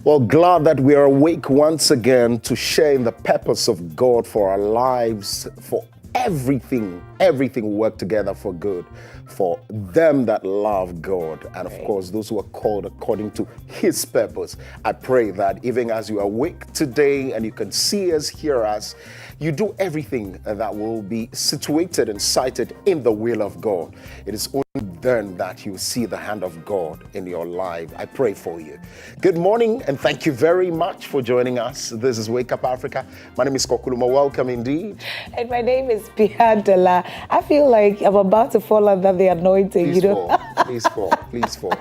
Well, glad that we are awake once again to share in the purpose of God for our lives, for everything will work together for good, for them that love God, and of course, those who are called according to His purpose. I pray that even as you are awake today and you can see us, hear us, you do everything that will be situated and sighted in the will of God. It is only then that you see the hand of God in your life. I pray for you. Good morning, and thank you very much for joining us. This is Wake Up Africa. My name is Kokuluma. Welcome indeed. And my name is Piadela. I feel like I'm about to fall under the anointing. Please fall. Please fall. Please fall.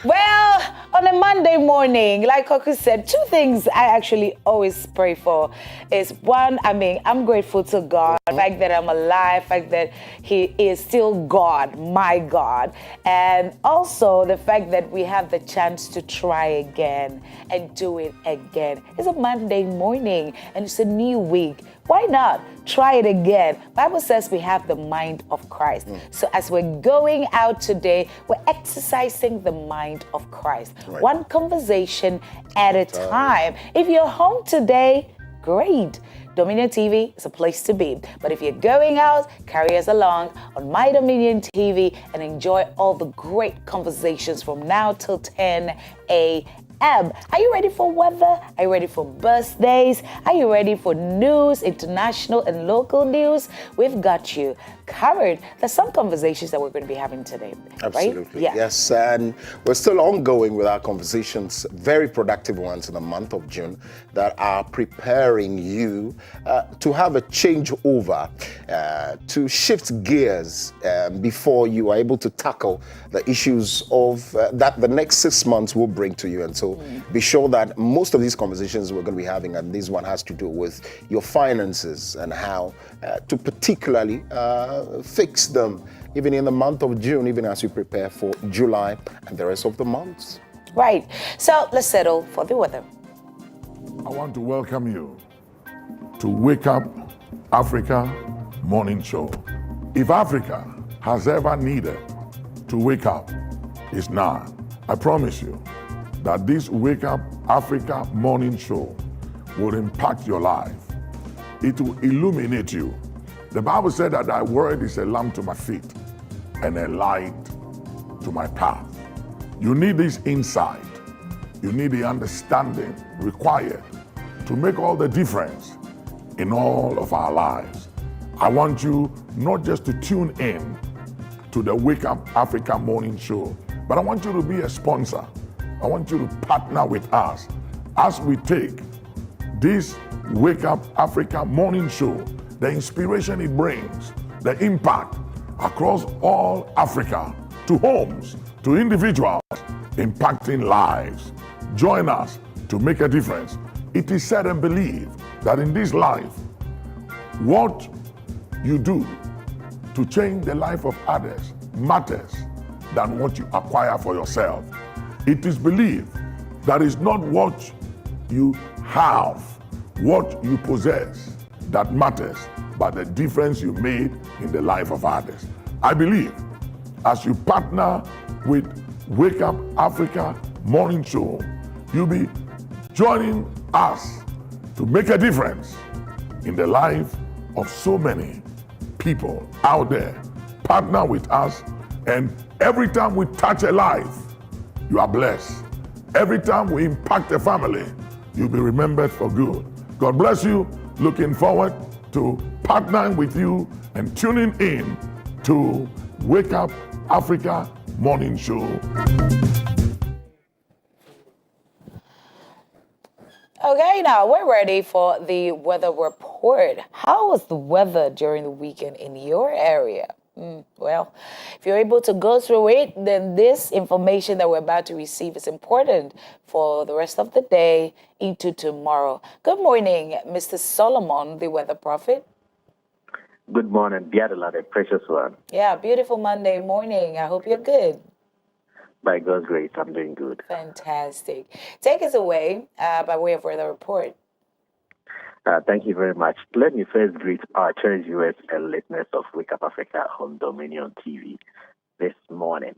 Well, on a Monday morning, like Koku said, two things I actually always pray for is one, I'm grateful to God, the fact that I'm alive, the fact that He is still God, my God. And also the fact that we have the chance to try again and do it again. It's a Monday morning and it's a new week. Why not try it again? Bible says we have the mind of Christ. So as we're going out today, we're exercising the mind of Christ. Right. One conversation at a time. If you're home today, great. Dominion TV is a place to be. But if you're going out, carry us along on My Dominion TV and enjoy all the great conversations from now till 10 a.m. Are you ready for weather? Are you ready for birthdays? Are you ready for news, international and local news? We've got you covered. There's some conversations that we're going to be having today. Absolutely. Right? Yeah. Yes, and we're still ongoing with our conversations, very productive ones in the month of June that are preparing you to have a changeover, to shift gears before you are able to tackle the issues of that the next 6 months will bring to you. And so be sure that most of these conversations we're going to be having, and this one has to do with your finances and how to particularly fix them, even in the month of June, even as you prepare for July and the rest of the months. Right. So let's settle for the weather. I want to welcome you to Wake Up Africa Morning Show. If Africa has ever needed to wake up, it's now. I promise you that this Wake Up Africa Morning Show will impact your life. It will illuminate you. The Bible said that thy word is a lamp to my feet and a light to my path. You need this insight. You need the understanding required to make all the difference in all of our lives. I want you not just to tune in to the Wake Up Africa Morning Show, but I want you to be a sponsor. I want you to partner with us as we take this Wake Up Africa Morning Show, the inspiration it brings, the impact across all Africa, to homes, to individuals, impacting lives. Join us to make a difference. It is said and believed that in this life, what you do to change the life of others matters than what you acquire for yourself. It is believed that it's not what you have, what you possess that matters, but the difference you made in the life of others. I believe as you partner with Wake Up Africa Morning Show, you'll be joining us to make a difference in the life of so many people out there. Partner with us, and every time we touch a life, you are blessed. Every time we impact a family, you'll be remembered for good. God bless you. Looking forward to partnering with you and tuning in to Wake Up Africa Morning Show. Okay, now we're ready for the weather report. How was the weather during the weekend in your area? Well, if you're able to go through it, then this information that we're about to receive is important for the rest of the day into tomorrow. Good morning, Mr. Solomon, the weather prophet. Good morning, Biadela, the precious one. Yeah, beautiful Monday morning. I hope you're good. By God's grace, I'm doing good. Fantastic. Take us away by way of weather report. Thank you very much. Let me first greet our cherished viewers and listeners of Wake Up Africa on Dominion TV this morning.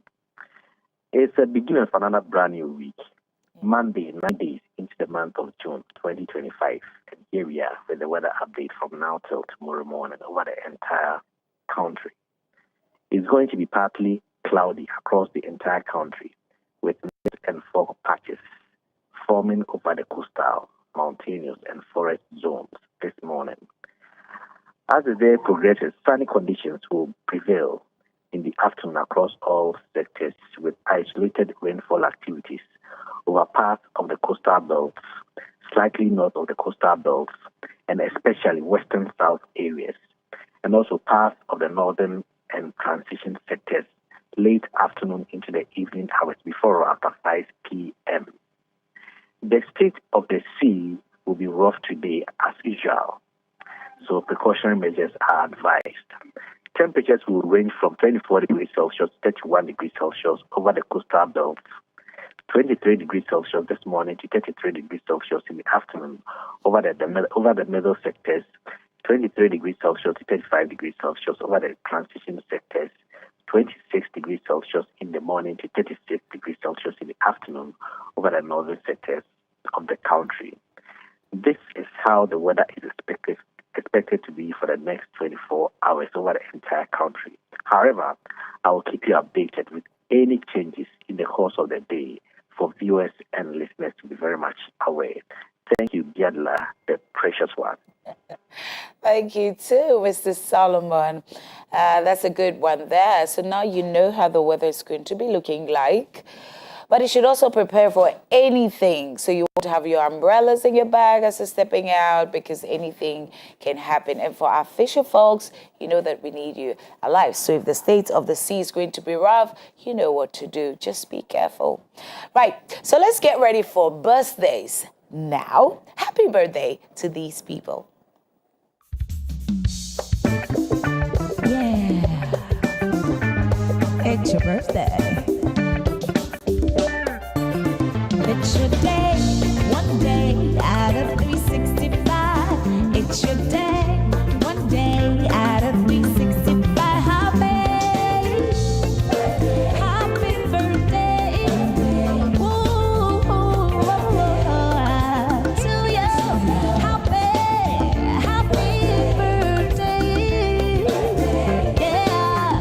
It's the beginning of another brand new week. Monday, 9 days into the month of June 2025. And here we are with the weather update from now till tomorrow morning over the entire country. It's going to be partly cloudy across the entire country with mist and fog patches forming over the coastal, mountainous, and forest zones this morning. As the day progresses, sunny conditions will prevail in the afternoon across all sectors with isolated rainfall activities over parts of the coastal belts, slightly north of the coastal belts, and especially western south areas, and also parts of the northern and transition sectors late afternoon into the evening hours before or after 5 p.m. The state of the sea will be rough today as usual, so precautionary measures are advised. Temperatures will range from 24 degrees Celsius to 31 degrees Celsius over the coastal belts, 23 degrees Celsius this morning to 33 degrees Celsius in the afternoon over the middle sectors, 23 degrees Celsius to 35 degrees Celsius over the transition sectors, 26 degrees Celsius in the morning to 36 degrees Celsius in the afternoon over the northern sectors of the country. This is how the weather is expected to be for the next 24 hours over the entire country. However, I will keep you updated with any changes in the course of the day for viewers and listeners to be very much aware. Thank you, Biadla, the precious one. Thank you too, Mr. Solomon. That's a good one there. So now you know how the weather is going to be looking like. But you should also prepare for anything. So you want to have your umbrellas in your bag as you're stepping out because anything can happen. And for our fisher folks, you know that we need you alive. So if the state of the sea is going to be rough, you know what to do. Just be careful. Right. So let's get ready for birthdays. Now, happy birthday to these people. Yeah. It's your birthday. It's your day, one day out of 365. It's your day, one day out of 365. Happy birthday, ooh, to you. Happy birthday, yeah,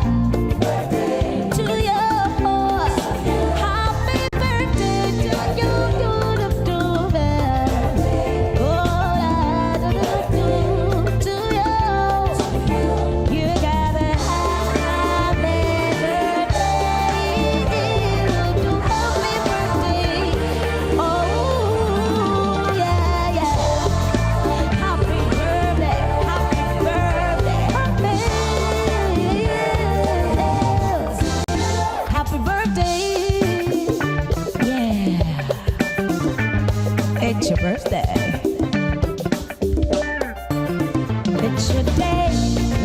to you. Happy birthday to you. It's your birthday. It's your day,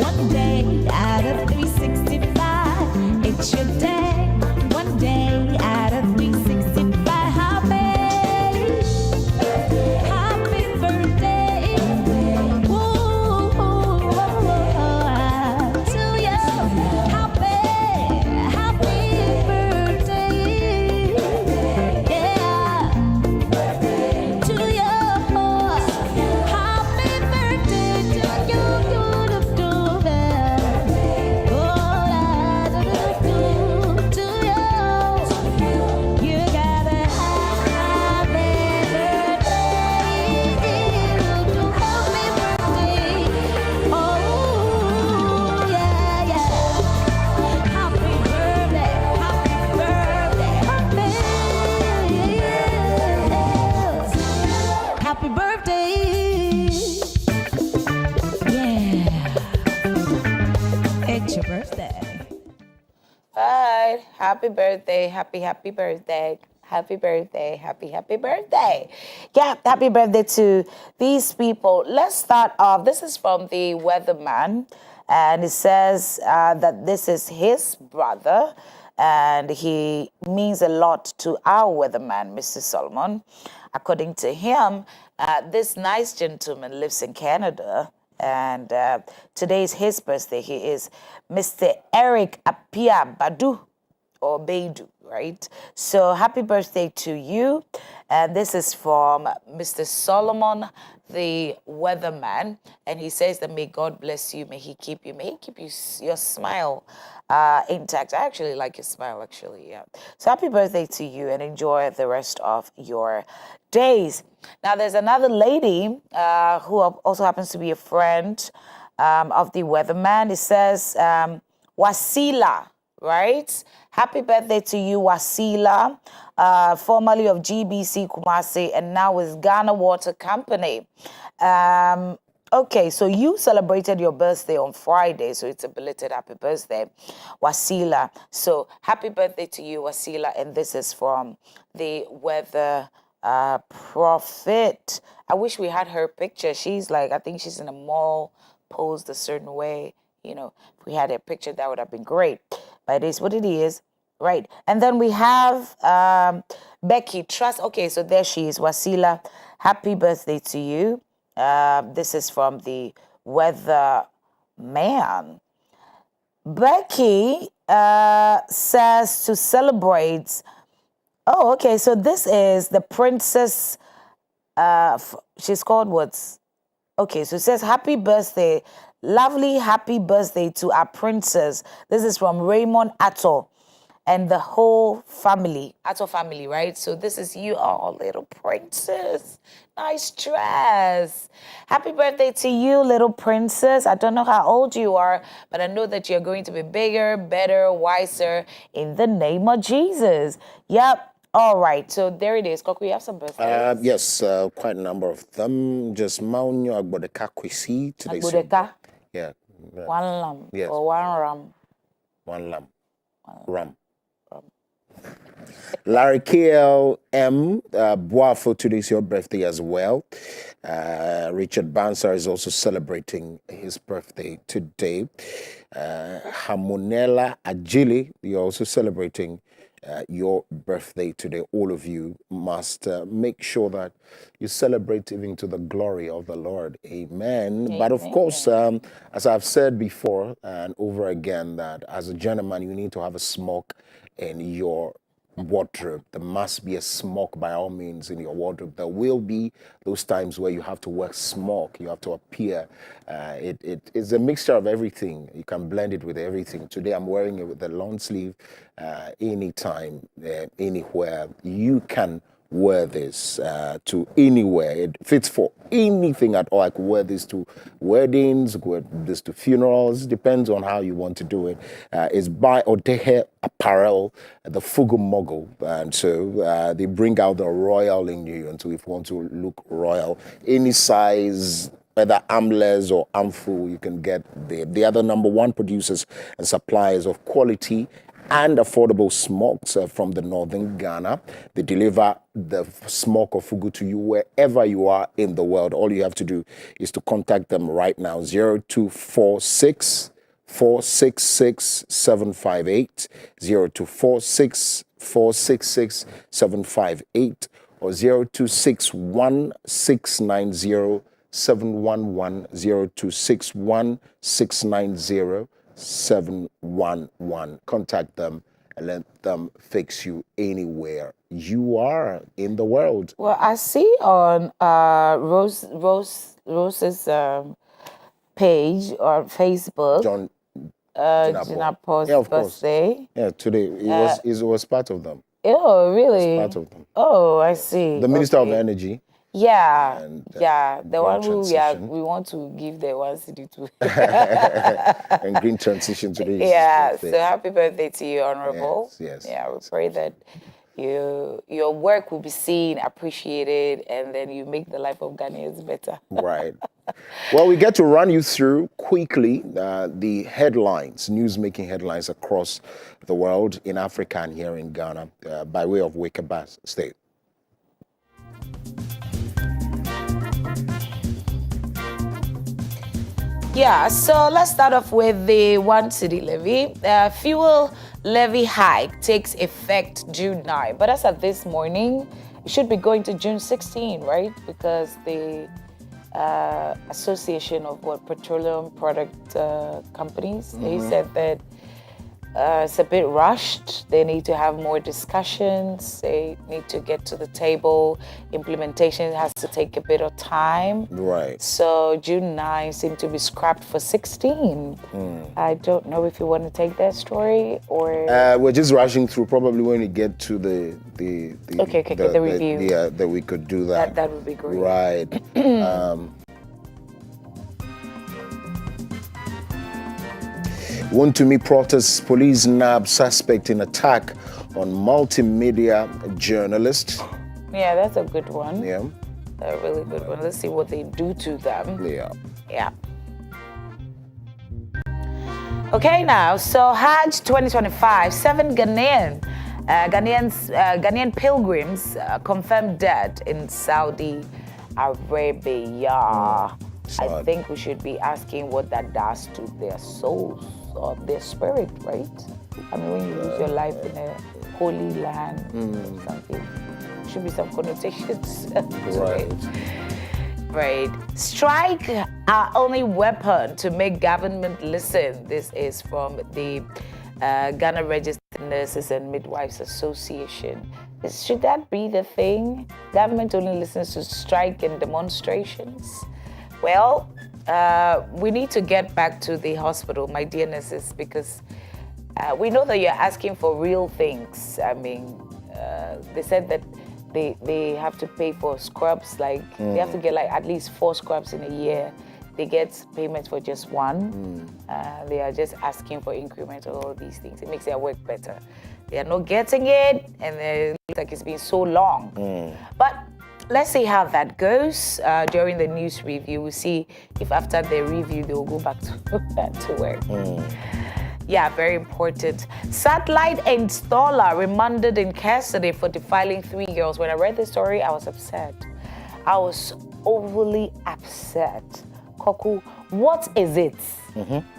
one day out of 365. It's your day, one day out of 365. Happy birthday, ooh, to you. Happy birthday, yeah. To you, happy birthday to you. Happy birthday. Yeah. It's your birthday. Right. Happy birthday. Happy birthday. Happy birthday. Happy birthday. Yeah, happy birthday to these people. Let's start off. This is from the weatherman. And it says that this is his brother. And he means a lot to our weatherman, Mr. Solomon. According to him, this nice gentleman lives in Canada. And today is his birthday. He is Mr. Eric Apia Badu or Beidou, right? So happy birthday to you. And this is from Mr. Solomon, the weatherman. And he says that may God bless you, may he keep you, your smile intact. I actually like your smile, actually, yeah. So happy birthday to you and enjoy the rest of your days. Now, there's another lady who also happens to be a friend of the weatherman. It says, Wasila, right? Happy birthday to you, Wasila, formerly of GBC Kumasi and now with Ghana Water Company. Okay, so you celebrated your birthday on Friday, so it's a belated happy birthday, Wasila. So happy birthday to you, Wasila, and this is from the weather prophet. I wish we had her picture. She's like, I think she's in a mall, posed a certain way. You know, if we had a picture, that would have been great. But it is what it is, right? And then we have Becky Trust. Okay, so there she is, Wasila. Happy birthday to you. This is from the weather man. Becky says to celebrate. Oh, okay. So this is the princess. She's called what's? Okay, so it says happy birthday, lovely happy birthday to our princess. This is from Raymond Atto and the whole family, Atto family, right? So this is you, oh, little princess. Nice dress. Happy birthday to you, little princess. I don't know how old you are, but I know that you're going to be bigger, better, wiser in the name of Jesus. Yep. All right, so there it is. Kok, we have some birthdays. Yes, quite a number of them. Just Maunyo Agbodeka Kwesi. Today's your Agbodeka? Yeah. One lamb Yes. or one ram? One lamb. Ram. Larry KL M. Boafo, today's your birthday as well. Richard Bansar is also celebrating his birthday today. Hamonella Ajili, you're also celebrating your birthday today. All of you must make sure that you celebrate even to the glory of the Lord. Amen. But of course, as I've said before and over again, that as a gentleman, you need to have a smoke in your wardrobe. There must be a smoke by all means in your wardrobe. There will be those times where you have to wear smoke, you have to appear. It is a mixture of everything. You can blend it with everything. Today I'm wearing it with the long sleeve. Anytime, anywhere, you can wear this to anywhere. It fits for anything at all. I could wear this to weddings, wear this to funerals. Depends on how you want to do it. It's by Odehe Apparel, the Fugu Mogul. And so they bring out the royal in you. And so if you want to look royal, any size, whether armless or armful, you can get there. They are the #1 producers and suppliers of quality and affordable smokes from the northern Ghana. They deliver the smoke of fugu to you wherever you are in the world. All you have to do is to contact them right now, 0246 466 758, 0246 466 758, or 0261 690 711, 0261 690 711. Contact them and let them fix you anywhere you are in the world. Well, I see on Rose's page on Facebook, John Jinapo's birthday. Yeah, today it was part of them. Oh, really? Part of them. Oh, I see. The Minister of Energy. Yeah, And, the one who transition. we want to give the 1 city to. And green transition today. Yeah, so happy birthday to you, Honorable. Yes. Yeah, we pray that your work will be seen, appreciated, and then you make the life of Ghanaians better. Right. Well, we get to run you through quickly the headlines, news-making headlines across the world, in Africa and here in Ghana, by way of Wake Up State. Yeah, so let's start off with the 1 city levy. Fuel levy hike takes effect June 9, but as of this morning, it should be going to June 16, right? Because the Association of Petroleum Product Companies, they said that it's a bit rushed. They need to have more discussions. They need to get to the table. Implementation has to take a bit of time. Right. So June 9 seemed to be scrapped for 16. I don't know if you want to take that story or... We're just rushing through. Probably when we get to the review. that we could do that. That would be great. Right. Wontumi protests, police nab suspect in attack on multimedia journalist. Yeah, that's a good one. Yeah. A really good one. Let's see what they do to them. Yeah. Yeah. Okay, now, so Hajj 2025, 7 Ghanaian pilgrims confirmed dead in Saudi Arabia. I think we should be asking what that does to their souls or their spirit, right? I mean, when you lose your life in a holy land, something, should be some connotations to it. Right. Strike our only weapon to make government listen. This is from the Ghana Registered Nurses and Midwives Association. Should that be the thing? Government only listens to strike and demonstrations? Well, we need to get back to the hospital, my dear nurses, because we know that you're asking for real things. I mean, they said that they have to pay for scrubs, like they have to get like at least 4 scrubs in a year. They get payments for just one. They are just asking for increment of all these things. It makes their work better. They are not getting it, and it looks like it's been so long. But let's see how that goes during the news review. We'll see if after the review they will go back to work. Yeah, very important. Satellite installer remanded in custody for defiling 3 girls. When I read the story, I was upset. I was overly upset. Koku, what is it?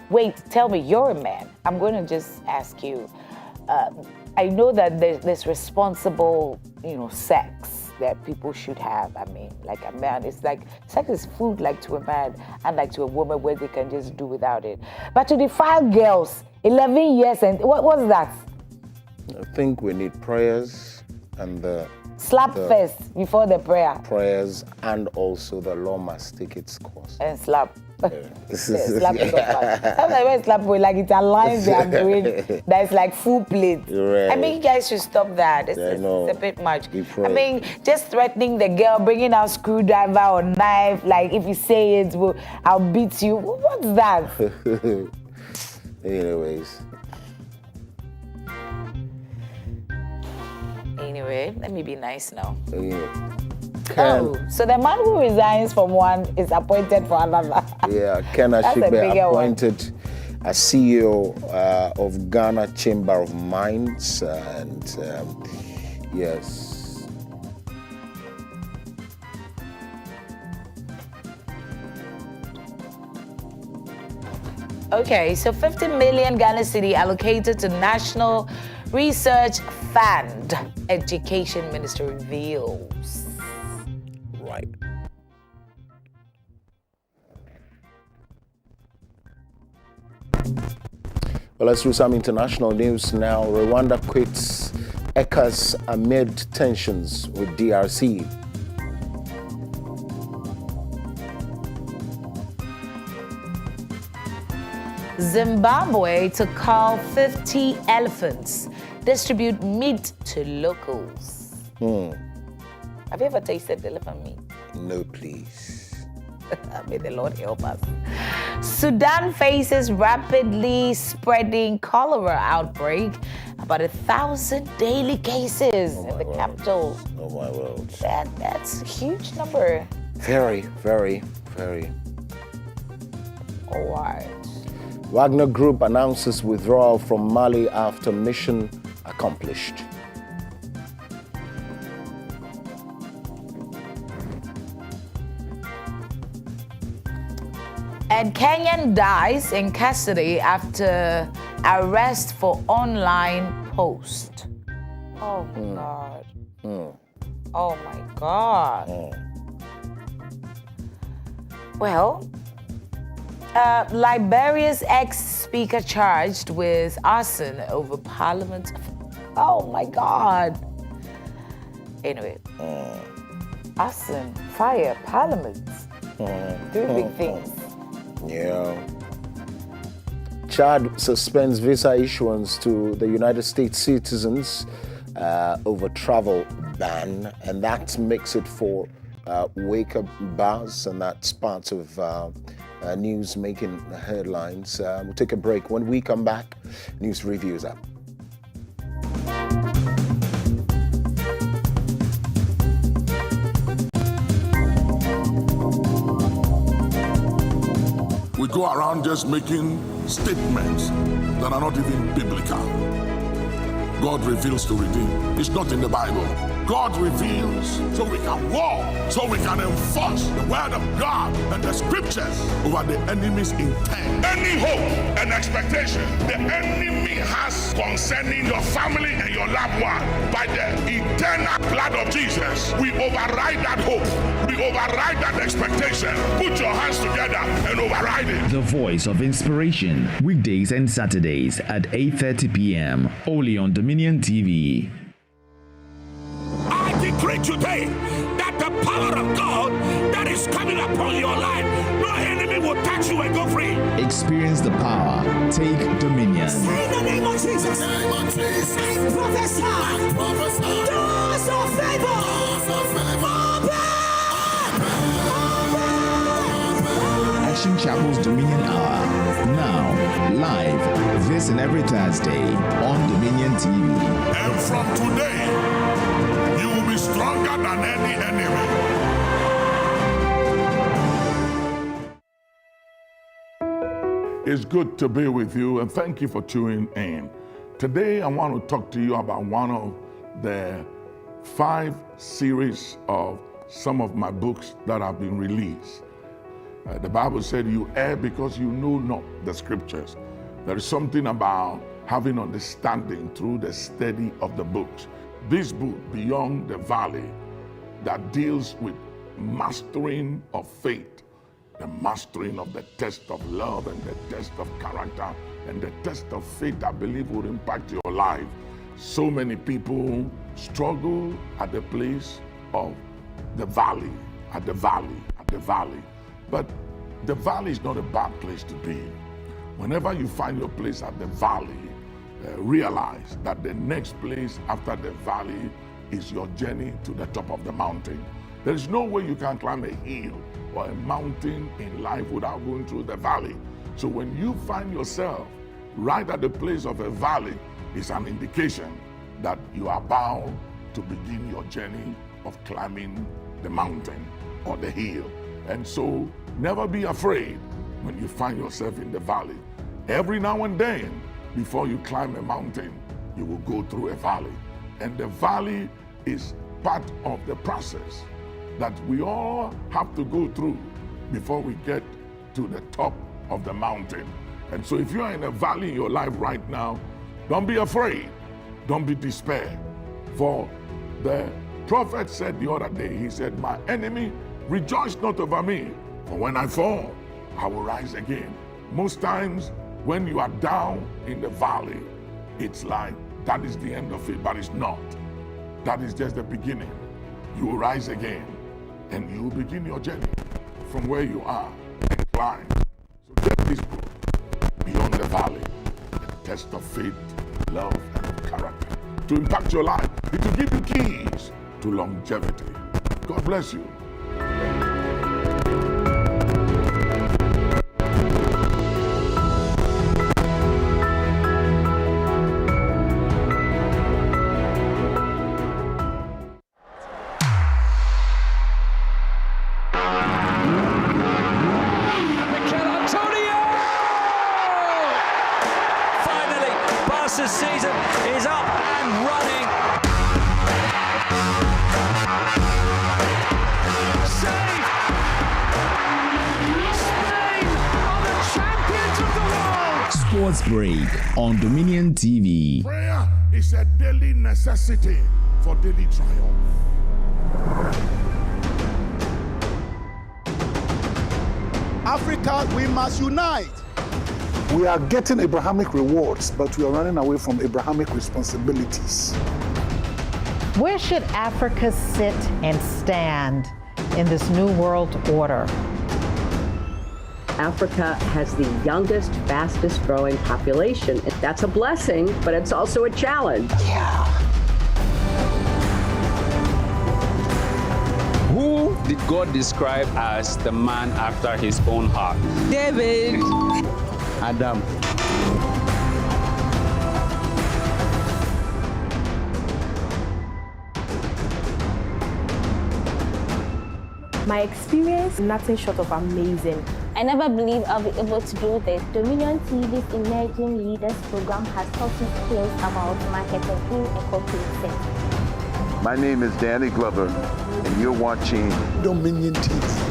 Wait, tell me, you're a man. I'm going to just ask you. I know that there's responsible, sex that people should have. I mean, like a man, it's like sex is food, like to a man and like to a woman, where they can just do without it. But to defile girls, 11 years, and what's that? I think we need prayers and the slap first before the prayer. Prayers, and also the law must take its course. And slap. Yeah. Slap is sometimes when slap with like it aligns their brain. That's like full plate. Right. I mean, you guys should stop that. It's a bit much. I mean, just threatening the girl, bringing out screwdriver or knife. Like if you say it, I'll beat you. What's that? Anyways. Anyway, let me be nice now. Yeah. So the man who resigns from one is appointed for another. Yeah, Ken Ashikbe appointed as CEO of Ghana Chamber of Mines, and yes. Okay, so 50 million Ghana cedi allocated to National Research Fund, Education Minister reveals. Right. Well, let's do some international news now. Rwanda quits ECAS amid tensions with DRC. Zimbabwe to cull 50 elephants, distribute meat to locals. Have you ever tasted elephant meat? No, please. May the Lord help us. Sudan faces rapidly spreading cholera outbreak. About 1,000 daily cases in the capital. Oh my world. That's a huge number. Very, very, very. All right. Wagner Group announces withdrawal from Mali after mission accomplished. And Kenyan dies in custody after arrest for online post. Oh my God. Oh my God. Well, Liberia's ex-speaker charged with arson over parliament. Oh my God. Anyway, arson, fire, parliament. Three big things. Yeah. Chad suspends visa issuance to the United States citizens over travel ban, and that makes it for wake-up buzz, and that's part of news making headlines. We'll take a break. When we come back, news reviews up. We go around just making statements that are not even biblical. God reveals to redeem. It's not in the Bible. God reveals so we can walk, so we can enforce the word of God and the scriptures over the enemy's intent. Any hope and expectation the enemy has concerning your family and your loved one, by the eternal blood of Jesus, we override that hope. We override that expectation. Put your hands together and override it. The Voice of Inspiration, weekdays and Saturdays at 8:30 p.m. only on Dominion TV. I decree today that the power of God that is coming upon your life, no enemy will touch you and go free. Experience the power. Take dominion. Say the name of Jesus. I prophesy. Doors of favor. Action Chapel's Dominion Hour. Now, live, this and every Thursday on Dominion TV. And from today, you will be stronger than any enemy. It's good to be with you, and thank you for tuning in. Today, I want to talk to you about one of the 5 series of some of my books that have been released. The Bible said you err because you know not the scriptures. There is something about having understanding through the study of the books. This book, Beyond the Valley, that deals with mastering of faith, the mastering of the test of love and the test of character and the test of faith, I believe will impact your life. So many people struggle at the place of the valley, at the valley, at the valley. But the valley is not a bad place to be. Whenever you find your place at the valley, realize that the next place after the valley is your journey to the top of the mountain. There is no way you can climb a hill or a mountain in life without going through the valley. So when you find yourself right at the place of a valley, it's an indication that you are bound to begin your journey of climbing the mountain or the hill. And so never be afraid when you find yourself in the valley. Every now and then, before you climb a mountain, you will go through a valley. And the valley is part of the process that we all have to go through before we get to the top of the mountain. And so if you are in a valley in your life right now, don't be afraid. Don't be despair. For the prophet said the other day, he said, my enemy, rejoice not over me, for when I fall, I will rise again. Most times when you are down in the valley, it's like that is the end of it, but it's not. That is just the beginning. You will rise again and you will begin your journey from where you are and climb. So get this book, Beyond the Valley, the test of faith, love, and of character, to impact your life. It will give you keys to longevity. God bless you. Barca's season is up and running. Save! Spain are the champions of the world! Sports Break on Dominion TV. Prayer is a daily necessity for daily triumph. Africa, we must unite. We are getting Abrahamic rewards, but we are running away from Abrahamic responsibilities. Where should Africa sit and stand in this new world order? Africa has the youngest, fastest growing population. That's a blessing, but it's also a challenge. Yeah. Who did God describe as the man after his own heart? David. Adam. My experience, nothing short of amazing. I never believed I'll be able to do this. Dominion TV's Emerging Leaders program has taught me skills about marketing in a corporate setting. My name is Danny Glover, and you're watching Dominion TV.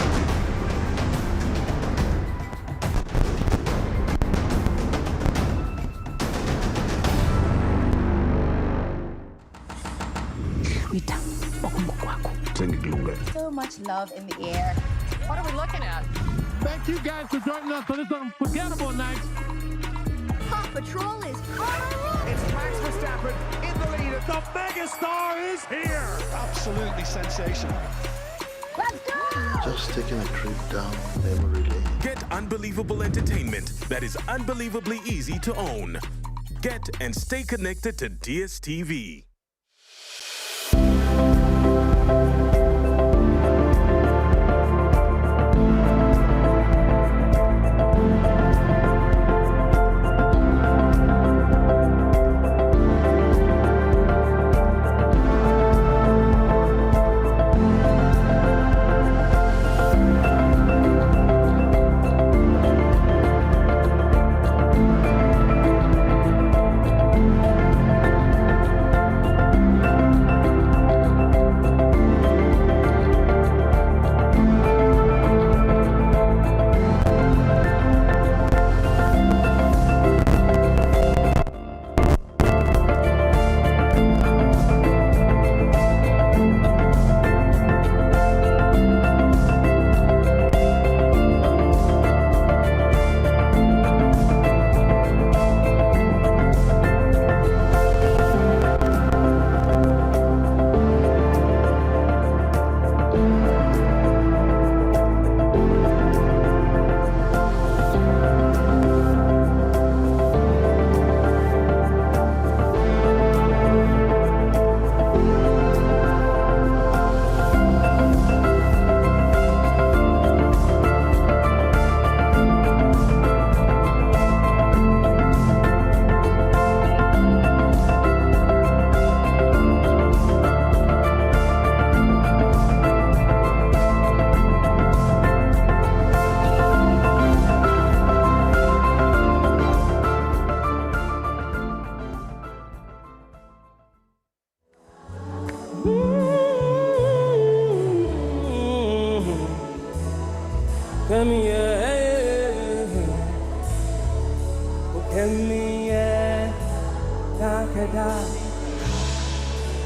So much love in the air. What are we looking at? Thank you guys for joining us for this unforgettable night. Paw Patrol is on. It's Max Verstappen in the lead. The megastar is here. Absolutely sensational. Let's go! Just taking a trip down memory lane. Get unbelievable entertainment that is unbelievably easy to own. Get and stay connected to DStv.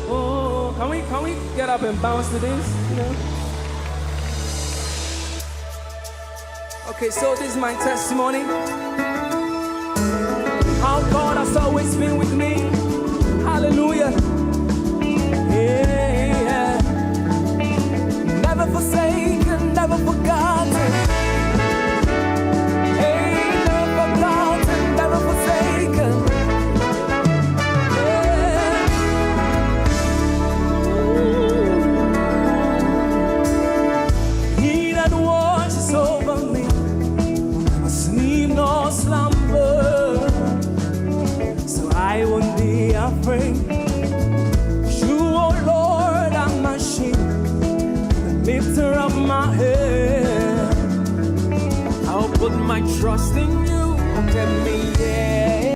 Oh, can we get up and bounce to this? You know? Okay, so this is my testimony. How God has always been with me. Hallelujah. Yeah. Never forsaken, never forgotten. Hey, never forgotten, never forsaken. He that watches over me, never sleep nor slumber, so I won't be afraid. You, oh Lord, are my shield, the lifter of my head. I'll put my trust in you. Tell me, yeah.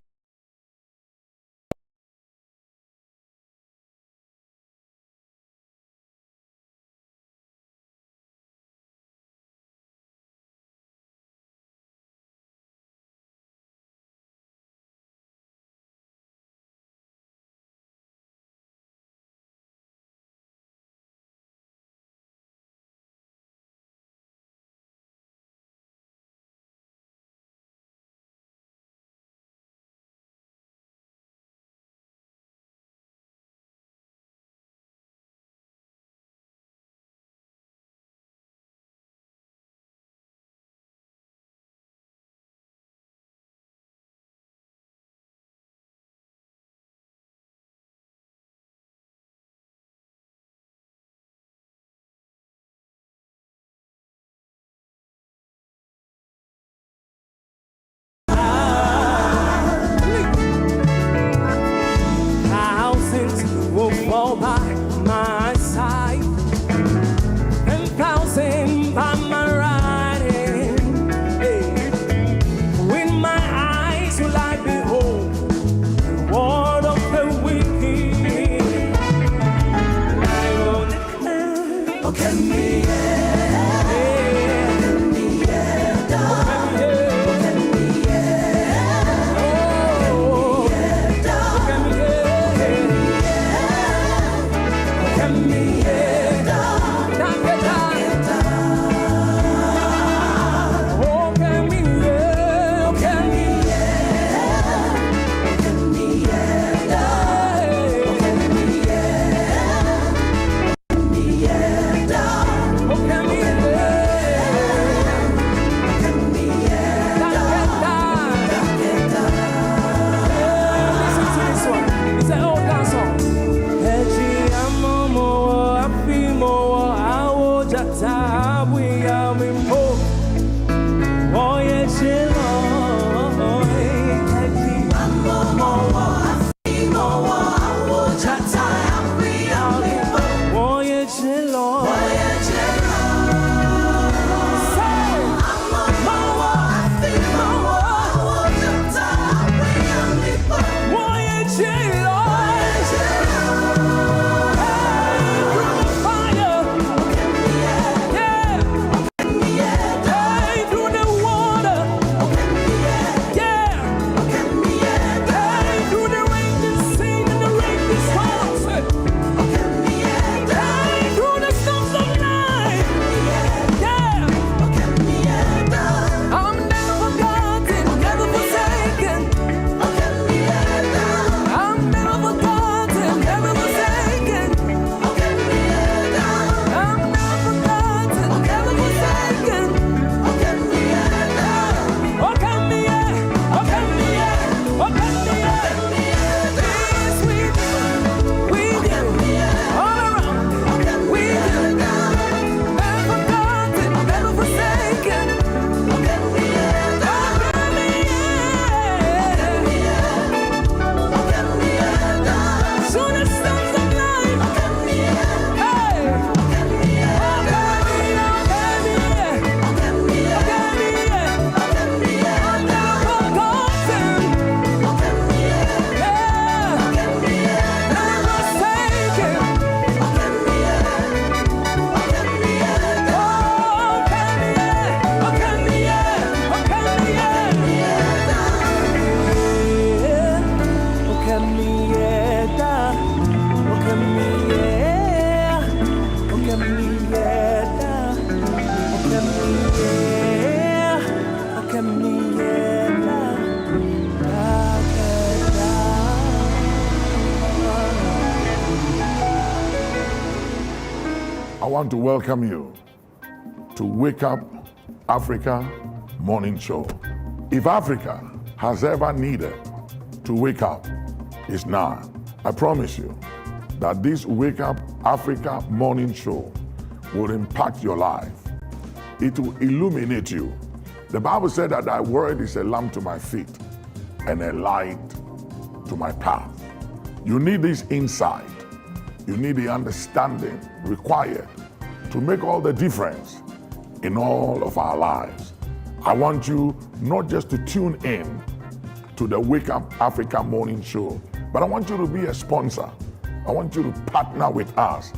want to welcome you to Wake Up Africa Morning Show. If Africa has ever needed to wake up, it's now. I promise you that this Wake Up Africa Morning Show will impact your life. It will illuminate you. The Bible said that thy word is a lamp to my feet and a light to my path. You need this insight. You need the understanding required to make all the difference in all of our lives. I want you not just to tune in to the Wake Up Africa Morning Show, but I want you to be a sponsor. I want you to partner with us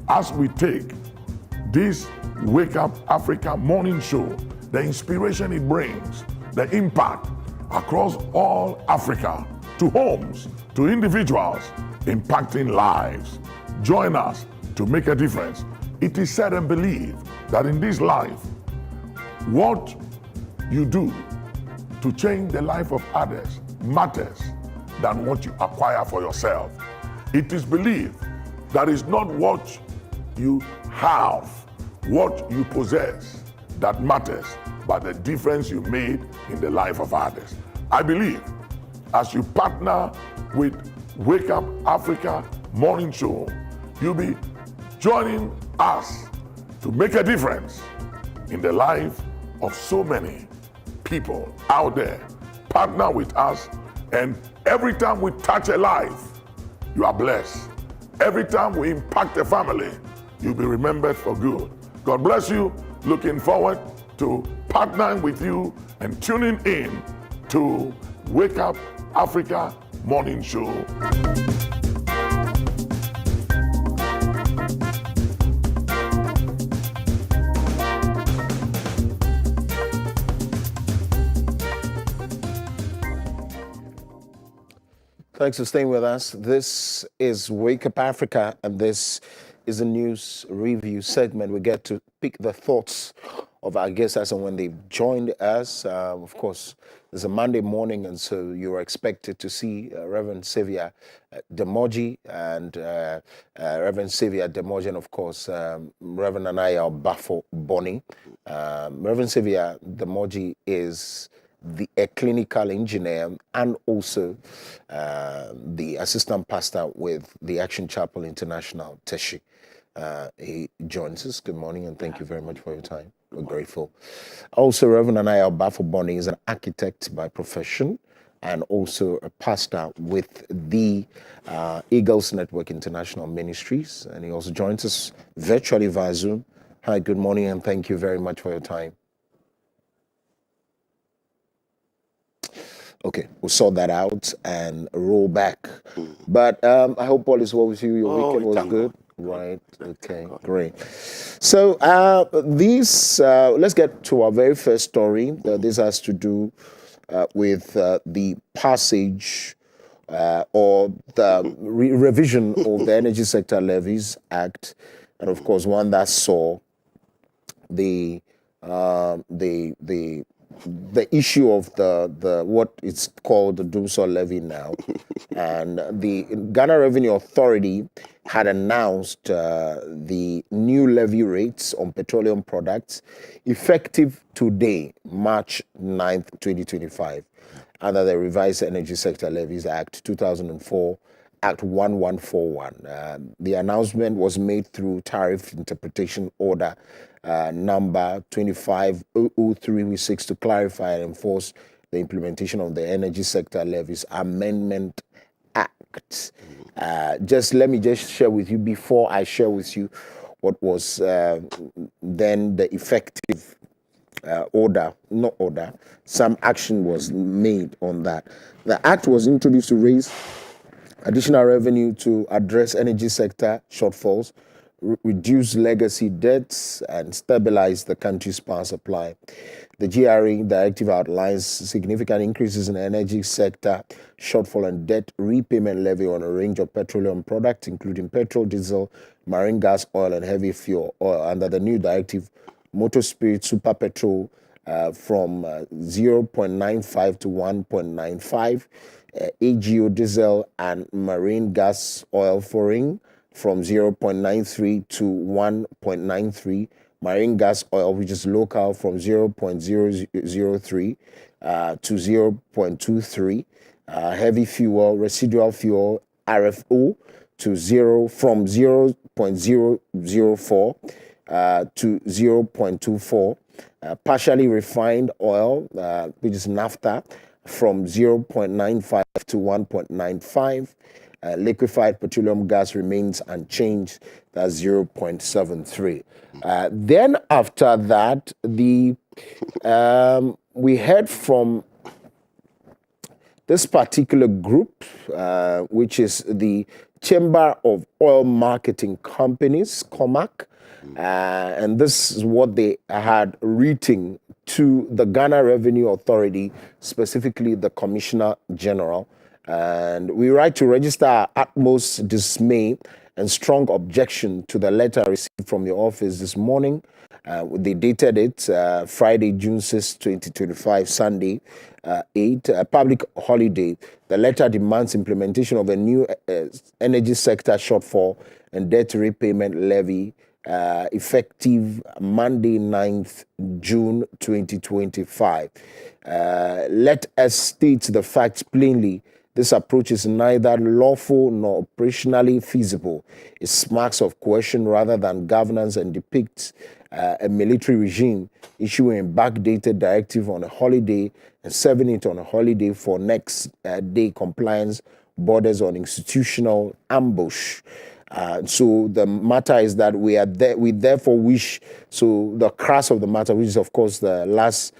as we take this Wake Up Africa Morning Show, the inspiration it brings, the impact across all Africa, to homes, to individuals, impacting lives. Join us to make a difference. It is said and believed that in this life, what you do to change the life of others matters than what you acquire for yourself. It is believed that it's not what you have, what you possess that matters, but the difference you made in the life of others. I believe as you partner with Wake Up Africa Morning Show, you'll be joining us to make a difference in the life of so many people out there. Partner with us, and every time we touch a life, you are blessed. Every time we impact a family, you'll be remembered for good. God bless you. Looking forward to partnering with you and tuning in to Wake Up Africa Morning Show. Thanks for staying with us. This is Wake Up Africa, and this is a news review segment. We get to pick the thoughts of our guests as and when they've joined us. Of course, it's a Monday morning, and so you're expected to see Reverend Xavier Demoji and Reverend Xavier Demoji, and of course, Reverend Anaya Bafo Bonnie. Reverend Xavier Demoji is a clinical engineer and also the assistant pastor with the Action Chapel International, Teshi. He joins us. Good morning, and thank you very much for your time. We're grateful. Also, Reverend Anaya Bafo Bonnie is an architect by profession and also a pastor with the Eagles Network International Ministries, and he also joins us virtually via Zoom. Hi, good morning, and thank you very much for your time. Okay, we'll sort that out and roll back. But I hope all is well with you. Your weekend was good. Right. Okay. Great. So let's get to our very first story. This has to do with the passage or the revision of the Energy Sector Levies Act, and of course one that saw the issue of the what it's called the Doomsor levy now, and the Ghana Revenue Authority had announced the new levy rates on petroleum products effective today, March 9th, 2025, under the Revised Energy Sector Levies Act 2004, Act 1141. The announcement was made through Tariff Interpretation Order number 25-003-6 to clarify and enforce the implementation of the Energy Sector Levies Amendment Act. Let me share with you, before I share with you what was then the effective some action was made on that. The act was introduced to raise additional revenue to address energy sector shortfalls, reduce legacy debts, and stabilize the country's power supply. The GRE directive outlines significant increases in the energy sector shortfall and debt repayment levy on a range of petroleum products, including petrol, diesel, marine gas oil, and heavy fuel oil. Under the new directive, motor spirit super petrol from 0.95 to 1.95, AGO diesel and marine gas oil from 0.93 to 1.93. Marine gas oil, which is local, from 0.003 to 0.23. Heavy fuel, residual fuel, RFO, to from 0.004 to 0.24. Partially refined oil, which is naphtha, from 0.95 to 1.95. Liquefied petroleum gas remains unchanged, that's 0.73. Then after that, we heard from this particular group, which is the Chamber of Oil Marketing Companies, COMAC, and this is what they had written to the Ghana Revenue Authority, specifically the Commissioner General. And we write to register our utmost dismay and strong objection to the letter received from the office this morning. They dated it Friday, June 6, 2025, Sunday, 8, public holiday. The letter demands implementation of a new energy sector shortfall and debt repayment levy effective Monday, 9th June 2025. Let us state the facts plainly. This approach is neither lawful nor operationally feasible. It smacks of coercion rather than governance and depicts a military regime issuing a backdated directive on a holiday and serving it on a holiday for next day compliance borders on institutional ambush. So the matter is that we therefore wish, so the crux of the matter, which is of course the last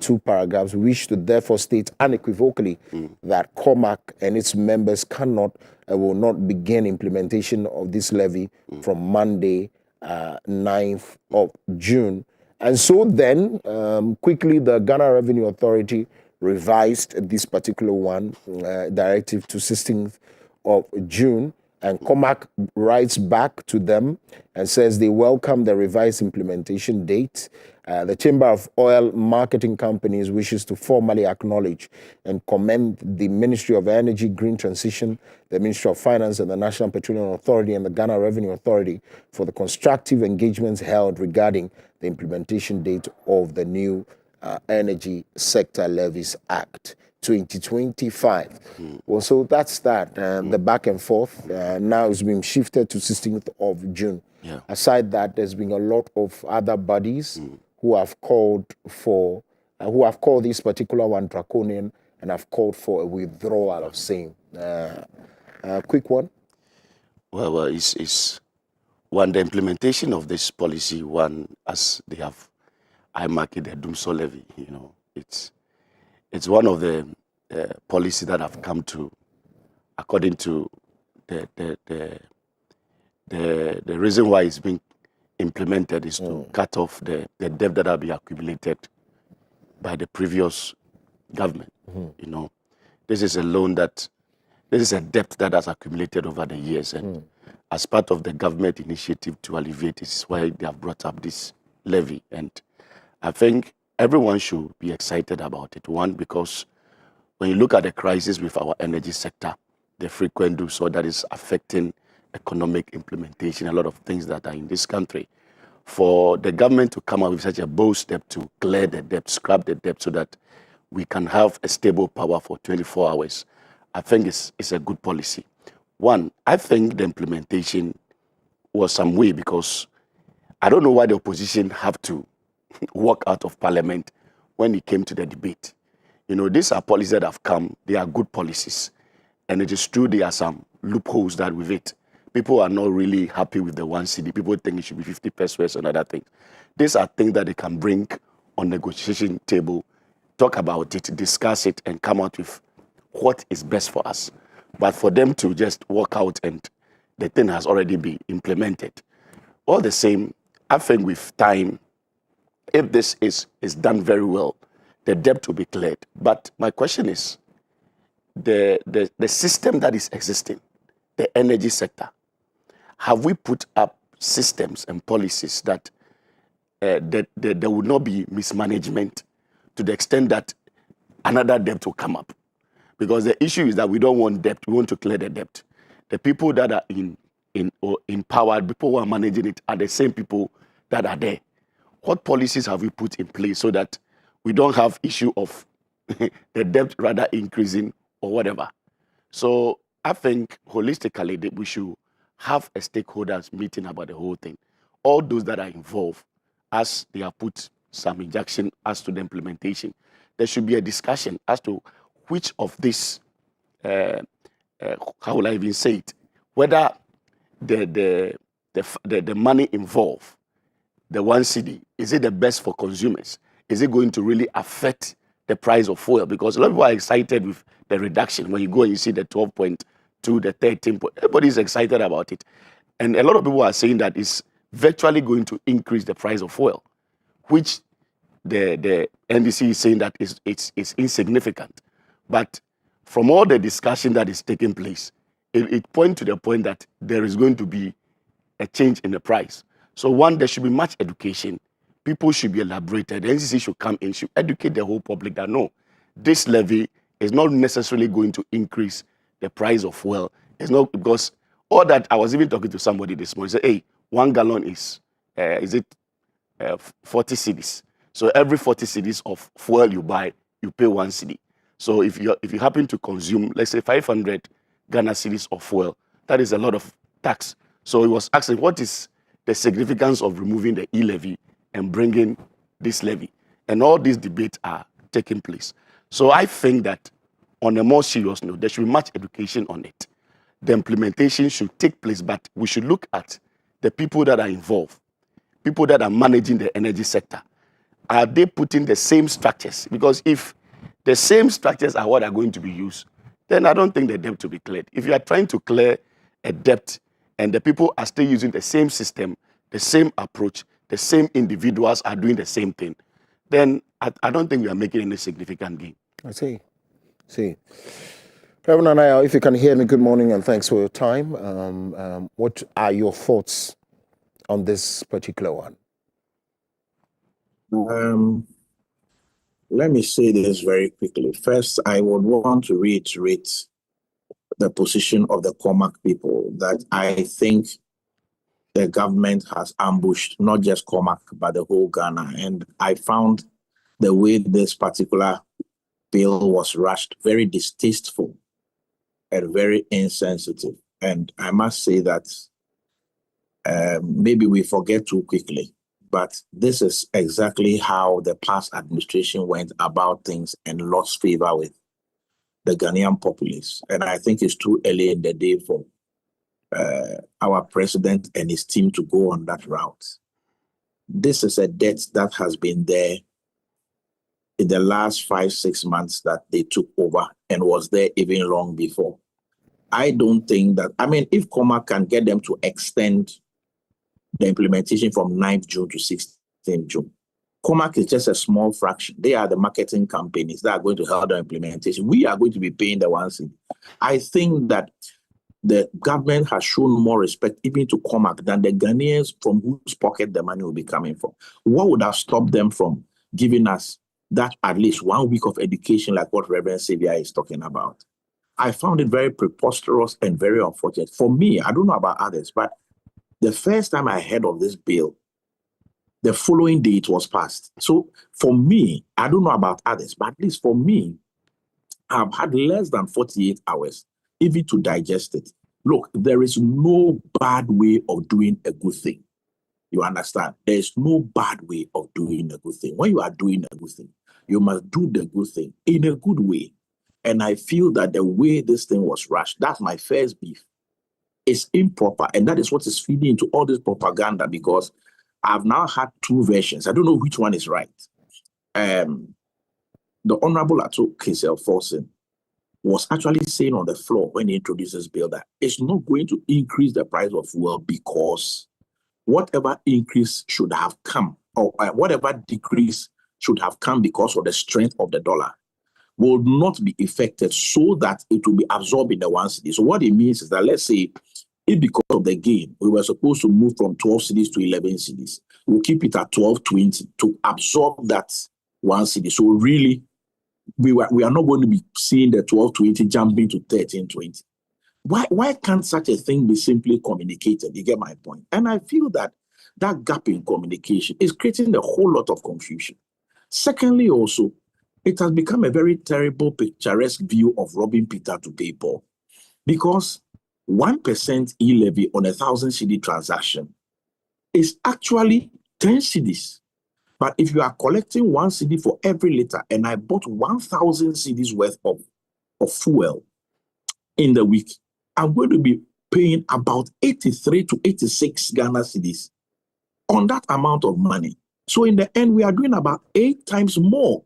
two paragraphs, we wish to therefore state unequivocally that COMAC and its members cannot, will not begin implementation of this levy from Monday, 9th of June. And so then, quickly, the Ghana Revenue Authority revised this particular one, directive to 16th of June, and COMAC writes back to them and says they welcome the revised implementation date. The Chamber of Oil Marketing Companies wishes to formally acknowledge and commend the Ministry of Energy, Green Transition, the Ministry of Finance, and the National Petroleum Authority and the Ghana Revenue Authority for the constructive engagements held regarding the implementation date of the new Energy Sector Levies Act 2025. Well, so that's that. The back and forth now is being shifted to 16th of June. Yeah. Aside that, there's been a lot of other bodies who have called for, who have called this particular one draconian and have called for a withdrawal of same. Quick one. Well, it's one, the implementation of this policy, one, as they have earmarked the Dumso levy, you know, it's one of the policies that have come to, according to the reason why it's being implemented is to cut off the debt that have been accumulated by the previous government. You know, this is a debt that has accumulated over the years, and as part of the government initiative to alleviate this is why they have brought up this levy. And I think everyone should be excited about it. One, because when you look at the crisis with our energy sector, the frequent do so that is affecting economic implementation, a lot of things that are in this country, for the government to come up with such a bold step to clear the debt, scrap the debt so that we can have a stable power for 24 hours, I think it's a good policy. One, I think the implementation was some way because I don't know why the opposition have to walk out of parliament when it came to the debate. You know, these are policies that have come, they are good policies. And it is true there are some loopholes that with it. People are not really happy with the 1 cedi. People think it should be 50 pesos and other things. These are things that they can bring on negotiation table, talk about it, discuss it, and come out with what is best for us. But for them to just walk out and the thing has already been implemented. All the same, I think with time, if this is done very well, the debt will be cleared. But my question is, the system that is existing, the energy sector, have we put up systems and policies that there would not be mismanagement to the extent that another debt will come up? Because the issue is that we don't want debt, we want to clear the debt. The people that are in empowered, people who are managing it are the same people that are there. What policies have we put in place so that we don't have issue of the debt rather increasing or whatever? So I think holistically that we should have a stakeholders meeting about the whole thing. All those that are involved, as they have put some injection as to the implementation, there should be a discussion as to which of this, how will I even say it, whether the money involved, the 1 cedi, is it the best for consumers? Is it going to really affect the price of fuel? Because a lot of people are excited with the reduction. When you go and you see the 12.2, the 13, everybody is excited about it. And a lot of people are saying that it's virtually going to increase the price of fuel, which the NDC is saying that it's insignificant. But from all the discussion that is taking place, it points to the point that there is going to be a change in the price. So one, there should be much education. People should be elaborated. The NCC should come in, should educate the whole public that no, this levy is not necessarily going to increase the price of fuel. It's not, because all that, I was even talking to somebody this morning, say, hey, 1 gallon is 40 cedis. So every 40 cedis of fuel you buy, you pay 1 cedi. So if you happen to consume, let's say 500 Ghana cedis of fuel, that is a lot of tax. So he was asking, what is the significance of removing the e-levy and bringing this levy? And all these debates are taking place. So I think that on a more serious note, there should be much education on it. The implementation should take place, but we should look at the people that are involved, people that are managing the energy sector. Are they putting the same structures? Because if the same structures are what are going to be used, then I don't think the debt will be cleared. If you are trying to clear a debt and the people are still using the same system, the same approach, the same individuals are doing the same thing, then I don't think we are making any significant gain. I see. Reverend Anaya, if you can hear me, good morning and thanks for your time. What are your thoughts on this particular one? Let me say this very quickly. First, I would want to reiterate the position of the Comac people, that I think the government has ambushed not just Comac, but the whole Ghana. And I found the way this particular bill was rushed very distasteful and very insensitive. And I must say that maybe we forget too quickly, but this is exactly how the past administration went about things and lost favor with the Ghanaian populace. And I think it's too early in the day for our president and his team to go on that route. This is a debt that has been there in the last 5-6 months that they took over and was there even long before. I don't think that, if Comac can get them to extend the implementation from 9th June to 16th June, Comac is just a small fraction. They are the marketing companies that are going to help the implementation. We are going to be paying the ones. I think that the government has shown more respect even to Comac than the Ghanaians from whose pocket the money will be coming from. What would have stopped them from giving us that at least 1 week of education like what Reverend Xavier is talking about? I found it very preposterous and very unfortunate. For me, I don't know about others, but the first time I heard of this bill, the following day it was passed. So for me, I don't know about others, but at least for me, I've had less than 48 hours even to digest it. Look, there is no bad way of doing a good thing. You understand? There is no bad way of doing a good thing. When you are doing a good thing, you must do the good thing in a good way. And I feel that the way this thing was rushed, that's my first beef, is improper. And that is what is feeding into all this propaganda, because I've now had 2 versions. I don't know which one is right. The Honorable Ato Kisel Forsen was actually saying on the floor when he introduced this bill that it's not going to increase the price of fuel, because whatever increase should have come, or whatever decrease should have come because of the strength of the dollar, will not be affected, so that it will be absorbed in the 1 cedi. So what it means is that, let's say, if because of the gain, we were supposed to move from 12 cedis to 11 cedis, we'll keep it at 12.20 to absorb that 1 cedi. So really, we are not going to be seeing the 12.20 jumping to 13.20. Why can't such a thing be simply communicated? You get my point? And I feel that that gap in communication is creating a whole lot of confusion. Secondly, also, it has become a very terrible, picturesque view of robbing Peter to pay Paul, because 1% e-levy on 1,000 CD transaction is actually 10 CDs. But if you are collecting 1 CD for every liter, and I bought 1,000 CDs worth of fuel in the week, I'm going to be paying about 83 to 86 Ghana cedis on that amount of money. So in the end, we are doing about 8 times more.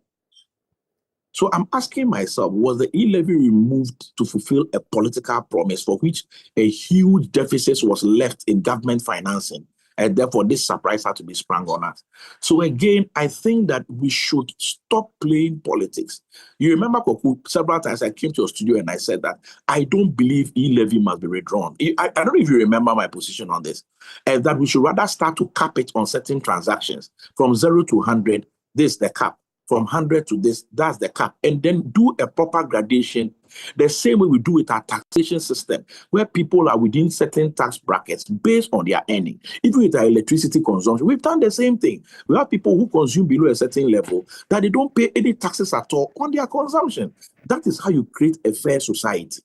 So I'm asking myself, was the e-levy removed to fulfill a political promise for which a huge deficit was left in government financing? And therefore, this surprise had to be sprung on us. So again, I think that we should stop playing politics. You remember, Koku, several times I came to your studio and I said that I don't believe e-levy must be withdrawn. I don't know if you remember my position on this, and that we should rather start to cap it on certain transactions from 0 to 100. This is the cap. From 100 to this, that's the cap. And then do a proper gradation, the same way we do with our taxation system, where people are within certain tax brackets based on their earning. Even with our electricity consumption, we've done the same thing. We have people who consume below a certain level that they don't pay any taxes at all on their consumption. That is how you create a fair society.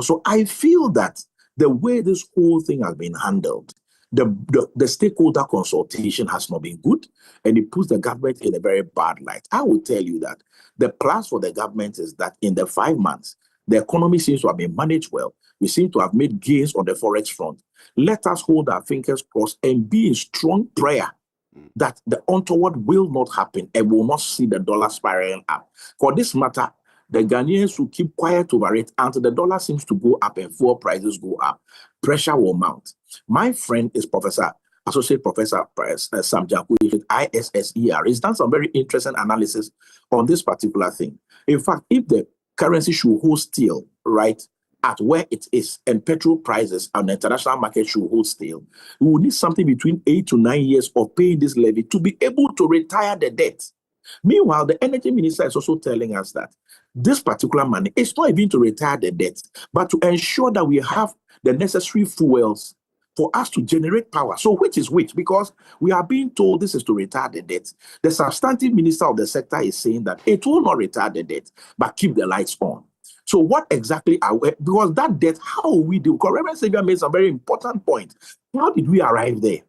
So I feel that the way this whole thing has been handled, the stakeholder consultation has not been good, and it puts the government in a very bad light. I will tell you that the plus for the government is that in the 5 months, the economy seems to have been managed well. We seem to have made gains on the forex front. Let us hold our fingers crossed and be in strong prayer that the untoward will not happen and will not see the dollar spiraling up. For this matter, the Ghanaians will keep quiet over it until the dollar seems to go up and fuel prices go up. Pressure will mount. My friend is Associate Professor Sam Jaku with ISSER. He's done some very interesting analysis on this particular thing. In fact, if the currency should hold still, right, at where it is, and petrol prices on the international market should hold still, we will need something between 8 to 9 years of paying this levy to be able to retire the debt. Meanwhile, the energy minister is also telling us that this particular money is not even to retire the debt, but to ensure that we have the necessary fuels for us to generate power. So which is which? Because we are being told this is to retire the debt. The substantive minister of the sector is saying that it will not retire the debt, but keep the lights on. So what exactly are we, because that debt, how will we do? Because Reverend Savior made some very important point. How did we arrive there?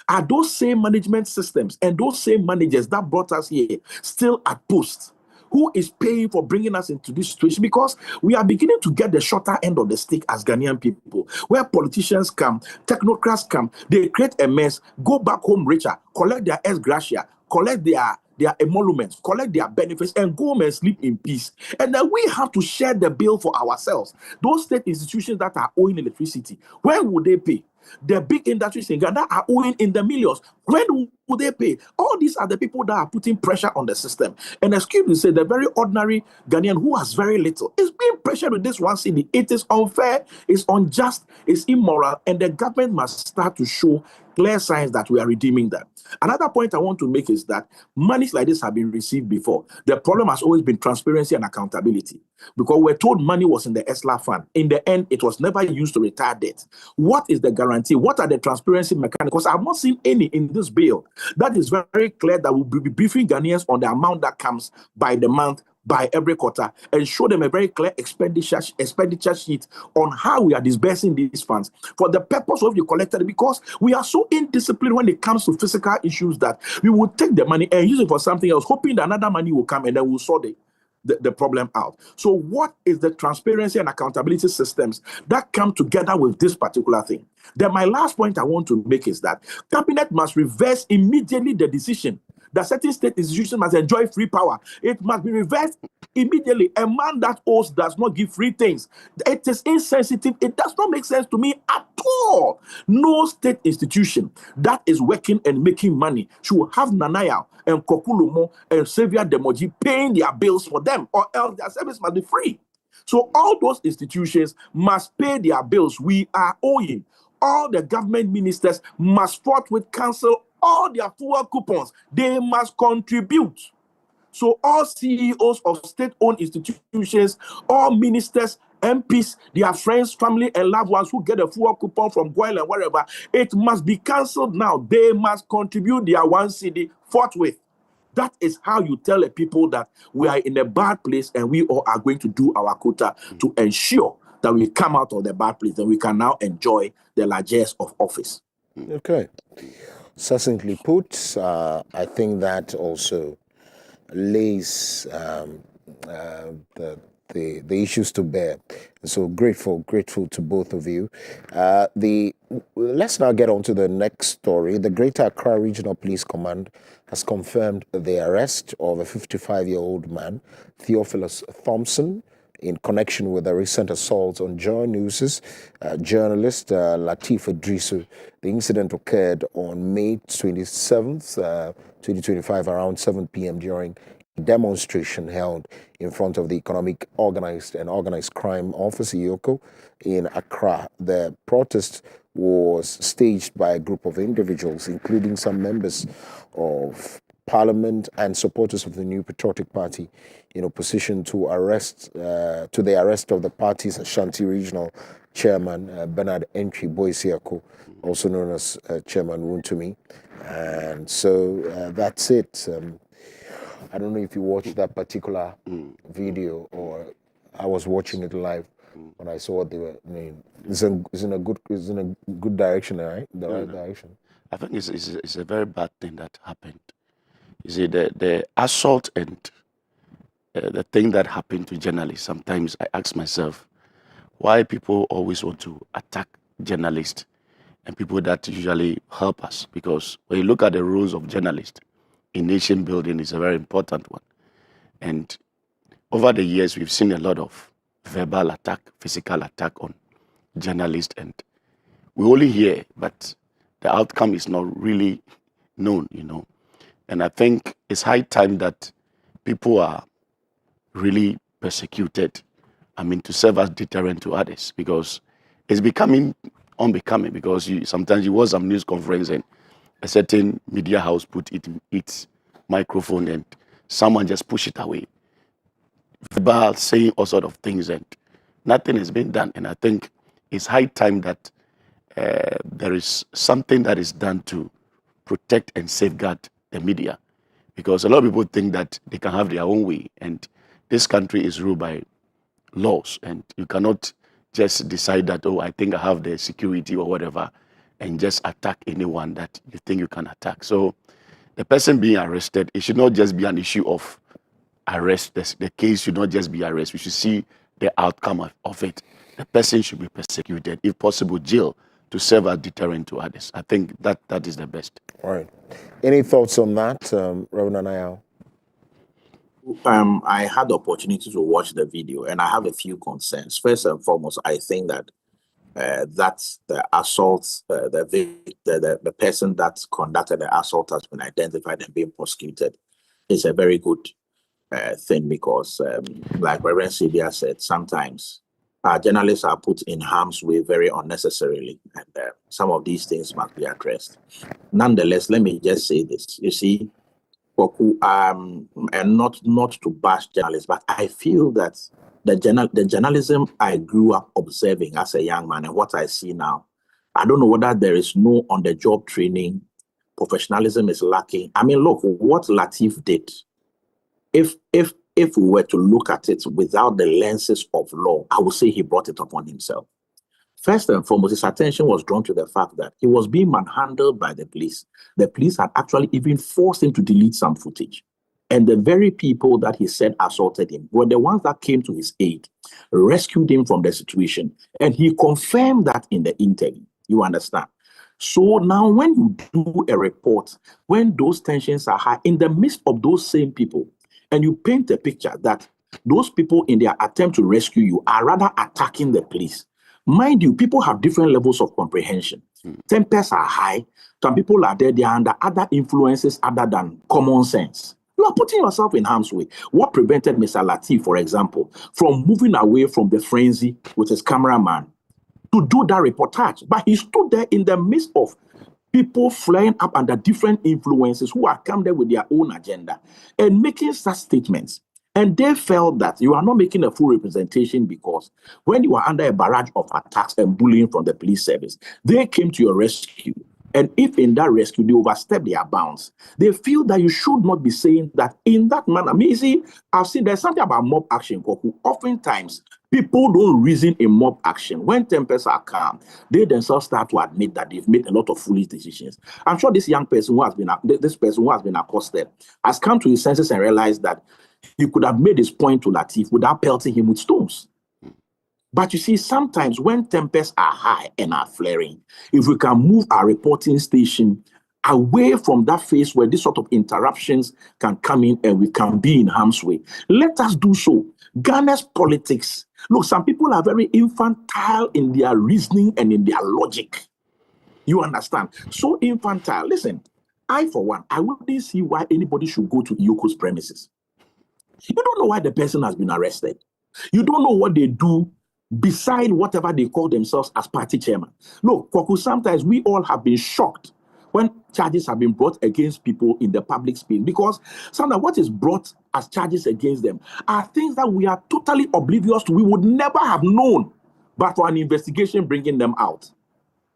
Are those same management systems and those same managers that brought us here still at post? Who is paying for bringing us into this situation? Because we are beginning to get the shorter end of the stick as Ghanaian people, where politicians come, technocrats come, they create a mess, go back home richer, collect their ex gratia, collect their emoluments, collect their benefits, and go home and sleep in peace. And then we have to share the bill for ourselves. Those state institutions that are owing electricity, when would they pay? The big industries in Ghana are owing in the millions. When will they pay? All these are the people that are putting pressure on the system. And excuse me to say, the very ordinary Ghanaian who has very little is being pressured with this one city. It is unfair, it's unjust, it's immoral, and the government must start to show clear signs that we are redeeming that. Another point I want to make is that monies like this have been received before. The problem has always been transparency and accountability, because we're told money was in the ESLA fund. In the end, it was never used to retire debt. What is the guarantee? What are the transparency mechanisms? Because I've not seen any in this bill. That is very clear that we'll be briefing Ghanaians on the amount that comes by the month, by every quarter, and show them a very clear expenditure sheet on how we are disbursing these funds for the purpose of the collected, because we are so indisciplined when it comes to physical issues that we will take the money and use it for something else, hoping that another money will come and then we'll sort the problem out. So what is the transparency and accountability systems that come together with this particular thing? Then my last point I want to make is that cabinet must reverse immediately the decision that certain state institutions must enjoy free power. It must be reversed immediately. A man that owes does not give free things. It is insensitive. It does not make sense to me at all. No state institution that is working and making money should have Nanaya and Kokulumo and Xavier Demoji paying their bills for them, or else their service must be free. So all those institutions must pay their bills. We are owing. All the government ministers must forthwith cancel all their fuel coupons. They must contribute. So all CEOs of state-owned institutions, all ministers, MPs, their friends, family, and loved ones who get a fuel coupon from Goyle and wherever, it must be cancelled now. They must contribute their 1 cedi forthwith. That is how you tell the people that we are in a bad place and we all are going to do our quota to ensure that we come out of the bad place and we can now enjoy the largesse of office. Okay. Succinctly put, I think that also lays the issues to bear. So grateful to both of you. Let's now get on to the next story. The Greater Accra Regional Police Command has confirmed the arrest of a 55-year-old man, Theophilus Thompson, in connection with the recent assault on Joy News' journalist Latif Idrisu. The incident occurred on May 27th, 2025, around 7 p.m. during a demonstration held in front of the Economic Organized Crime Office, EOCO, in Accra. The protest was staged by a group of individuals, including some members of Parliament and supporters of the New Patriotic Party, in opposition to the arrest of the party's Ashanti Regional Chairman Bernard Entry Boisiako, also known as Chairman Wuntumi. And so that's it. I don't know if you watched that particular video, or I was watching it live when I saw what they were. I mean, it's in a good direction, right? The right direction. I think it's a very bad thing that happened. You see, the assault and the thing that happened to journalists, sometimes I ask myself why people always want to attack journalists and people that usually help us. Because when you look at the roles of journalists in nation building, it's a very important one. And over the years, we've seen a lot of verbal attack, physical attack on journalists, and we only hear, but the outcome is not really known, you know. And I think it's high time that people are really persecuted, to serve as deterrent to others, because it's becoming unbecoming. Because sometimes you watch some news conference and a certain media house put its microphone and someone just push it away, verbal, saying all sort of things, and nothing has been done. And I think it's high time that there is something that is done to protect and safeguard the media, because a lot of people think that they can have their own way, and this country is ruled by laws, and you cannot just decide that, oh, I think I have the security or whatever, and just attack anyone that you think you can attack. So the person being arrested, it should not just be an issue of arrest. The case should not just be arrest. We should see the outcome of it. The person should be persecuted, if possible, jail, to serve as deterrent to others. I think that is the best. All right. Any thoughts on that, Reverend Anayao? I had the opportunity to watch the video, and I have a few concerns. First and foremost, I think that the assault, the person that conducted the assault has been identified and being prosecuted is a very good thing, because, like Reverend Sylvia said, sometimes journalists are put in harm's way very unnecessarily, and some of these things must be addressed. Nonetheless, let me just say this. You see, and not to bash journalists, but I feel that the journalism I grew up observing as a young man and what I see now, I don't know whether there is no on-the-job training, professionalism is lacking. I mean, look, what Latif did, if we were to look at it without the lenses of law, I would say he brought it upon himself. First and foremost, his attention was drawn to the fact that he was being manhandled by the police. The police had actually even forced him to delete some footage. And the very people that he said assaulted him were the ones that came to his aid, rescued him from the situation. And he confirmed that in the interview. You understand? So now when you do a report, when those tensions are high, in the midst of those same people, and you paint a picture that those people in their attempt to rescue you are rather attacking the police. Mind you, people have different levels of comprehension. Tempers are high. Some people are there, they are under other influences other than common sense. You are putting yourself in harm's way. What prevented Mr. Latif, for example, from moving away from the frenzy with his cameraman to do that reportage? But he stood there in the midst of people flying up under different influences who have come there with their own agenda and making such statements. And they felt that you are not making a full representation because when you are under a barrage of attacks and bullying from the police service, they came to your rescue. And if in that rescue they overstep their bounds, they feel that you should not be saying that in that manner. I mean, you see, I've seen there's something about mob action, Koku. Oftentimes, people don't reason in mob action. When tempers are calm, they themselves start to admit that they've made a lot of foolish decisions. I'm sure this young person this person who has been accosted has come to his senses and realized that he could have made his point to Latif without pelting him with stones. But you see, sometimes when tempers are high and are flaring, if we can move our reporting station away from that phase where this sort of interruptions can come in and we can be in harm's way, let us do so. Ghana's politics, look, some people are very infantile in their reasoning and in their logic. You understand? So infantile. Listen, I, for one, I wouldn't see why anybody should go to Yoko's premises. You don't know why the person has been arrested. You don't know what they do beside whatever they call themselves as party chairman. Look, Kwaku, sometimes we all have been shocked when charges have been brought against people in the public space, because sometimes what is brought as charges against them are things that we are totally oblivious to. We would never have known but for an investigation bringing them out.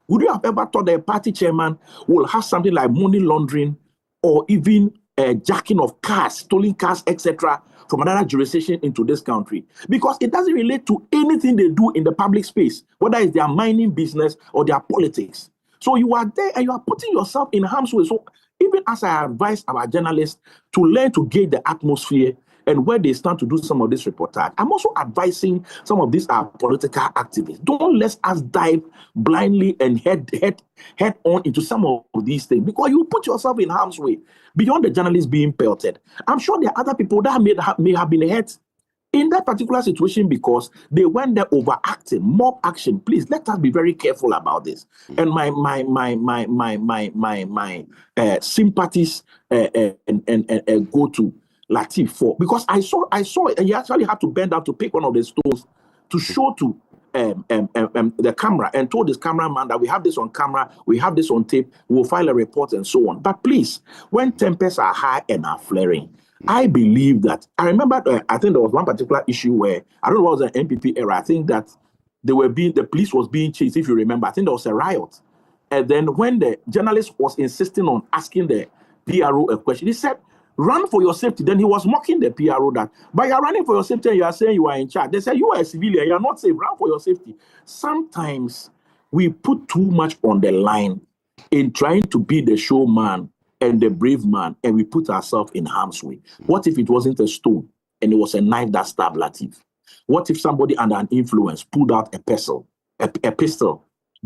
Would you have ever thought that a party chairman will have something like money laundering or even jacking of cars, stolen cars, etc., from another jurisdiction into this country? Because it doesn't relate to anything they do in the public space, whether it's their mining business or their politics. So you are there and you are putting yourself in harm's way. So even as I advise our journalists to learn to gauge the atmosphere and where they stand to do some of this reportage, I'm also advising some of these political activists. Don't let us dive blindly and head on into some of these things, because you put yourself in harm's way beyond the journalists being pelted. I'm sure there are other people that may have been hurt in that particular situation because they went there overacting, mob action. Please let us be very careful about this. And my sympathies and go to Latif for, because I saw it, and you actually had to bend down to pick one of the stones to show to the camera and told this cameraman that we have this on camera, we have this on tape, we'll file a report and so on. But please, when tempers are high and are flaring, I believe that, I remember, I think there was one particular issue where, I don't know what was an MPP era, I think that the police was being chased, if you remember. I think there was a riot. And then when the journalist was insisting on asking the PRO a question, he said, run for your safety. Then he was mocking the PRO that, but you're running for your safety and you are saying you are in charge. They said, you are a civilian, you are not safe, run for your safety. Sometimes we put too much on the line in trying to be the showman and the brave man, and we put ourselves in harm's way. What if it wasn't a stone and it was a knife that stabbed Latif? What if somebody under an influence pulled out a pistol,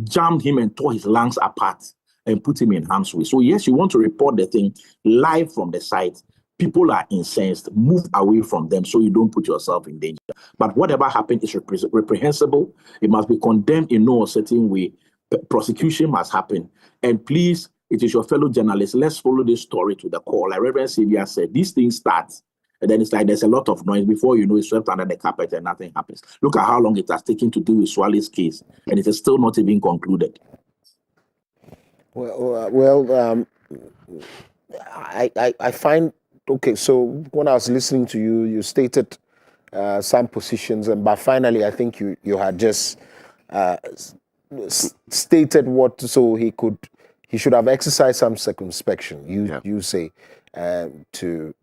jammed him and tore his lungs apart and put him in harm's way? So yes, you want to report the thing live from the site. People are incensed. Move away from them so you don't put yourself in danger. But whatever happened is reprehensible. It must be condemned in no certain way. Prosecution must happen. And please, it is your fellow journalists, let's follow this story to the core. Like Reverend Sylvia said, these things start, and then it's like there's a lot of noise. Before you know, it's swept under the carpet and nothing happens. Look at how long it has taken to deal with Swale's case, and it is still not even concluded. I find, okay, so when I was listening to you, you stated some positions, but finally I think you had just stated what, so he should have exercised some circumspection. You say to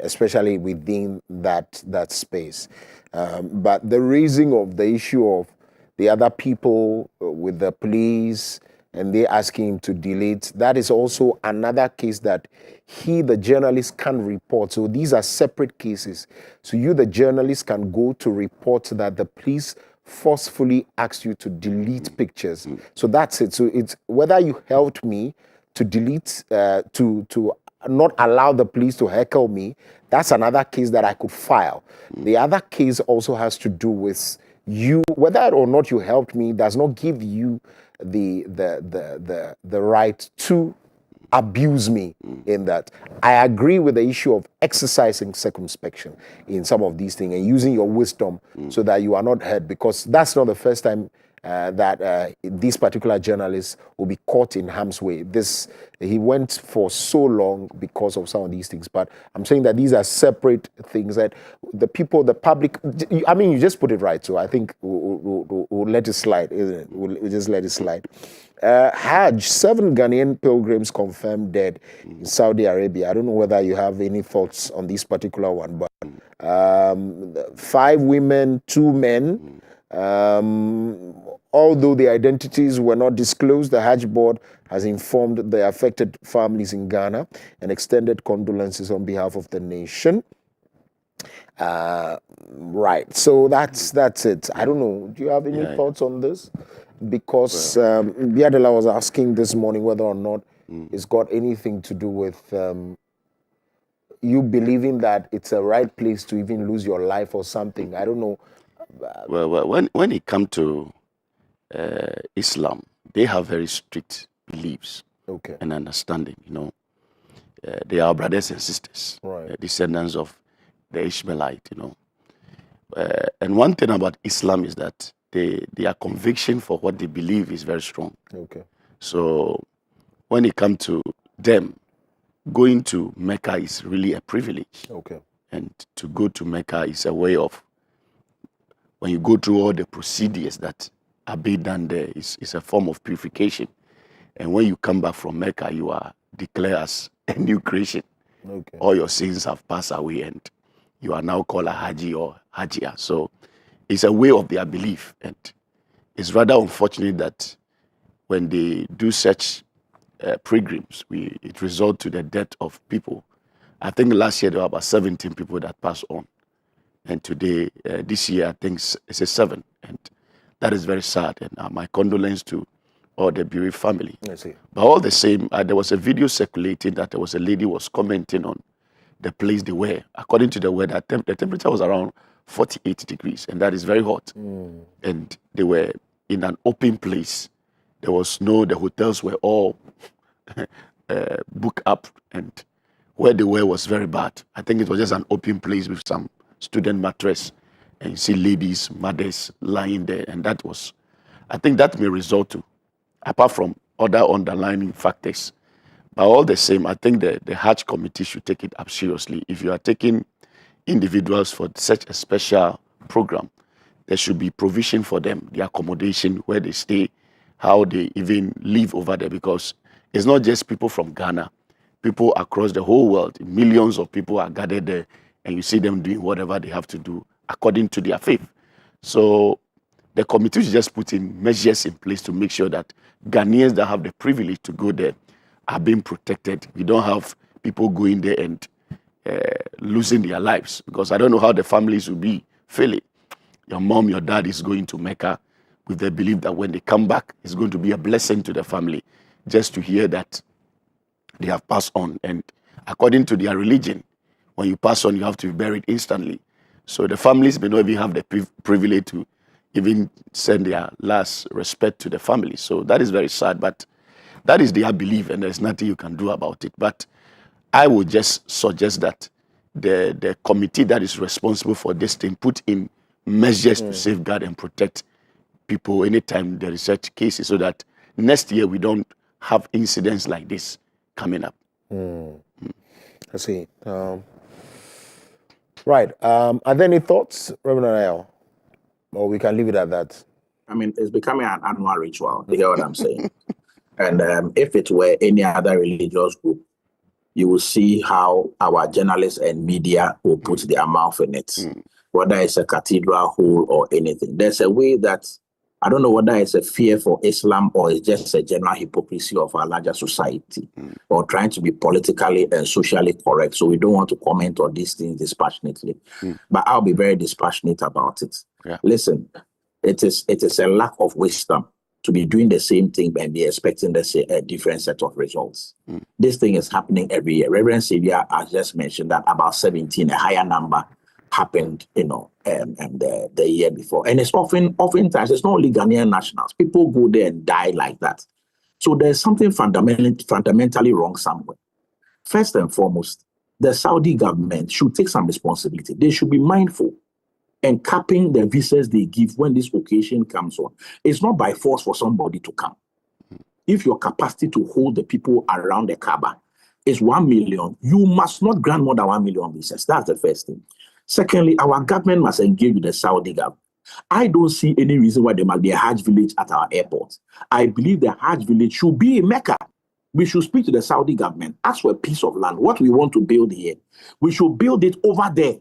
especially within that space. But the raising of the issue of the other people with the police and they asking him to delete, that is also another case that he, the journalist, can report. So these are separate cases. So you, the journalist, can go to report that the police forcefully asked you to delete pictures. So that's it. So it's whether you helped me to delete, to not allow the police to heckle me, that's another case that I could file. The other case also has to do with you, whether or not you helped me does not give you the right to abuse me in that. I agree with the issue of exercising circumspection in some of these things and using your wisdom so that you are not hurt, because that's not the first time that these particular journalists will be caught in harm's way. He went for so long because of some of these things, but I'm saying that these are separate things that the public, I mean, you just put it right, so I think we'll let it slide, isn't it? We'll just let it slide. Hajj, 7 Ghanaian pilgrims confirmed dead in Saudi Arabia. I don't know whether you have any thoughts on this particular one, but 5 women, 2 men. Although the identities were not disclosed, the Hajj board has informed the affected families in Ghana and extended condolences on behalf of the nation. Right, so that's it. I don't know. Do you have any thoughts on this? Because Biadela was asking this morning whether or not it's got anything to do with you believing that it's a right place to even lose your life or something. I don't know. Well, when it comes to Islam, they have very strict beliefs and understanding. They are brothers and sisters, descendants of the Ishmaelite. And one thing about Islam is that their conviction for what they believe is very strong. So when it comes to them, going to Mecca is really a privilege. And to go to Mecca is a way of, when you go through all the procedures that are being done there, it's a form of purification. And when you come back from Mecca, you are declared as a new creation. All your sins have passed away and you are now called a Haji or Hajia. So it's a way of their belief. And it's rather unfortunate that when they do such pilgrims, it results to the death of people. I think last year there were about 17 people that passed on. And today, this year, I think it's a 7. And that is very sad. And my condolences to all the bereaved family. But all the same, there was a video circulating that there was a lady was commenting on the place they were. According to the weather, the temperature was around 48 degrees, and that is very hot. And they were in an open place. There was the hotels were all booked up, and where they were was very bad. I think it was just an open place with some student mattress, and you see ladies, mothers lying there, and that was, I think that may result to, apart from other underlying factors, but all the same, I think the Hajj committee should take it up seriously. If you are taking individuals for such a special program, there should be provision for them, the accommodation, where they stay, how they even live over there, because it's not just people from Ghana, people across the whole world. Millions of people are gathered there, and you see them doing whatever they have to do according to their faith. So the committee should just put in measures in place to make sure that Ghanaians that have the privilege to go there are being protected. We don't have people going there and losing their lives, because I don't know how the families will be feeling. Your mom, your dad is going to Mecca with the belief that when they come back, it's going to be a blessing to the family, just to hear that they have passed on. And according to their religion, when you pass on, you have to be buried instantly. So the families may not even have the privilege to even send their last respect to the family. So that is very sad, but that is their belief, and there's nothing you can do about it. But I would just suggest that the committee that is responsible for this thing put in measures to safeguard and protect people anytime there is such cases, so that next year we don't have incidents like this coming up. I see. Right. Are there any thoughts, Reverend Ayal? Or we can leave it at that? I mean, it's becoming an annual ritual. You hear what I'm saying? And if it were any other religious group, you will see how our journalists and media will put their mouth in it, whether it's a cathedral hall or anything. There's a way that, I don't know whether it's a fear for Islam or it's just a general hypocrisy of our larger society, or trying to be politically and socially correct. So we don't want to comment on these things dispassionately. But I'll be very dispassionate about it. Listen, it is a lack of wisdom to be doing the same thing and be expecting a different set of results. This thing is happening every year. Reverend Sylvia has just mentioned that about 17, a higher number, happened, the year before. And it's oftentimes, it's not only Ghanaian nationals. People go there and die like that. So there's something fundamentally wrong somewhere. First and foremost, the Saudi government should take some responsibility. They should be mindful and capping the visas they give when this occasion comes on. It's not by force for somebody to come. If your capacity to hold the people around the Kaaba is 1 million, you must not grant more than 1 million visas. That's the first thing. Secondly, our government must engage with the Saudi government. I don't see any reason why there must be a Hajj village at our airport. I believe the Hajj village should be in Mecca. We should speak to the Saudi government, ask for a piece of land, what we want to build here. We should build it over there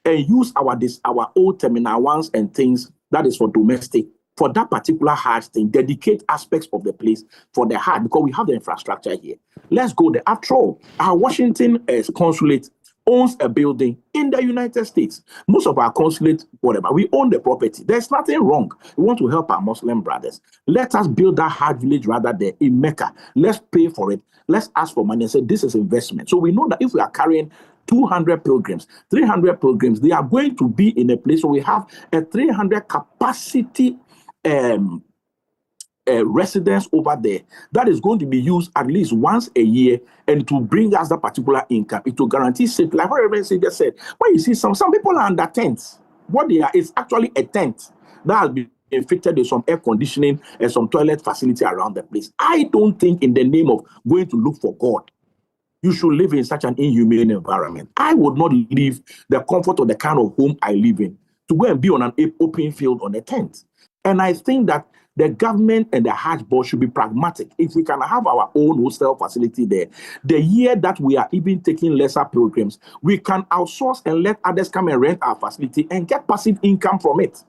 and use our old Terminal 1s and things that is for domestic, for that particular Hajj thing, dedicate aspects of the place for the Hajj, because we have the infrastructure here. Let's go there. After all, our Washington consulate owns a building in the United States. Most of our consulate, whatever, we own the property. There's nothing wrong. We want to help our Muslim brothers. Let us build that Hajj village rather there in Mecca. Let's pay for it. Let's ask for money and say this is investment. So we know that if we are carrying 200 pilgrims, 300 pilgrims, they are going to be in a place where we have a 300 capacity residence over there that is going to be used at least once a year, and to bring us that particular income. It will guarantee safety. Like what Reverend Savior said, when you see some people are under tents, what they are is actually a tent that has been fitted with some air conditioning and some toilet facility around the place. I don't think in the name of going to look for God, you should live in such an inhumane environment. I would not leave the comfort of the kind of home I live in to go and be on an open field on a tent. And I think that the government and the Hajj board should be pragmatic. If we can have our own hostel facility there, the year that we are even taking lesser pilgrims, we can outsource and let others come and rent our facility and get passive income from it.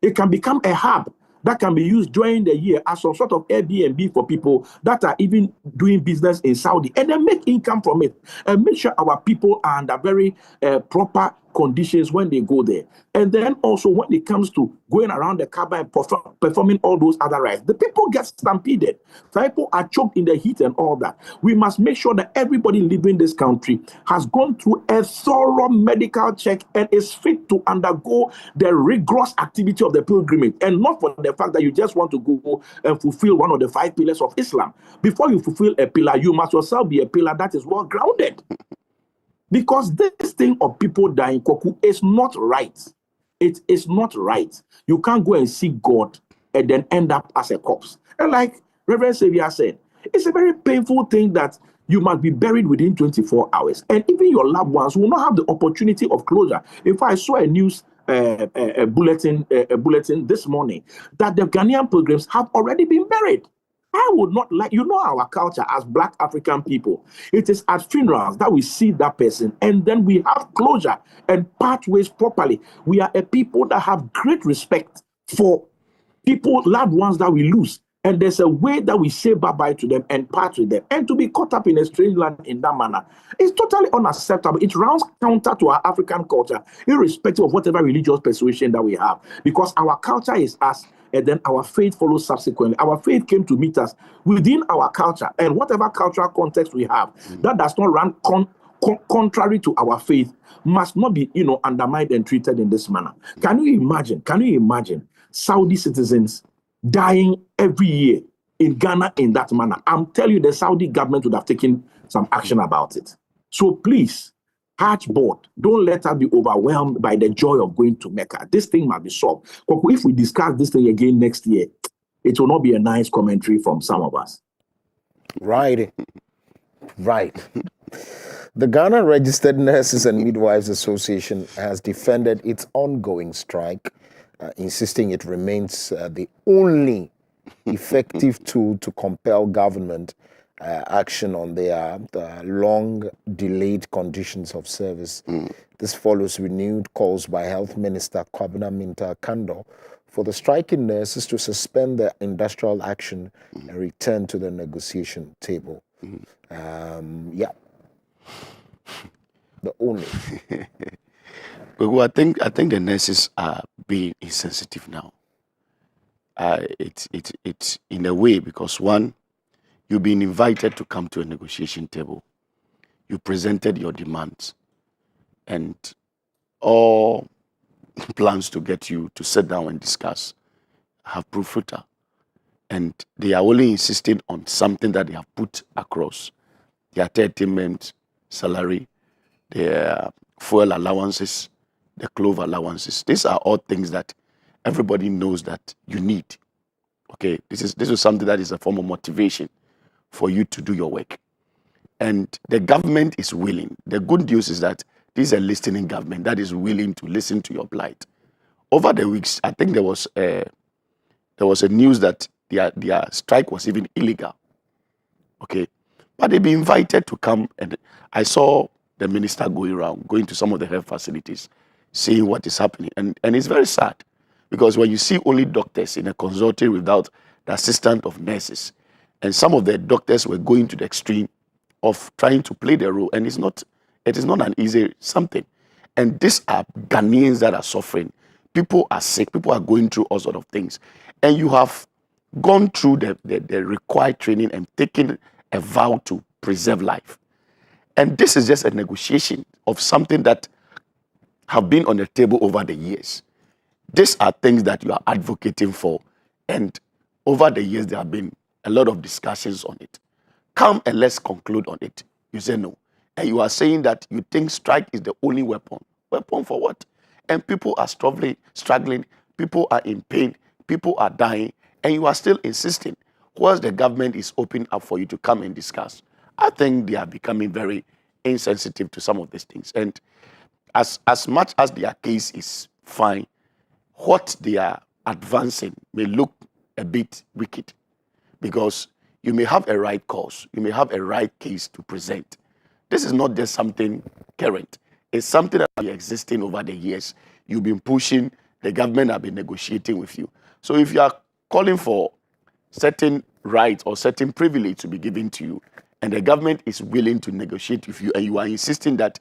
It can become a hub that can be used during the year as some sort of Airbnb for people that are even doing business in Saudi, and then make income from it and make sure our people are under very proper conditions when they go there. And then also when it comes to going around the Kaaba and performing all those other rites, the people get stampeded. People are choked in the heat and all that. We must make sure that everybody living in this country has gone through a thorough medical check and is fit to undergo the rigorous activity of the pilgrimage, and not for the fact that you just want to go and fulfill one of the 5 pillars of Islam. Before you fulfill a pillar, you must yourself be a pillar that is well grounded. Because this thing of people dying, Koku, is not right. It is not right. You can't go and seek God and then end up as a corpse. And like Reverend Xavier said, it's a very painful thing that you must be buried within 24 hours. And even your loved ones will not have the opportunity of closure. In fact, I saw a news bulletin this morning that the Ghanaian pilgrims have already been buried. I would not like, our culture as Black African people, it is at funerals that we see that person and then we have closure and part ways properly. We are a people that have great respect for people, loved ones that we lose. And there's a way that we say bye-bye to them and part with them. And to be caught up in a strange land in that manner is totally unacceptable. It runs counter to our African culture, irrespective of whatever religious persuasion that we have. Because our culture is us, and then our faith follows subsequently. Our faith came to meet us within our culture. And whatever cultural context we have, that does not run contrary to our faith must not be, undermined and treated in this manner. Can you imagine Saudi citizens dying every year in Ghana in that manner? I'm telling you, the Saudi government would have taken some action about it. So please, Hajj board, don't let us be overwhelmed by the joy of going to Mecca. This thing must be solved. If we discuss this thing again next year, it will not be a nice commentary from some of us. Right. The Ghana Registered Nurses and Midwives Association has defended its ongoing strike, insisting it remains the only effective tool to compel government action on their long-delayed conditions of service. This follows renewed calls by Health Minister Kwabena Minta Kando for the striking nurses to suspend their industrial action and return to the negotiation table. The only. Well, I think the nurses are being insensitive now. It's in a way because one, you've been invited to come to a negotiation table. You presented your demands, and all plans to get you to sit down and discuss have proved futile. And they are only insisting on something that they have put across: their 30 months salary, their fuel allowances, the clove allowances. These are all things that everybody knows that you need. Okay, this is something that is a form of motivation for you to do your work. And the government is willing. The good news is that this is a listening government that is willing to listen to your plight. Over the weeks, I think there was a news that their strike was even illegal. Okay, but they've been invited to come, and I saw the minister going to some of the health facilities, seeing what is happening, and it's very sad, because when you see only doctors in a consulting without the assistance of nurses, and some of the doctors were going to the extreme of trying to play the role, and it is not an easy something. And these are Ghanaians that are suffering. People are sick. People are going through all sorts of things, and you have gone through the required training and taken a vow to preserve life. And this is just a negotiation of something that have been on the table over the years. These are things that you are advocating for, and over the years there have been a lot of discussions on it. Come and let's conclude on it. You say no. And you are saying that you think strike is the only weapon. Weapon for what? And people are struggling, people are in pain, people are dying, and you are still insisting. Whilst the government is open up for you to come and discuss, I think they are becoming very insensitive to some of these things. And as much as their case is fine, what they are advancing may look a bit wicked, because you may have a right cause, you may have a right case to present. This is not just something current. It's something that has been existing over the years. You've been pushing, the government have been negotiating with you. So if you are calling for certain rights or certain privilege to be given to you, and the government is willing to negotiate with you, and you are insisting that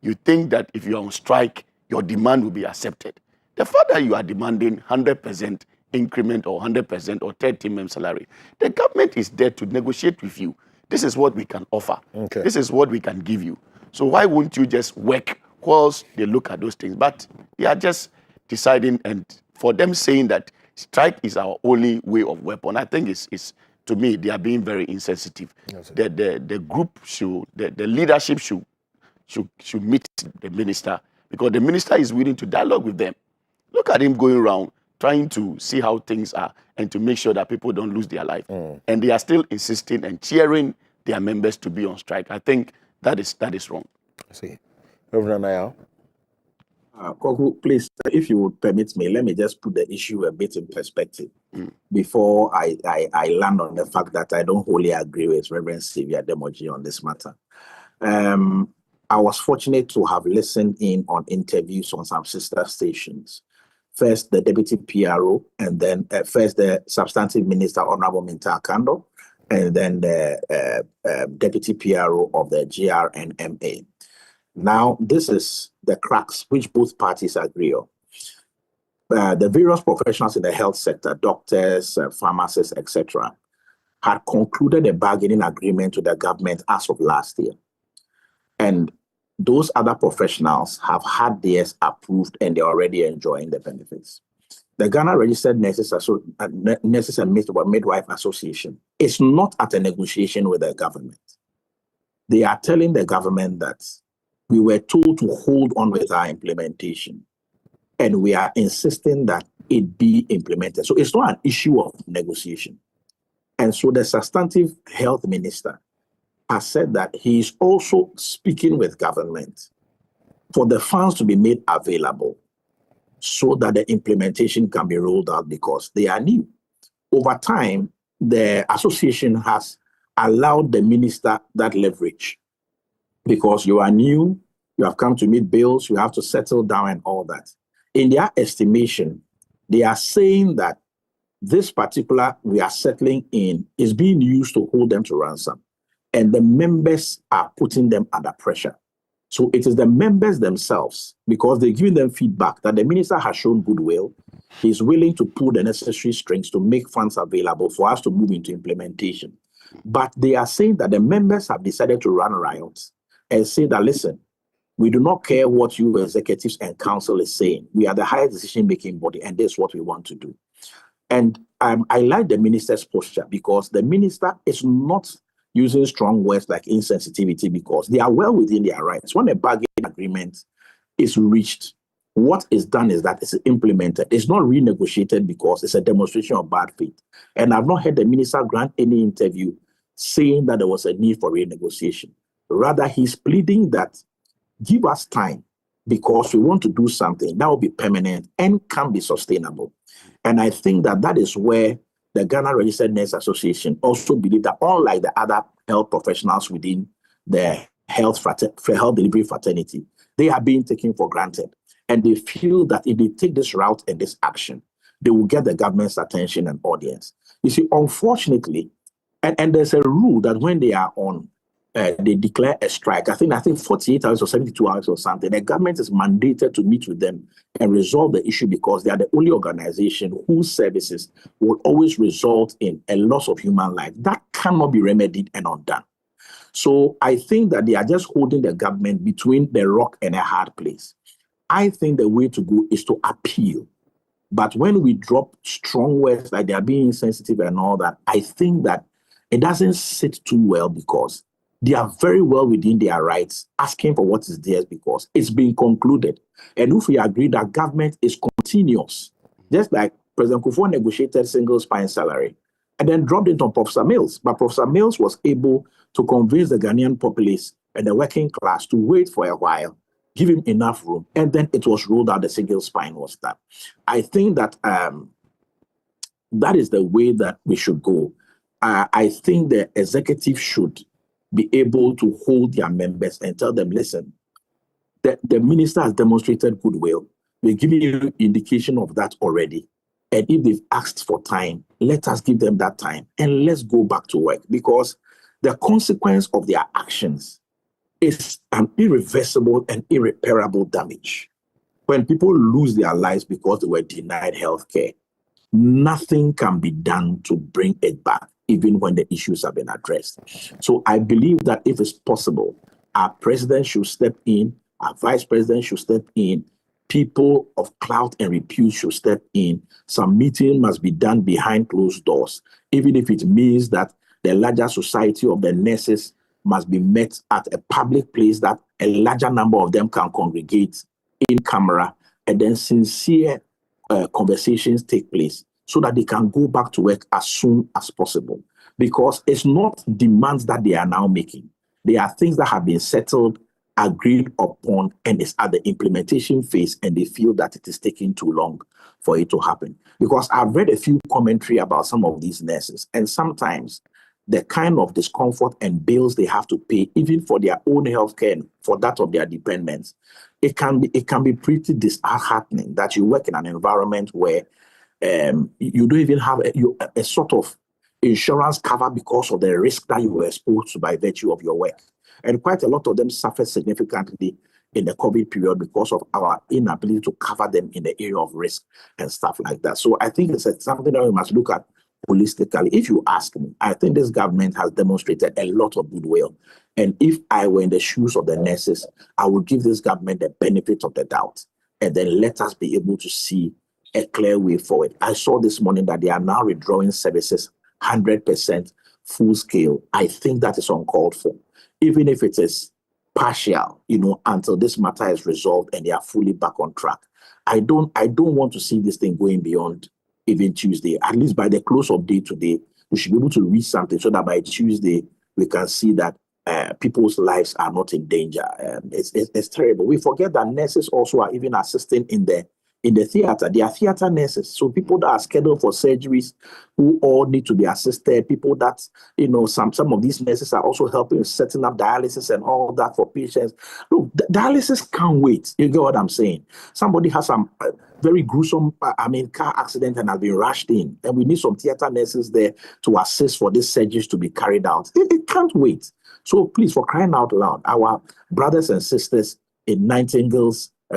you think that if you are on strike, your demand will be accepted. The fact that you are demanding 100% increment or 100% or 13-month salary, the government is there to negotiate with you. This is what we can offer. Okay. This is what we can give you. So why won't you just work whilst they look at those things? But they are just deciding, and for them saying that strike is our only way of weapon, I think it's to me, they are being very insensitive. Yes, the group should, the leadership should meet the minister, because the minister is willing to dialogue with them. Look at him going around trying to see how things are and to make sure that people don't lose their life. And they are still insisting and cheering their members to be on strike. I think that is wrong. I see. Reverend Anaya. Kogu, please, if you would permit me, let me just put the issue a bit in perspective before I land on the fact that I don't wholly agree with Reverend Sylvia Demoji on this matter. I was fortunate to have listened in on interviews on some sister stations. First, the Deputy PRO, and then first the Substantive Minister, Honorable Minta Kando, and then the Deputy PRO of the GRNMA. Now, this is the cracks which both parties agree on. The various professionals in the health sector, doctors, pharmacists, etc., had concluded a bargaining agreement with the government as of last year. And those other professionals have had theirs approved, and they're already enjoying the benefits. The Ghana Registered Nurses and Midwife Association is not at a negotiation with the government. They are telling the government that we were told to hold on with our implementation, and we are insisting that it be implemented. So it's not an issue of negotiation. And so the Substantive Health Minister has said that he is also speaking with government for the funds to be made available so that the implementation can be rolled out, because they are new. Over time, the association has allowed the minister that leverage, because you are new, you have come to meet bills, you have to settle down and all that. In their estimation, they are saying that this particular we are settling in is being used to hold them to ransom, and the members are putting them under pressure. So it is the members themselves, because they're giving them feedback that the minister has shown goodwill. He's willing to pull the necessary strings to make funds available for us to move into implementation. But they are saying that the members have decided to run riots and say that, listen, we do not care what you executives and council is saying. We are the highest decision-making body, and this is what we want to do. And I like the minister's posture, because the minister is not using strong words like insensitivity, because they are well within their rights. When a bargaining agreement is reached, What is done is that it's implemented. It's not renegotiated because it's a demonstration of bad faith. And I've not heard the minister grant any interview saying that there was a need for renegotiation. Rather, he's pleading that give us time because we want to do something that will be permanent and can be sustainable. And I think that that is where the Ghana Registered Nurse Association also believe that unlike the other health professionals within the health delivery fraternity, they are being taken for granted. And they feel that if they take this route and this action, they will get the government's attention and audience. You see, unfortunately, and there's a rule that when they are on, they declare a strike. I think 48 hours or 72 hours or something. The government is mandated to meet with them and resolve the issue because they are the only organization whose services will always result in a loss of human life. That cannot be remedied and undone. So I think that they are just holding the government between the rock and a hard place. I think the way to go is to appeal. But when we drop strong words like they are being insensitive and all that, I think that it doesn't sit too well because they are very well within their rights asking for what is theirs because it's been concluded. And if we agree that government is continuous, just like President Kufuor negotiated single spine salary and then dropped it on Professor Mills. But Professor Mills was able to convince the Ghanaian populace and the working class to wait for a while, give him enough room, and then it was rolled out, the single spine was done. I think that that is the way that we should go. I think the executive should be able to hold their members and tell them, listen, the minister has demonstrated goodwill. We're giving you indication of that already. And if they've asked for time, let us give them that time and let's go back to work because the consequence of their actions is an irreversible and irreparable damage. When people lose their lives because they were denied health care, nothing can be done to bring it back, even when the issues have been addressed. So I believe that if it's possible, our president should step in, our vice president should step in, people of clout and repute should step in. Some meeting must be done behind closed doors, even if it means that the larger society of the nurses must be met at a public place that a larger number of them can congregate in camera, and then sincere conversations take place so that they can go back to work as soon as possible. Because it's not demands that they are now making. They are things that have been settled, agreed upon, and it's at the implementation phase, and they feel that it is taking too long for it to happen. Because I've read a few commentary about some of these nurses, and sometimes the kind of discomfort and bills they have to pay, even for their own healthcare and for that of their dependents, it can be pretty disheartening that you work in an environment where you don't even have a sort of insurance cover because of the risk that you were exposed to by virtue of your work. And quite a lot of them suffered significantly in the COVID period because of our inability to cover them in the area of risk and stuff like that. So I think it's something that we must look at holistically. If you ask me, I think this government has demonstrated a lot of goodwill. And if I were in the shoes of the nurses, I would give this government the benefit of the doubt and then let us be able to see a clear way forward. I saw this morning that they are now withdrawing services 100% full scale. I think that is uncalled for, even if it is partial, until this matter is resolved and they are fully back on track. I don't want to see this thing going beyond even Tuesday. At least by the close of day today, we should be able to read something so that by Tuesday we can see that people's lives are not in danger. It's terrible. We forget that nurses also are even assisting in the theater. They are theater nurses. So people that are scheduled for surgeries who all need to be assisted, people that, some of these nurses are also helping setting up dialysis and all that for patients. Look, dialysis can't wait. You get what I'm saying? Somebody has some very gruesome, car accident and has been rushed in, and we need some theater nurses there to assist for these surgeries to be carried out. It can't wait. So please, for crying out loud, our brothers and sisters in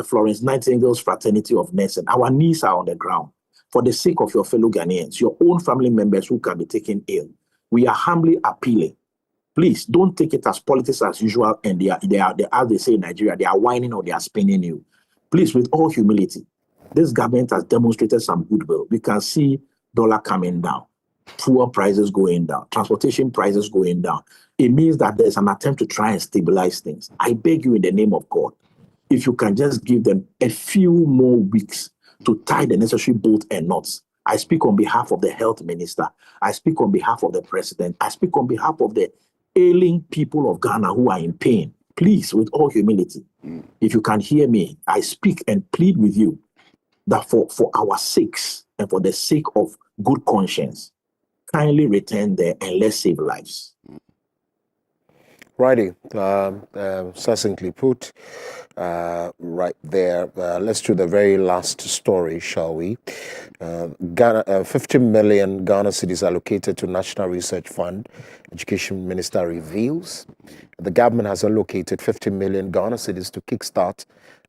Florence Nightingale's fraternity of nursing, our knees are on the ground. For the sake of your fellow Ghanaians, your own family members who can be taken ill, we are humbly appealing. Please don't take it as politics as usual, and they are, as they say in Nigeria, they are whining or they are spinning you. Please, with all humility, this government has demonstrated some goodwill. We can see dollar coming down, fuel prices going down, transportation prices going down. It means that there's an attempt to try and stabilize things. I beg you in the name of God, if you can just give them a few more weeks to tie the necessary bolts and knots. I speak on behalf of the health minister. I speak on behalf of the president. I speak on behalf of the ailing people of Ghana who are in pain. Please, with all humility, if you can hear me, I speak and plead with you that for our sakes and for the sake of good conscience, kindly return there and let's save lives. Righty, succinctly put, right there. Let's do the very last story, shall we? Ghana, 50 million Ghana cedis allocated to National Research Fund, Education Minister reveals. The government has allocated 50 million Ghana cedis to kickstart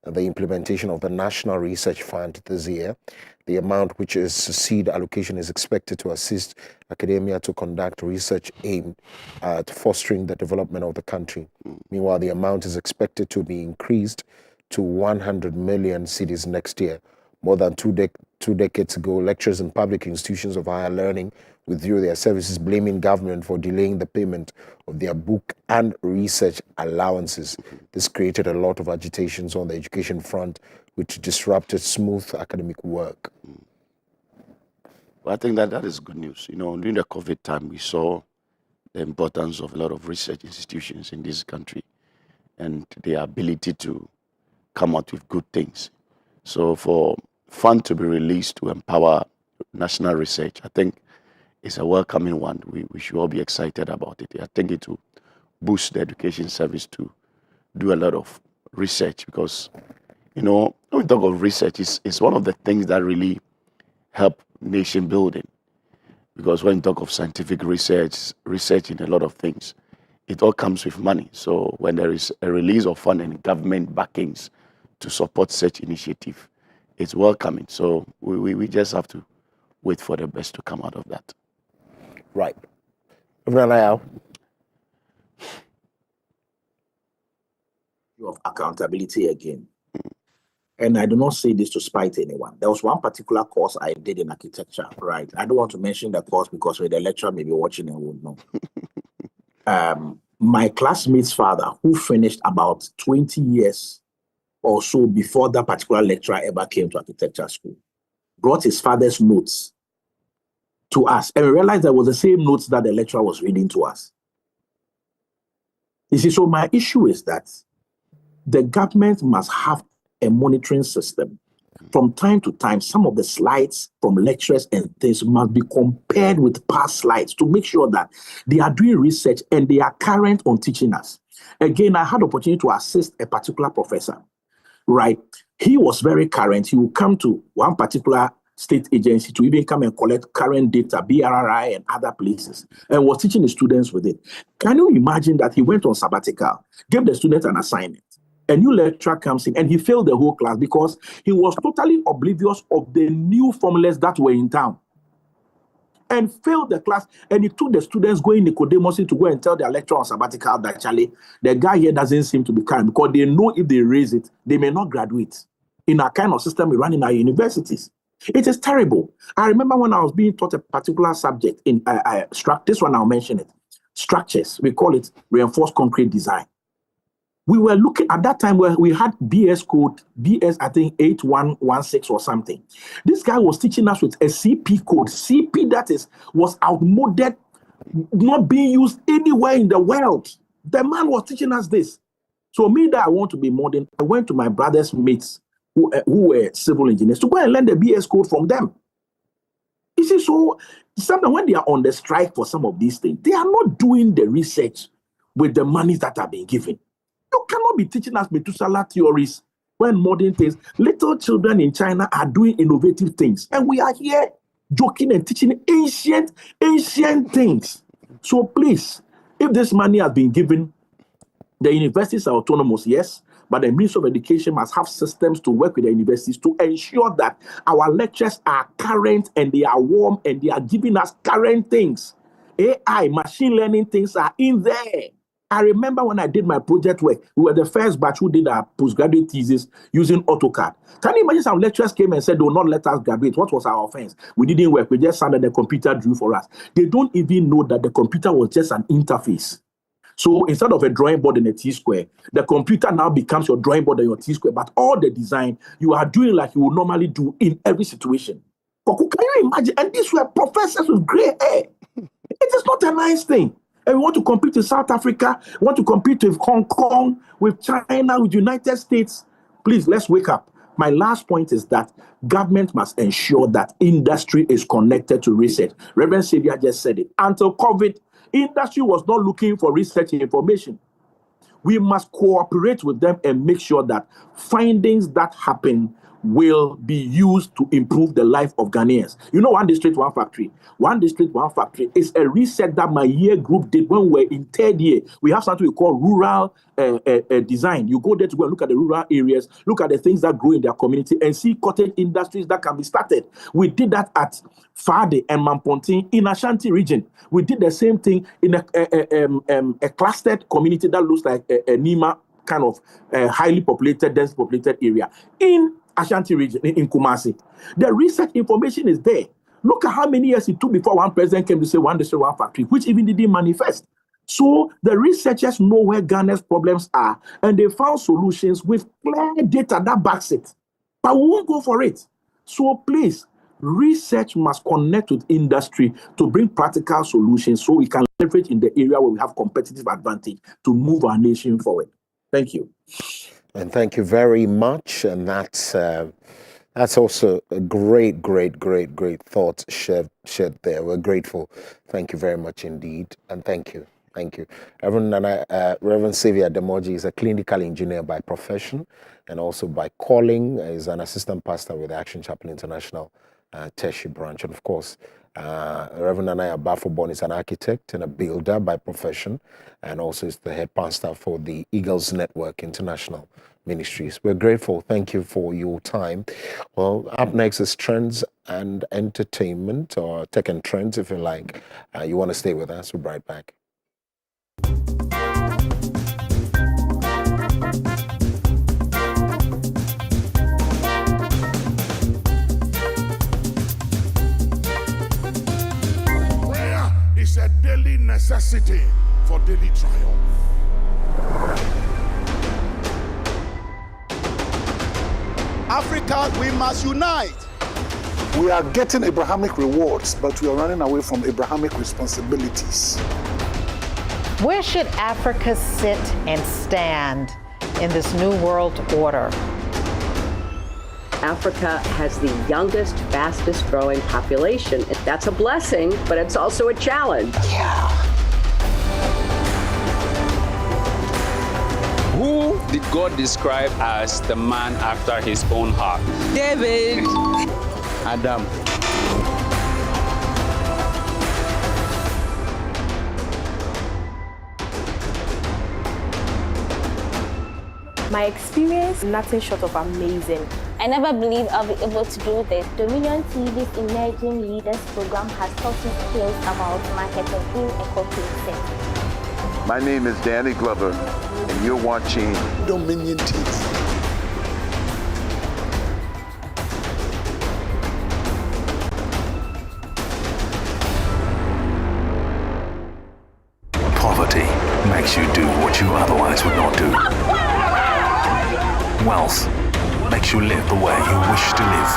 the implementation of the National Research Fund this year. The amount, which is seed allocation, is expected to assist academia to conduct research aimed at fostering the development of the country. Meanwhile, the amount is expected to be increased to 100 million cedis next year. More than two decades ago, lecturers in public institutions of higher learning withdrew their services, blaming government for delaying the payment of their book and research allowances. This created a lot of agitations on the education front, which disrupted smooth academic work. Well, I think that is good news. You know, during the COVID time, we saw the importance of a lot of research institutions in this country and their ability to come out with good things. So for fund to be released to empower national research, I think it's a welcoming one. We should all be excited about it. I think it will boost the education service to do a lot of research because, you know, when we talk of research, it's one of the things that really help nation building. Because when you talk of scientific research in a lot of things, it all comes with money. So when there is a release of fund and government backings to support such initiative, it's welcoming. So we just have to wait for the best to come out of that. Right. Of accountability again. And I do not say this to spite anyone. There was one particular course I did in architecture, right? I don't want to mention the course because the lecturer may be watching and would know. My classmate's father, who finished about 20 years or so before that particular lecturer ever came to architecture school, brought his father's notes to us. And we realized that was the same notes that the lecturer was reading to us. You see, so my issue is that the government must have a monitoring system. From time to time, some of the slides from lecturers and things must be compared with past slides to make sure that they are doing research and they are current on teaching us. Again, I had the opportunity to assist a particular professor, right? He was very current. He would come to one particular state agency to even come and collect current data, BRRI and other places, and was teaching the students with it. Can you imagine that he went on sabbatical, gave the students an assignment, a new lecturer comes in and he failed the whole class because he was totally oblivious of the new formulas that were in town and failed the class. And he took the students going Nicodemously to go and tell their lecturer on sabbatical that actually the guy here doesn't seem to be kind because they know if they raise it, they may not graduate. In our kind of system we run in our universities, it is terrible. I remember when I was being taught a particular subject in this one, I'll mention it, structures. We call it reinforced concrete design. We were looking at that time where we had BS code, I think 8116 or something. This guy was teaching us with a CP code. CP was outmoded, not being used anywhere in the world. The man was teaching us this. So me that I want to be modern, I went to my brother's mates who were civil engineers to go and learn the BS code from them. You see, so sometimes when they are on the strike for some of these things, they are not doing the research with the money that are being given. You cannot be teaching us Methuselah theories when modern things. Little children in China are doing innovative things, and we are here joking and teaching ancient things. So please, if this money has been given, the universities are autonomous, yes, but the Ministry of Education must have systems to work with the universities to ensure that our lectures are current and they are warm and they are giving us current things. AI, machine learning things are in there. I remember when I did my project work, we were the first batch who did our postgraduate thesis using AutoCAD. Can you imagine some lecturers came and said they will not let us graduate? What was our offense? We didn't work. We just sounded the computer drew for us. They don't even know that the computer was just an interface. So instead of a drawing board and a T-square, the computer now becomes your drawing board and your T-square. But all the design you are doing like you would normally do in every situation. Can you imagine? And these were professors with gray hair. It is not a nice thing. And we want to compete with South Africa, we want to compete with Hong Kong, with China, with United States. Please, let's wake up. My last point is that government must ensure that industry is connected to research. Reverend Xavier just said it. Until COVID, industry was not looking for research information. We must cooperate with them and make sure that findings that happen will be used to improve the life of Ghanaians. You know, One District, One Factory. One District, One Factory is a research that my year group did when we were in third year. We have something we call rural design. You go there to go and look at the rural areas, look at the things that grow in their community and see cottage industries that can be started. We did that at Fade and Mampontin in Ashanti region. We did the same thing in a clustered community that looks like a Nima kind of highly populated, dense populated area in Ashanti region, in Kumasi. The research information is there. Look at how many years it took before one president came to say One District, One Factory, which even didn't manifest. So the researchers know where Ghana's problems are, and they found solutions with clear data that backs it. But we won't go for it. So please, research must connect with industry to bring practical solutions so we can leverage in the area where we have competitive advantage to move our nation forward. Thank you. And thank you very much. And that's also a great thought shared there. We're grateful. Thank you very much indeed. And thank you. Reverend Xavier Demoji is a clinical engineer by profession and also by calling. Is an assistant pastor with Action Chapel International Tertiary branch. And of course, Reverend Anaya Bafobon is an architect and a builder by profession, and also is the head pastor for the Eagles Network International Ministries. We're grateful. Thank you for your time. Well, up next is Trends and Entertainment, or Tech and Trends, if you like. You want to stay with us? We'll be right back. It's a daily necessity for daily triumph. Africa, we must unite. We are getting Abrahamic rewards, but we are running away from Abrahamic responsibilities. Where should Africa sit and stand in this new world order? Africa has the youngest, fastest growing population. That's a blessing, but it's also a challenge. Yeah. Who did God describe as the man after his own heart? David. Adam. My experience, nothing short of amazing. I never believed I'll be able to do this. Dominion TV's Emerging Leaders program has taught me skills about marketing in a corporate setting. My name is Danny Glover, and you're watching Dominion TV. Poverty makes you do what you otherwise would not do. Wealth makes you live the way you wish to live.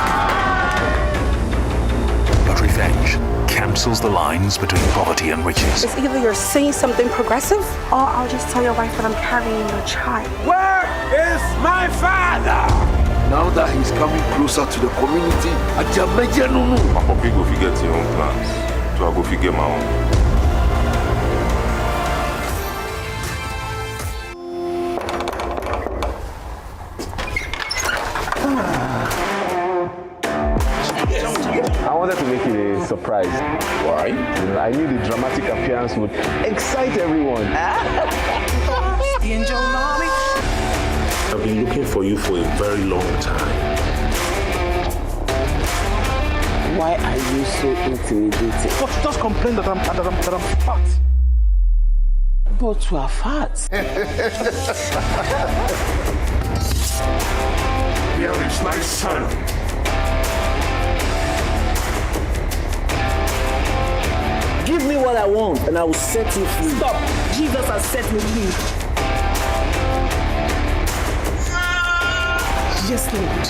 But revenge cancels the lines between poverty and riches. It's either you're saying something progressive, or I'll just tell your wife that I'm carrying your child. Where is my father? Now that he's coming closer to the community, I Papa Big go figure your own plans, so I go figure my own. I wanted to make it a surprise. Why? I knew the dramatic appearance would excite everyone. I've been looking for you for a very long time. Why are you so intimidating? But just complain that I'm fat. But you are fat. Here is my son. Give me what I want and I will set you free. Stop. Jesus has set me free. Yes, Lord.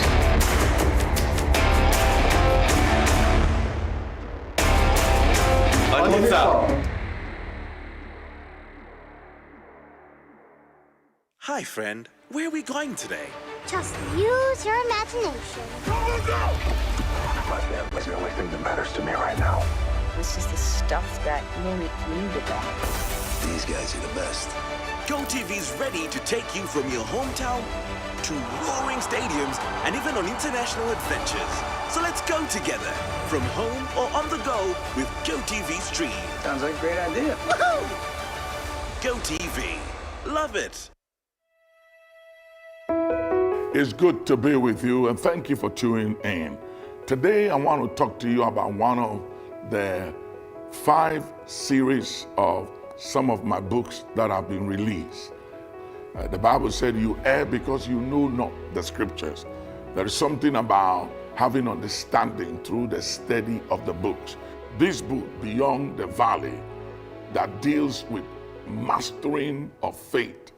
Hi, friend. Where are we going today? Just use your imagination. Go, go! That's the only thing that matters to me right now. This is the stuff that will make me the best. These guys are the best. GOtv's ready to take you from your hometown to roaring stadiums and even on international adventures. So let's go together, from home or on the go with GOtv Stream. Sounds like a great idea. Woohoo! GOtv. Love it. It's good to be with you, and thank you for tuning in. Today, I want to talk to you about one of the 5 series of some of my books that have been released. The Bible said, you err because you know not the scriptures. There is something about having understanding through the study of the books. This book, Beyond the Valley, that deals with mastering of faith,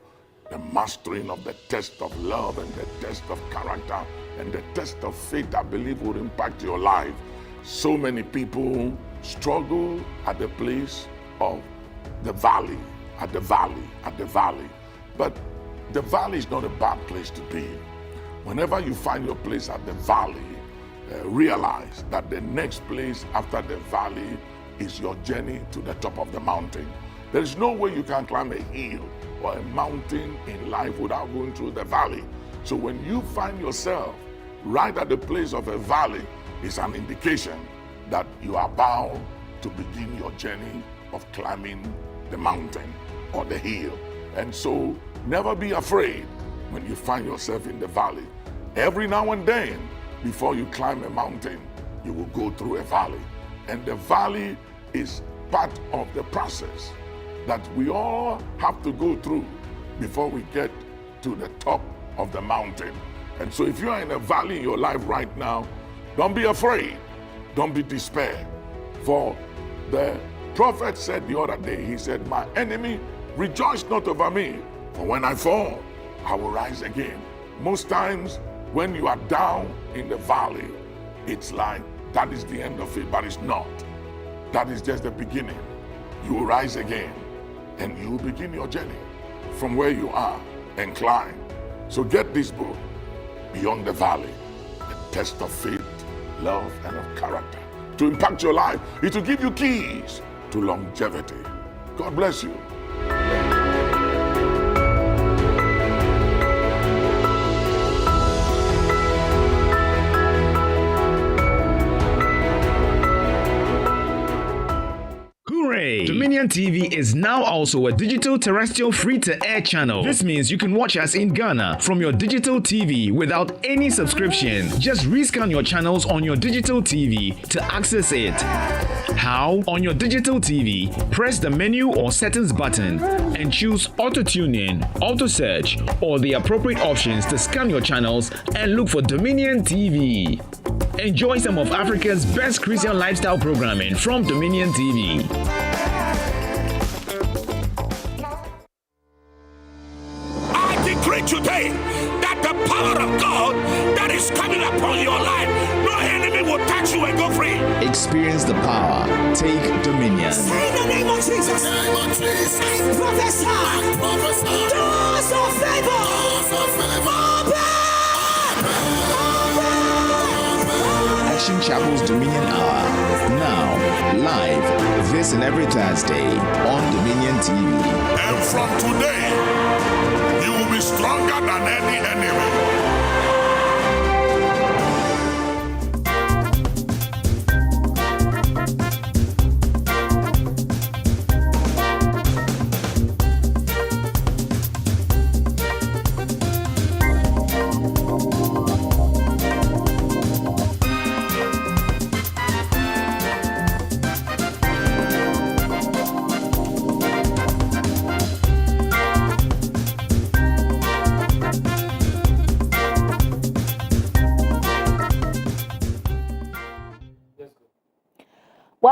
the mastering of the test of love and the test of character and the test of faith, I believe, will impact your life. So many people struggle at the place of the valley, at the valley, at the valley. But the valley is not a bad place to be. Whenever you find your place at the valley, realize that the next place after the valley is your journey to the top of the mountain. There is no way you can climb a hill or a mountain in life without going through the valley. So when you find yourself right at the place of a valley, it's an indication that you are about to begin your journey of climbing the mountain or the hill. And so never be afraid when you find yourself in the valley. Every now and then, before you climb a mountain, you will go through a valley. And the valley is part of the process that we all have to go through before we get to the top of the mountain. And so if you are in a valley in your life right now, don't be afraid, don't be despair. For the prophet said the other day, he said, my enemy, rejoice not over me, for when I fall, I will rise again. Most times when you are down in the valley, it's like that is the end of it, but it's not. That is just the beginning. You will rise again and you will begin your journey from where you are and climb. So get this book, Beyond the Valley, the test of faith, love, and of character. To impact your life, it will give you keys to longevity. God bless you. Hooray! Dominion TV is now also a digital terrestrial free-to-air channel. This means you can watch us in Ghana from your digital TV without any subscription. Just rescan your channels on your digital TV to access it. How? On your digital TV, press the menu or settings button and choose auto-tuning, auto-search, or the appropriate options to scan your channels and look for Dominion TV. Enjoy some of Africa's best Christian lifestyle programming from Dominion TV. I decree today that the power of God that is coming upon your life, no enemy will touch you and go free. Experience the power. Take dominion. Say the name of Jesus. In the name of Jesus. I prophesy. Doors of favor. Action Chapel's Dominion Hour. Now, live, this and every Thursday on Dominion TV. And from today, you will be stronger than any enemy.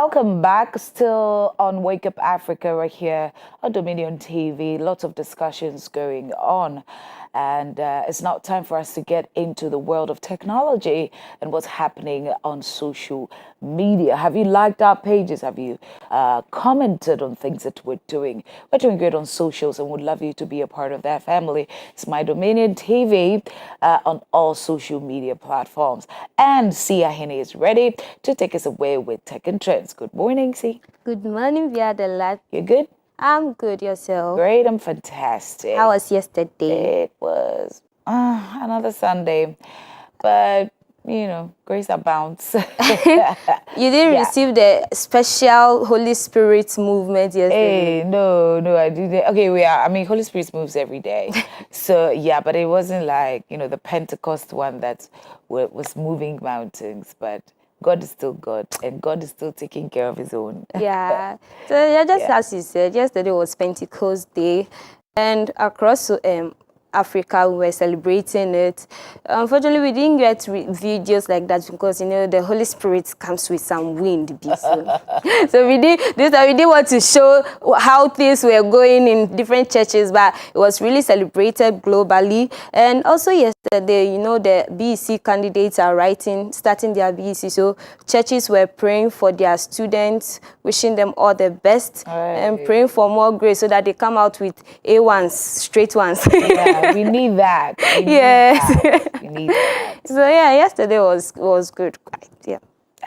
Welcome back. Still on Wake Up Africa right here on Dominion TV. Lots of discussions going on. And it's now time for us to get into the world of technology and what's happening on social media. Have you liked our pages? Have you commented on things that we're doing? We're doing great on socials and would love you to be a part of that family. It's My Dominion TV on all social media platforms. And Sia Hene is ready to take us away with Tech and Trends. Good morning, Si. Good morning, Via the Lad. You good? I'm good. Yourself? Great. I'm fantastic. How was yesterday? It was another Sunday, but you know, grace abounds. You didn't receive the special Holy Spirit movement yesterday? Hey, no, I didn't. Okay, I mean, Holy Spirit moves every day. So, yeah, but it wasn't like, you know, the Pentecost one that was moving mountains, but God is still God, and God is still taking care of his own. Yeah. So, yeah, just as you said, yesterday was Pentecost Day, and across Africa, we were celebrating it. Unfortunately, we didn't get videos like that because, you know, the Holy Spirit comes with some wind. So we didn't want to show how things were going in different churches, but it was really celebrated globally. And also yesterday, you know, the BEC candidates are starting their BEC. So churches were praying for their students, wishing them all the best, and praying for more grace so that they come out with A1s, straight ones. Yeah, we need that. We need that. So yeah, yesterday was good. Yeah.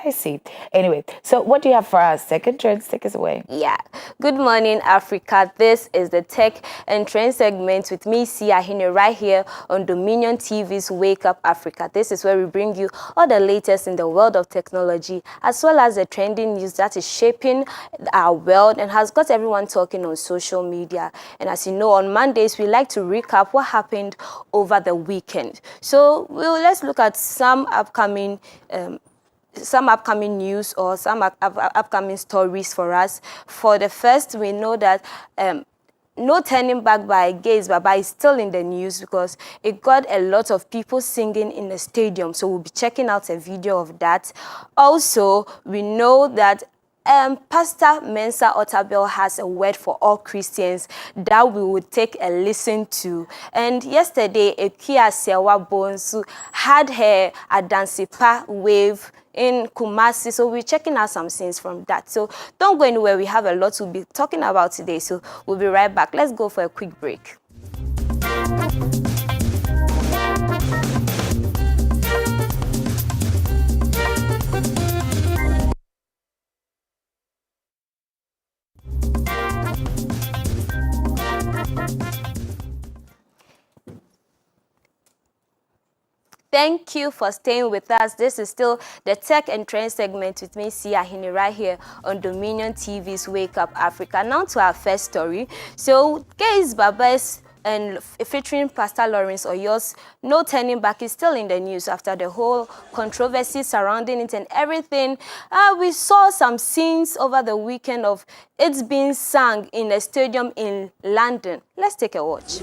I see. Anyway, so what do you have for us? Second Trends, take us away. Yeah. Good morning, Africa. This is the Tech and Trend segment with me, Sia Hine, right here on Dominion TV's Wake Up Africa. This is where we bring you all the latest in the world of technology, as well as the trending news that is shaping our world and has got everyone talking on social media. And as you know, on Mondays, we like to recap what happened over the weekend. So let's look at some upcoming news or some upcoming stories for us. For the first, we know that No Turning Back by Gaze Baba is still in the news because it got a lot of people singing in the stadium. So we'll be checking out a video of that. Also, we know that Pastor Mensa Otabel has a word for all Christians that we would take a listen to. And yesterday, Ekia Sewa Bonsu had her Adansipa wave in Kumasi. So we're checking out some scenes from that. So don't go anywhere. We have a lot to be talking about today. So we'll be right back. Let's go for a quick break. Thank you for staying with us. This is still the Tech and Trend segment with me, Sia Hine, right here on Dominion TV's Wake Up Africa. Now to our first story. So, Gaze Baba's and featuring Pastor Lawrence Oyo's No Turning Back is still in the news after the whole controversy surrounding it and everything. We saw some scenes over the weekend of it being sung in a stadium in London. Let's take a watch.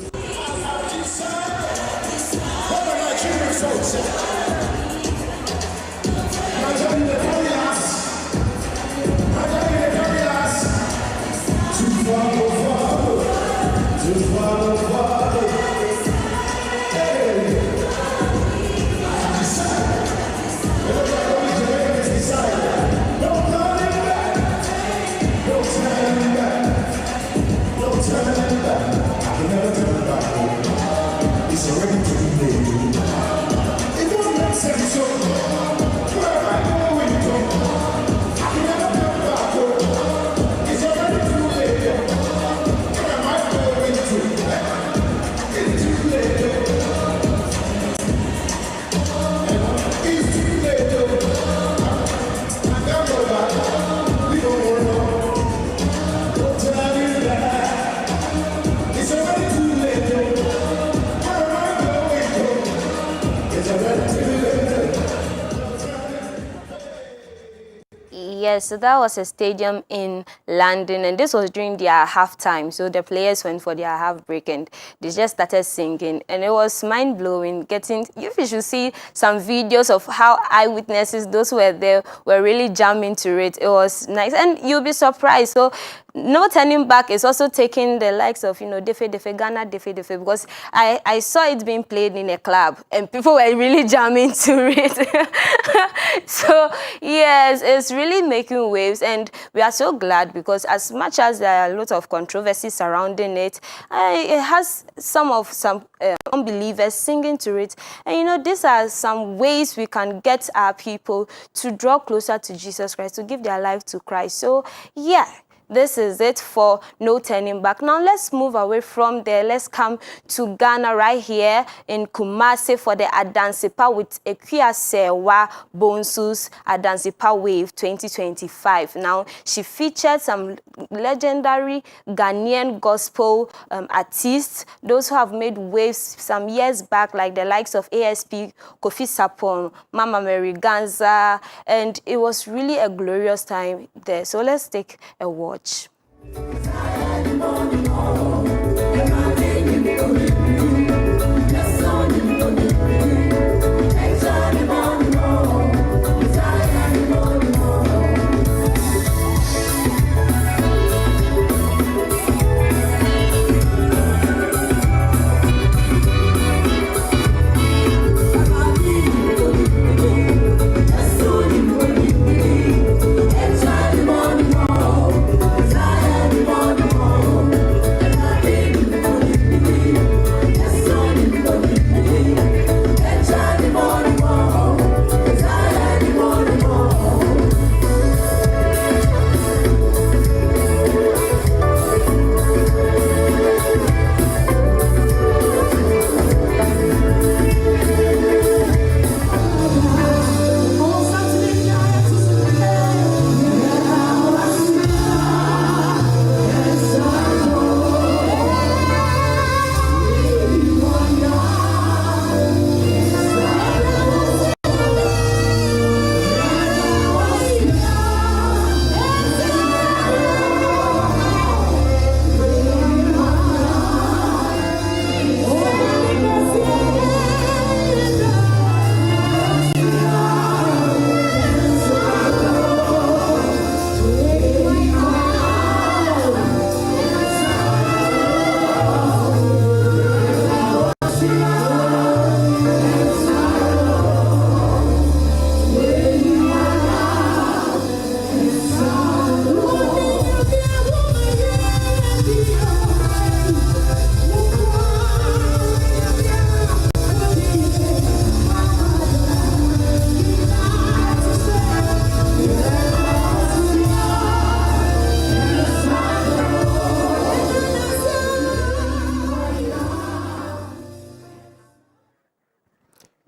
Yes, so that was a stadium in London, and this was during their halftime. So the players went for their half break, and they just started singing, and it was mind blowing. You should see some videos of how eyewitnesses, those who were there, were really jamming to it. It was nice, and you'll be surprised. So No Turning Back is also taking the likes of, Defe, Ghana Defe, because I saw it being played in a club and people were really jamming to it. So, yes, it's really making waves, and we are so glad because as much as there are a lot of controversy surrounding it, it has some unbelievers singing to it. And, these are some ways we can get our people to draw closer to Jesus Christ, to give their life to Christ. So, yeah. This is it for No Turning Back. Now let's move away from there. Let's come to Ghana right here in Kumasi for the Adansipa with Ekia Sewa Bonsu's Adansipa Wave 2025. Now she featured some legendary Ghanaian gospel artists, those who have made waves some years back, like the likes of ASP, Kofi Sapon, Mama Mary Ganza, and it was really a glorious time there. So let's take a watch.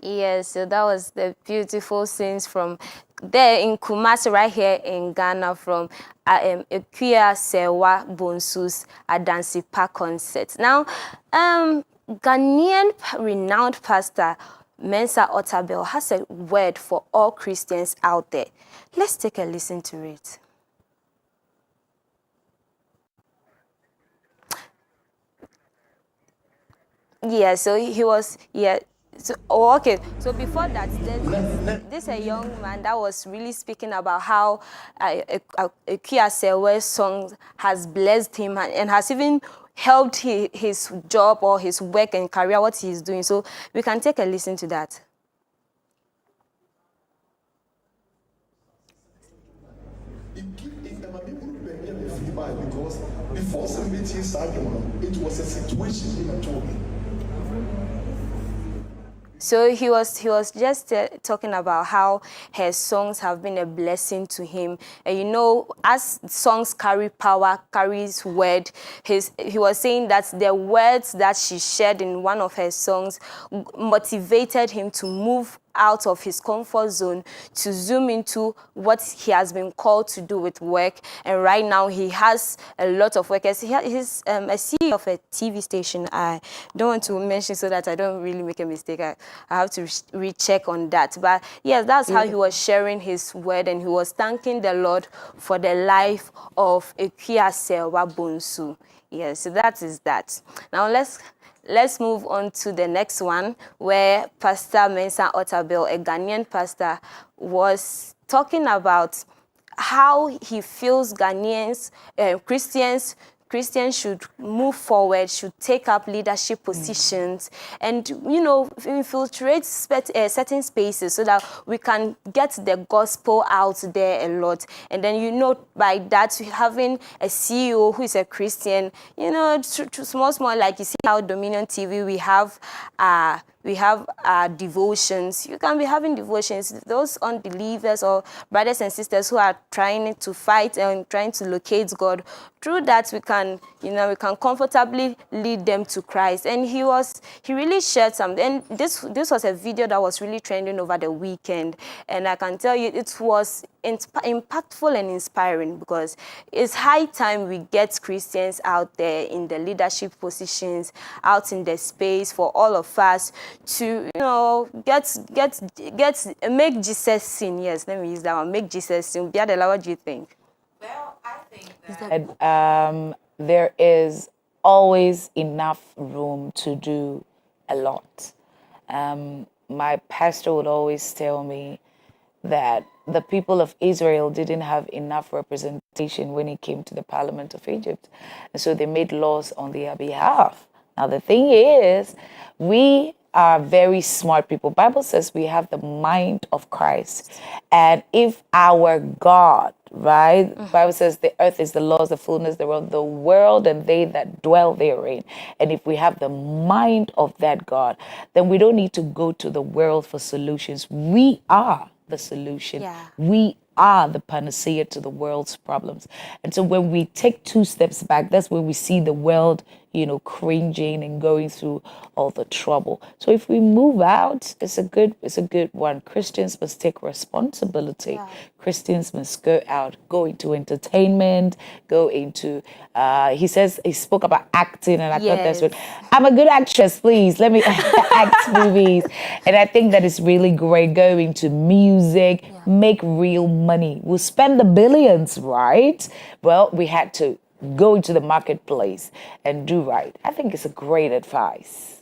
Yes, so that was the beautiful scenes from there in Kumasi, right here in Ghana, from Ekia Sewa Bonsu's Adansipa concert. Now, Ghanaian renowned pastor Mensa Otabil has a word for all Christians out there. Let's take a listen to it. Yeah, so he was, yeah. So, okay. So before that, there's a young man that was really speaking about how Ekia Sewa's song has blessed him and has even helped his job or his work and career, what he's doing. So we can take a listen to that. Because before it was a situation he told me. So he was just talking about how her songs have been a blessing to him. And as songs carry power, carries word, he was saying that the words that she shared in one of her songs motivated him to move out of his comfort zone to zoom into what he has been called to do with work. And right now he has a lot of workers. He's a CEO of a TV station. I don't want to mention so that I don't really make a mistake. I have to recheck on that. But yes, that's how he was sharing his word, and he was thanking the Lord for the life of Equiase Wabonsu. Yes, so that is that. Now let's move on to the next one, where Pastor Mensah Otabil, a Ghanaian pastor, was talking about how he feels Ghanaians, Christians should move forward, should take up leadership positions, and, you know, infiltrate certain spaces so that we can get the gospel out there a lot. And then, you know, by that, having a CEO who is a Christian, you know, small, like you see how Dominion TV, we have devotions. You can be having devotions. Those unbelievers or brothers and sisters who are trying to fight and trying to locate God, through that we can, you know, we can comfortably lead them to Christ. And he really shared something. And this was a video that was really trending over the weekend. And I can tell you it was impactful and inspiring, because it's high time we get Christians out there in the leadership positions, out in the space for all of us to, you know, make Jesus sing. Yes, let me use that one. Make Jesus sing. Biadela, what do you think? Well, I think that there is always enough room to do a lot. My pastor would always tell me that the people of Israel didn't have enough representation when it came to the Parliament of Egypt. And so they made laws on their behalf. Now, the thing is, we are very smart people. Bible says we have the mind of Christ. And if our God, right? Bible says the earth is the Lord's, the fullness thereof, the world and they that dwell therein. And if we have the mind of that God, then we don't need to go to the world for solutions. We are the solution. Yeah. We are the panacea to the world's problems. And so when we take 2 steps back, that's when we see the world, you know, cringing and going through all the trouble. So if we move out, it's a good one. Christians must take responsibility. Yeah. Christians must go out, go into entertainment, go into, he spoke about acting, and I thought that's what, I'm a good actress, please, let me act movies. And I think that is really great. Go into music, make real money. We'll spend the billions, right? Well, we had to go into the marketplace and do right. I think it's a great advice.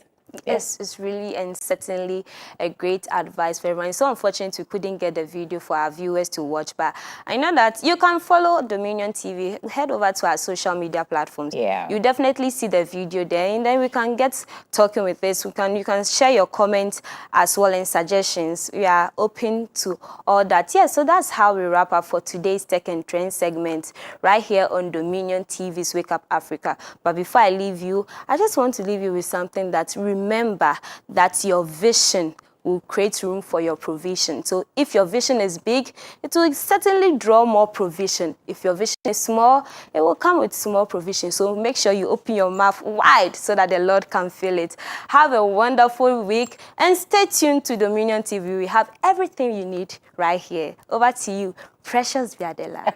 Yes, it's really and certainly a great advice for everyone. It's so unfortunate we couldn't get the video for our viewers to watch, but I know that you can follow Dominion TV. Head over to our social media platforms. Yeah. You definitely see the video there, and then we can get talking with this. You can share your comments as well and suggestions. We are open to all that. Yeah, so that's how we wrap up for today's Tech and Trend segment right here on Dominion TV's Wake Up Africa. But before I leave you, I just want to leave you with something that remember that your vision will create room for your provision. So if your vision is big, it will certainly draw more provision. If your vision is small, it will come with small provision. So make sure you open your mouth wide so that the Lord can fill it. Have a wonderful week and stay tuned to Dominion TV. We have everything you need right here. Over to you, Precious Biadela.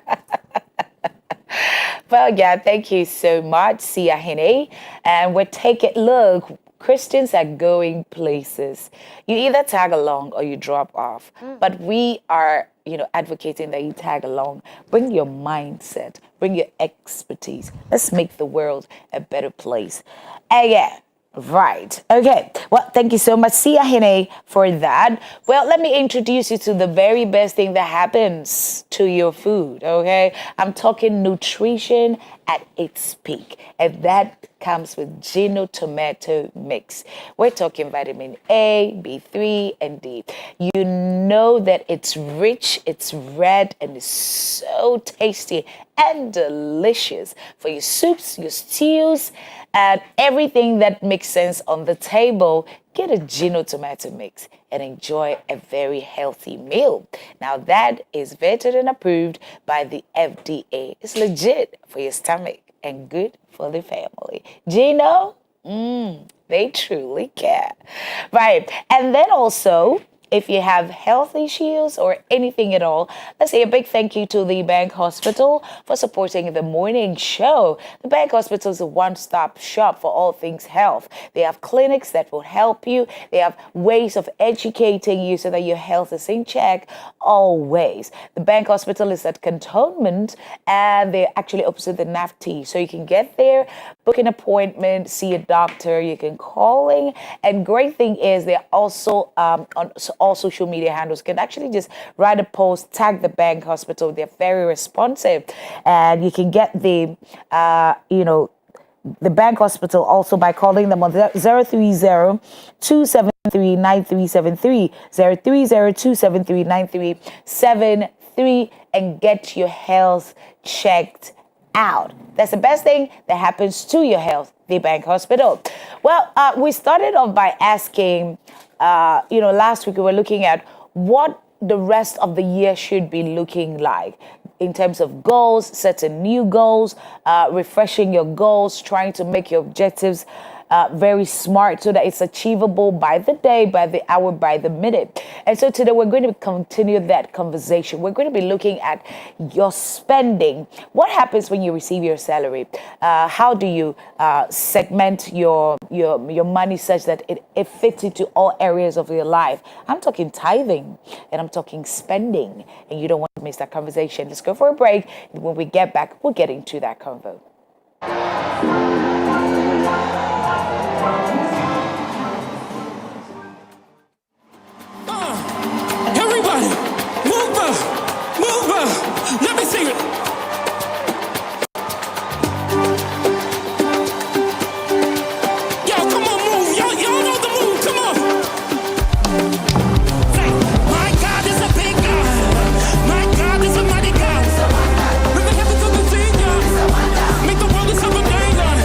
Well, yeah, thank you so much, Sia Hene. And we're taking, look, Christians are going places. You either tag along or you drop off. But we are, you know, advocating that you tag along. Bring your mindset, bring your expertise. Let's make the world a better place. Yeah. Right. Okay. Well, thank you so much, Sia Hene, for that. Well, let me introduce you to the very best thing that happens to your food, okay? I'm talking nutrition at its peak, and that comes with Gino Tomato Mix. We're talking vitamin A, B3, and D. You know that it's rich, it's red, and it's so tasty and delicious for your soups, your stews, and everything that makes sense on the table. Get a Gino Tomato Mix and enjoy a very healthy meal. Now that is vetted and approved by the FDA. It's legit for your stomach and good for the family. Gino, they truly care. Right. And then also, if you have health issues or anything at all, let's say a big thank you to the Bank Hospital for supporting the morning show. The Bank Hospital is a one-stop shop for all things health. They have clinics that will help you. They have ways of educating you so that your health is in check always. The Bank Hospital is at Cantonment, and they're actually opposite the NAFT. So you can get there, book an appointment, see a doctor, you can call in. And great thing is they're also on all social media handles. You can actually just write a post, tag the Bank Hospital. They're very responsive. And you can get the, the Bank Hospital also by calling them on 030-273-9373, 030-273-9373, and get your health checked out. That's the best thing that happens to your health, the Bank Hospital. Well, we started off by asking, last week we were looking at what the rest of the year should be looking like in terms of goals, setting new goals, refreshing your goals, trying to make your objectives very smart so that it's achievable by the day, by the hour, by the minute. And so today we're going to continue that conversation. We're going to be looking at your spending. What happens when you receive your salary? How do you segment your money such that it fits into all areas of your life? I'm talking tithing and I'm talking spending, and you don't want to miss that conversation. Let's go for a break. And when we get back, we'll get into that convo. Everybody, move up, move up. Let me sing it. Y'all, come on, move. Y'all know the move. Come on. Say, my God is a big God. My God is a mighty God. With the heavens of the sea, God. Make the world a summer day, God.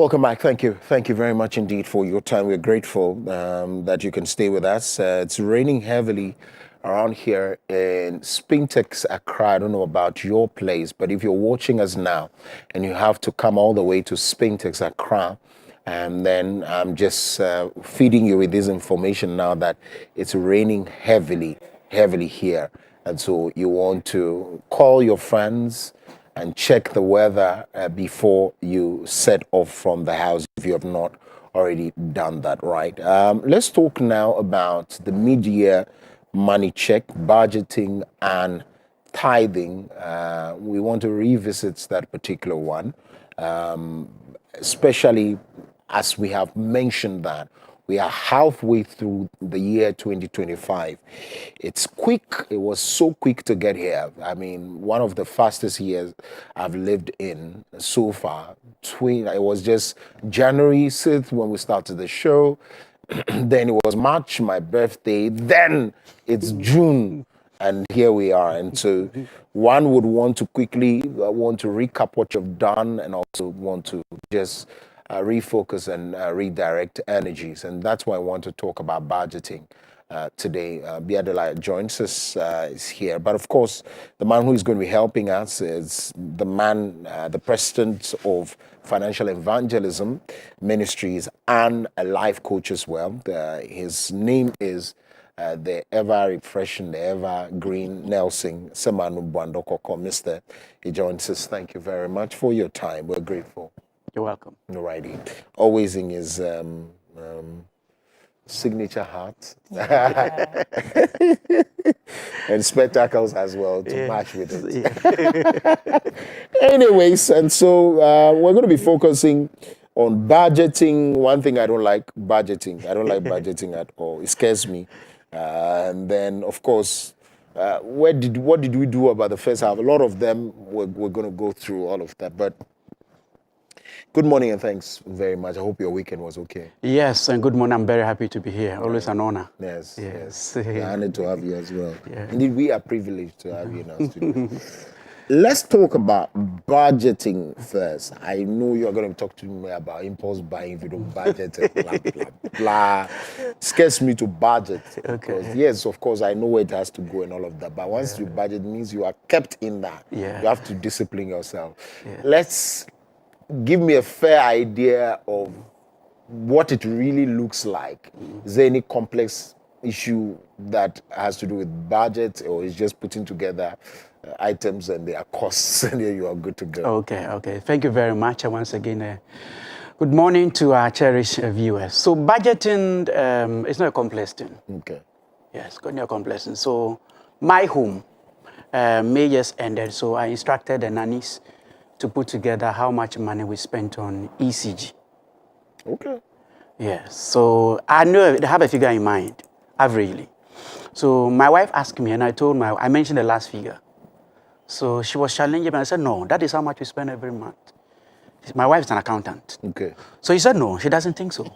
Welcome back. Thank you. Thank you very much indeed for your time. We're grateful that you can stay with us. It's raining heavily around here in Spintex, Accra. I don't know about your place, but if you're watching us now and you have to come all the way to Spintex, Accra, and then I'm just feeding you with this information now that it's raining heavily here. And so you want to call your friends and check the weather before you set off from the house if you have not already done that, right? Let's talk now about the mid-year money check, budgeting and tithing. We want to revisit that particular one, especially as we have mentioned that we are halfway through the year 2025. It's quick. It was so quick to get here. I mean, one of the fastest years I've lived in so far. It was just January 6th when we started the show. Then it was March, my birthday. Then it's June. And here we are. And so one would want to quickly want to recap what you've done and also want to just refocus and redirect energies. And that's why I want to talk about budgeting today. Biadola joins us, is here. But of course, the man who is going to be helping us is the man, the president of Financial Evangelism Ministries and a life coach as well. His name is the ever refreshing, the ever green Nelson Semanu Bwandokoko. Mr. He joins us. Thank you very much for your time. We're grateful. You're welcome. Alrighty. Always in his signature hat. Yeah. And spectacles as well to match with it. Anyways, and so we're going to be focusing on budgeting. One thing I don't like, budgeting. I don't like budgeting at all. It scares me. And then, of course, what did we do about the first half? A lot of them, we're going to go through all of that. But good morning and thanks very much. I hope your weekend was okay. Yes, and good morning. I'm very happy to be here. Always an honor. Yes. Yes. We're honored to have you as well. Yeah. Indeed, we are privileged to have you in our studio. Let's talk about budgeting first. I know you're going to talk to me about impulse buying if you don't budget and blah, blah, blah. Scares me to budget. Okay. Because, yes, of course, I know where it has to go and all of that. But once you budget, it means you are kept in that. Yeah. You have to discipline yourself. Yeah. Let's give me a fair idea of what it really looks like. Is there any complex issue that has to do with budget, or is just putting together items and their costs and then you are good to go? Okay. Thank you very much. And once again, good morning to our cherished viewers. So budgeting is not a complex thing. Okay. Yes, it's not a complex thing. So my home May just ended, so I instructed the nannies to put together how much money we spent on ECG. Okay. Yes, so I know they have a figure in mind, averagely. So my wife asked me, and I mentioned the last figure. So she was challenging me, and I said, no, that is how much we spend every month. My wife is an accountant. Okay. So he said, no, she doesn't think so.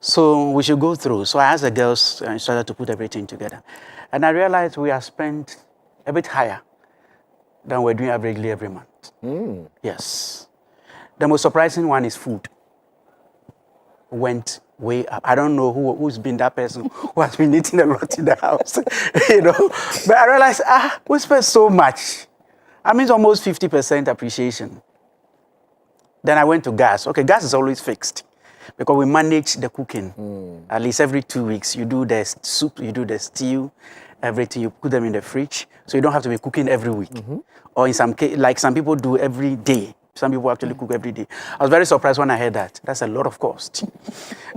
So we should go through. So I asked the girls and started to put everything together. And I realized we have spent a bit higher than we're doing averagely every month. Mm. Yes. The most surprising one is food. Went way up. I don't know who's been that person who has been eating a lot in the house, But I realized, we spent so much. I mean, it's almost 50% appreciation. Then I went to gas. Okay, gas is always fixed because we manage the cooking. At least every 2 weeks, you do the soup, you do the stew, everything, you put them in the fridge, so you don't have to be cooking every week. Or in some case, like some people do every day. Some people actually cook every day. I was very surprised when I heard that. That's a lot of cost,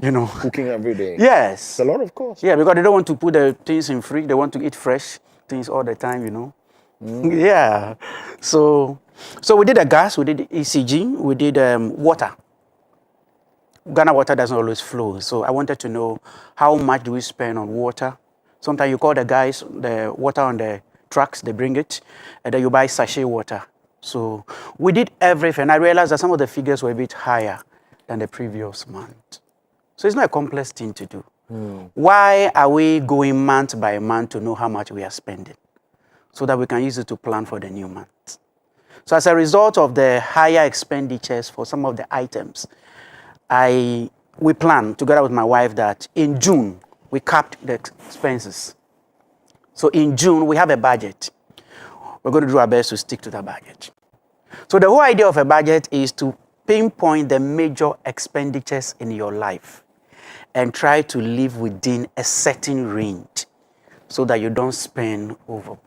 Cooking every day. Yes. It's a lot of cost. Yeah, because they don't want to put the things in fridge. They want to eat fresh things all the time, Yeah. So we did a gas, we did ECG, we did water. Ghana water doesn't always flow. So I wanted to know how much do we spend on water. Sometimes you call the guys, the water on the trucks, they bring it, and then you buy sachet water. So we did everything. I realized that some of the figures were a bit higher than the previous month. So it's not a complex thing to do. Why are we going month by month to know how much we are spending? So that we can use it to plan for the new month. So as a result of the higher expenditures for some of the items, we plan together with my wife that in June, we capped the expenses. So in June, we have a budget. We're going to do our best to stick to that budget. So the whole idea of a budget is to pinpoint the major expenditures in your life and try to live within a certain range so that you don't spend overboard.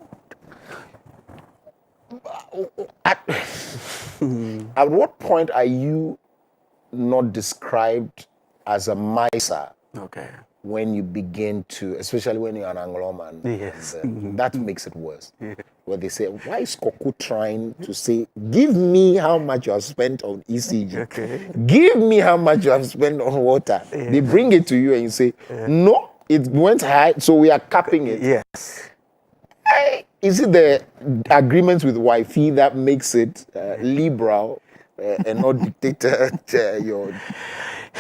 At what point are you not described as a miser? Okay. When you begin to, especially when you're an Anglo-man, yes, that makes it worse. Yeah. Where they say, why is Koku trying to say, give me how much you have spent on ECG, okay. Give me how much you have spent on water. Yeah. They bring it to you and you say, no, it went high, so we are capping it. Yes. Is it the agreements with wifey that makes it liberal and not dictator?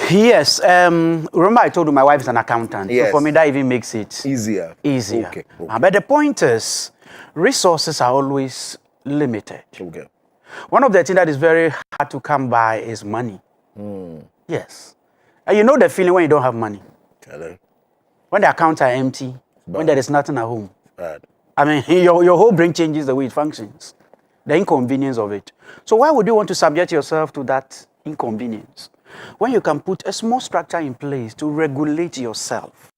Yes. Remember I told you my wife is an accountant. Yes. So for me, that even makes it easier. Okay. But the point is, resources are always limited. Okay. One of the things that is very hard to come by is money. Yes. And you know the feeling when you don't have money. Hello. When the accounts are empty, when there is nothing at home. Bad. I mean, your whole brain changes the way it functions. The inconvenience of it. So why would you want to subject yourself to that inconvenience when you can put a small structure in place to regulate yourself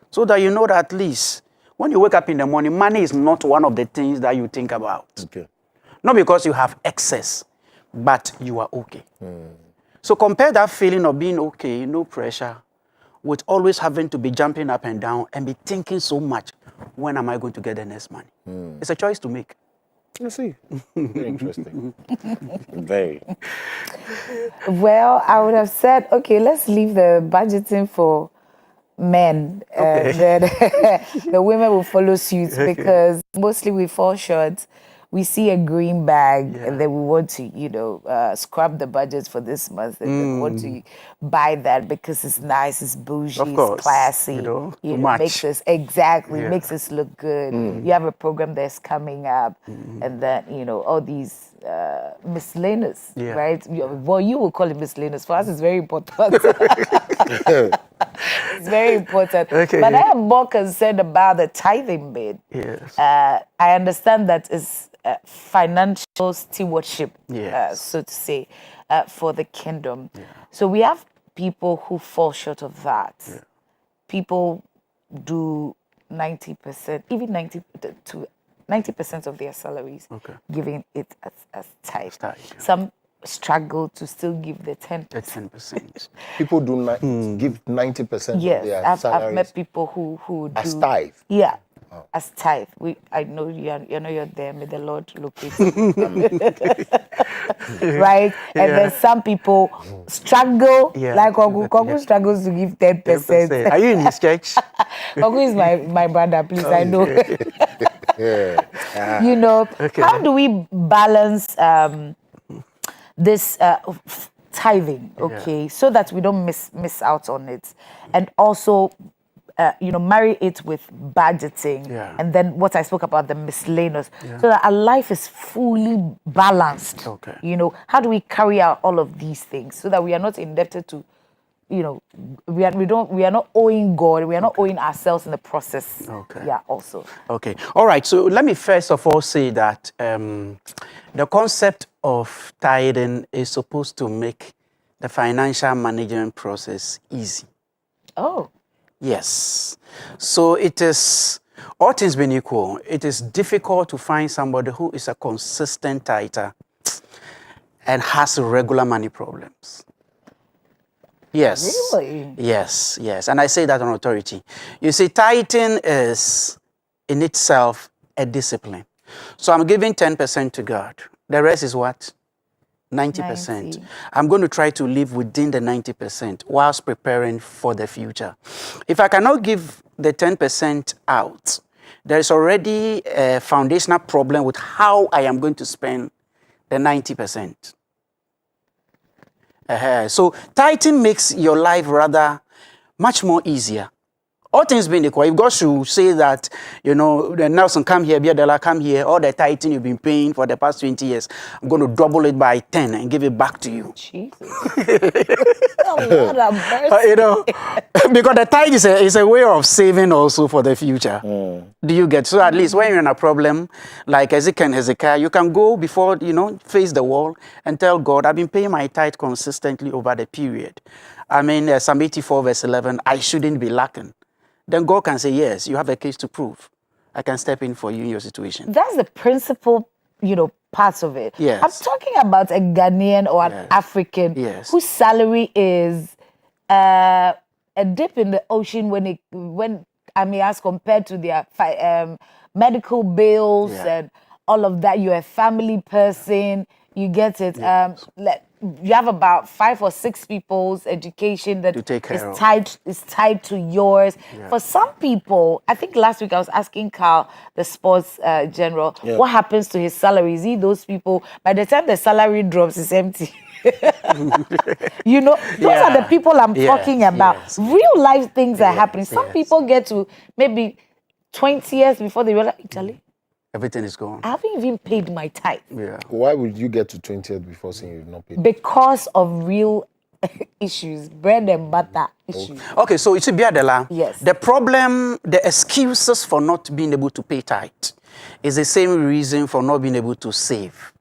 so that you know that at least when you wake up in the morning, money is not one of the things that you think about. Okay. Not because you have excess, but you are okay. So compare that feeling of being okay, no pressure, with always having to be jumping up and down and be thinking so much, when am I going to get the next money? It's a choice to make. I see. Very interesting. Very. Well, I would have said, okay, let's leave the budgeting for men. Okay. Then the women will follow suit because mostly we fall short. We see a green bag and then we want to, scrap the budget for this month and then we want to buy that because it's nice, it's bougie, it's classy. Makes us makes us look good. You have a program that's coming up and then, all these miscellaneous, right? Well, you will call it miscellaneous. For us, it's very important. It's very important. Okay. But I am more concerned about the tithing bit. Yes. I understand that is financial stewardship, so to say, for the kingdom. So we have people who fall short of that. People do 90%, even 90% of their salaries, giving it as tithe. Some struggle to still give the 10%. 10%. People do give 90% of their I've salaries. met people who do as tithe. Yeah. As tithe. I know you're there. May the Lord locate you. Right? And then some people struggle, like Kogu struggles to give 10%. Are you in his church? Kogu is my brother, please, I know. How do we balance this tithing, so that we don't miss out on it, and also marry it with budgeting, and then what I spoke about, the miscellaneous, so that our life is fully balanced. How do we carry out all of these things so that we are not indebted to, we are not owing God, we are not owing ourselves in the process. Also. Okay. All right. So let me first of all say that the concept of tithing is supposed to make the financial management process easy. Oh. Yes. So it is, all things being equal, it is difficult to find somebody who is a consistent tither and has regular money problems. Yes. Really? Yes. And I say that on authority. You see, tithing is in itself a discipline. So I'm giving 10% to God. The rest is what? 90%. I'm going to try to live within the 90% whilst preparing for the future. If I cannot give the 10% out, there is already a foundational problem with how I am going to spend the 90%. So tithing makes your life rather much more easier All things being equal, if God should say that, you know, the Nelson come here, Biadela come here, all the tithing you've been paying for the past 20 years, I'm going to double it by 10 and give it back to you. Jesus. Lord have mercy. You know, because the tithe is a way of saving also for the future. Do you get? So at least when you're in a problem, like Ezekiel and Hezekiah, you can go before, you know, face the wall and tell God, I've been paying my tithe consistently over the period. I mean, Psalm 84 verse 11, I shouldn't be lacking. Then God can say, yes, you have a case to prove. I can step in for you in your situation. That's the principal, you know, part of it. Yes. I'm talking about a Ghanaian or an African whose salary is a dip in the ocean when I mean, as compared to their medical bills and all of that. You're a family person. You get it. You have about 5 or 6 people's education that is tied to yours. For some people, I think last week I was asking Carl, the sports general, what happens to his salary? Is he those people, by the time the salary drops, it's empty? You know, those are the people I'm talking about. Real life things are happening. Some people get to maybe 20 years before they realize, Italy, everything is gone. I haven't even paid my tithe. Yeah. Why would you get to 20th before saying you've not paid? Because of real issues, bread and butter issues. Okay, so it's Biadela. Yes. The problem, the excuses for not being able to pay tithe is the same reason for not being able to save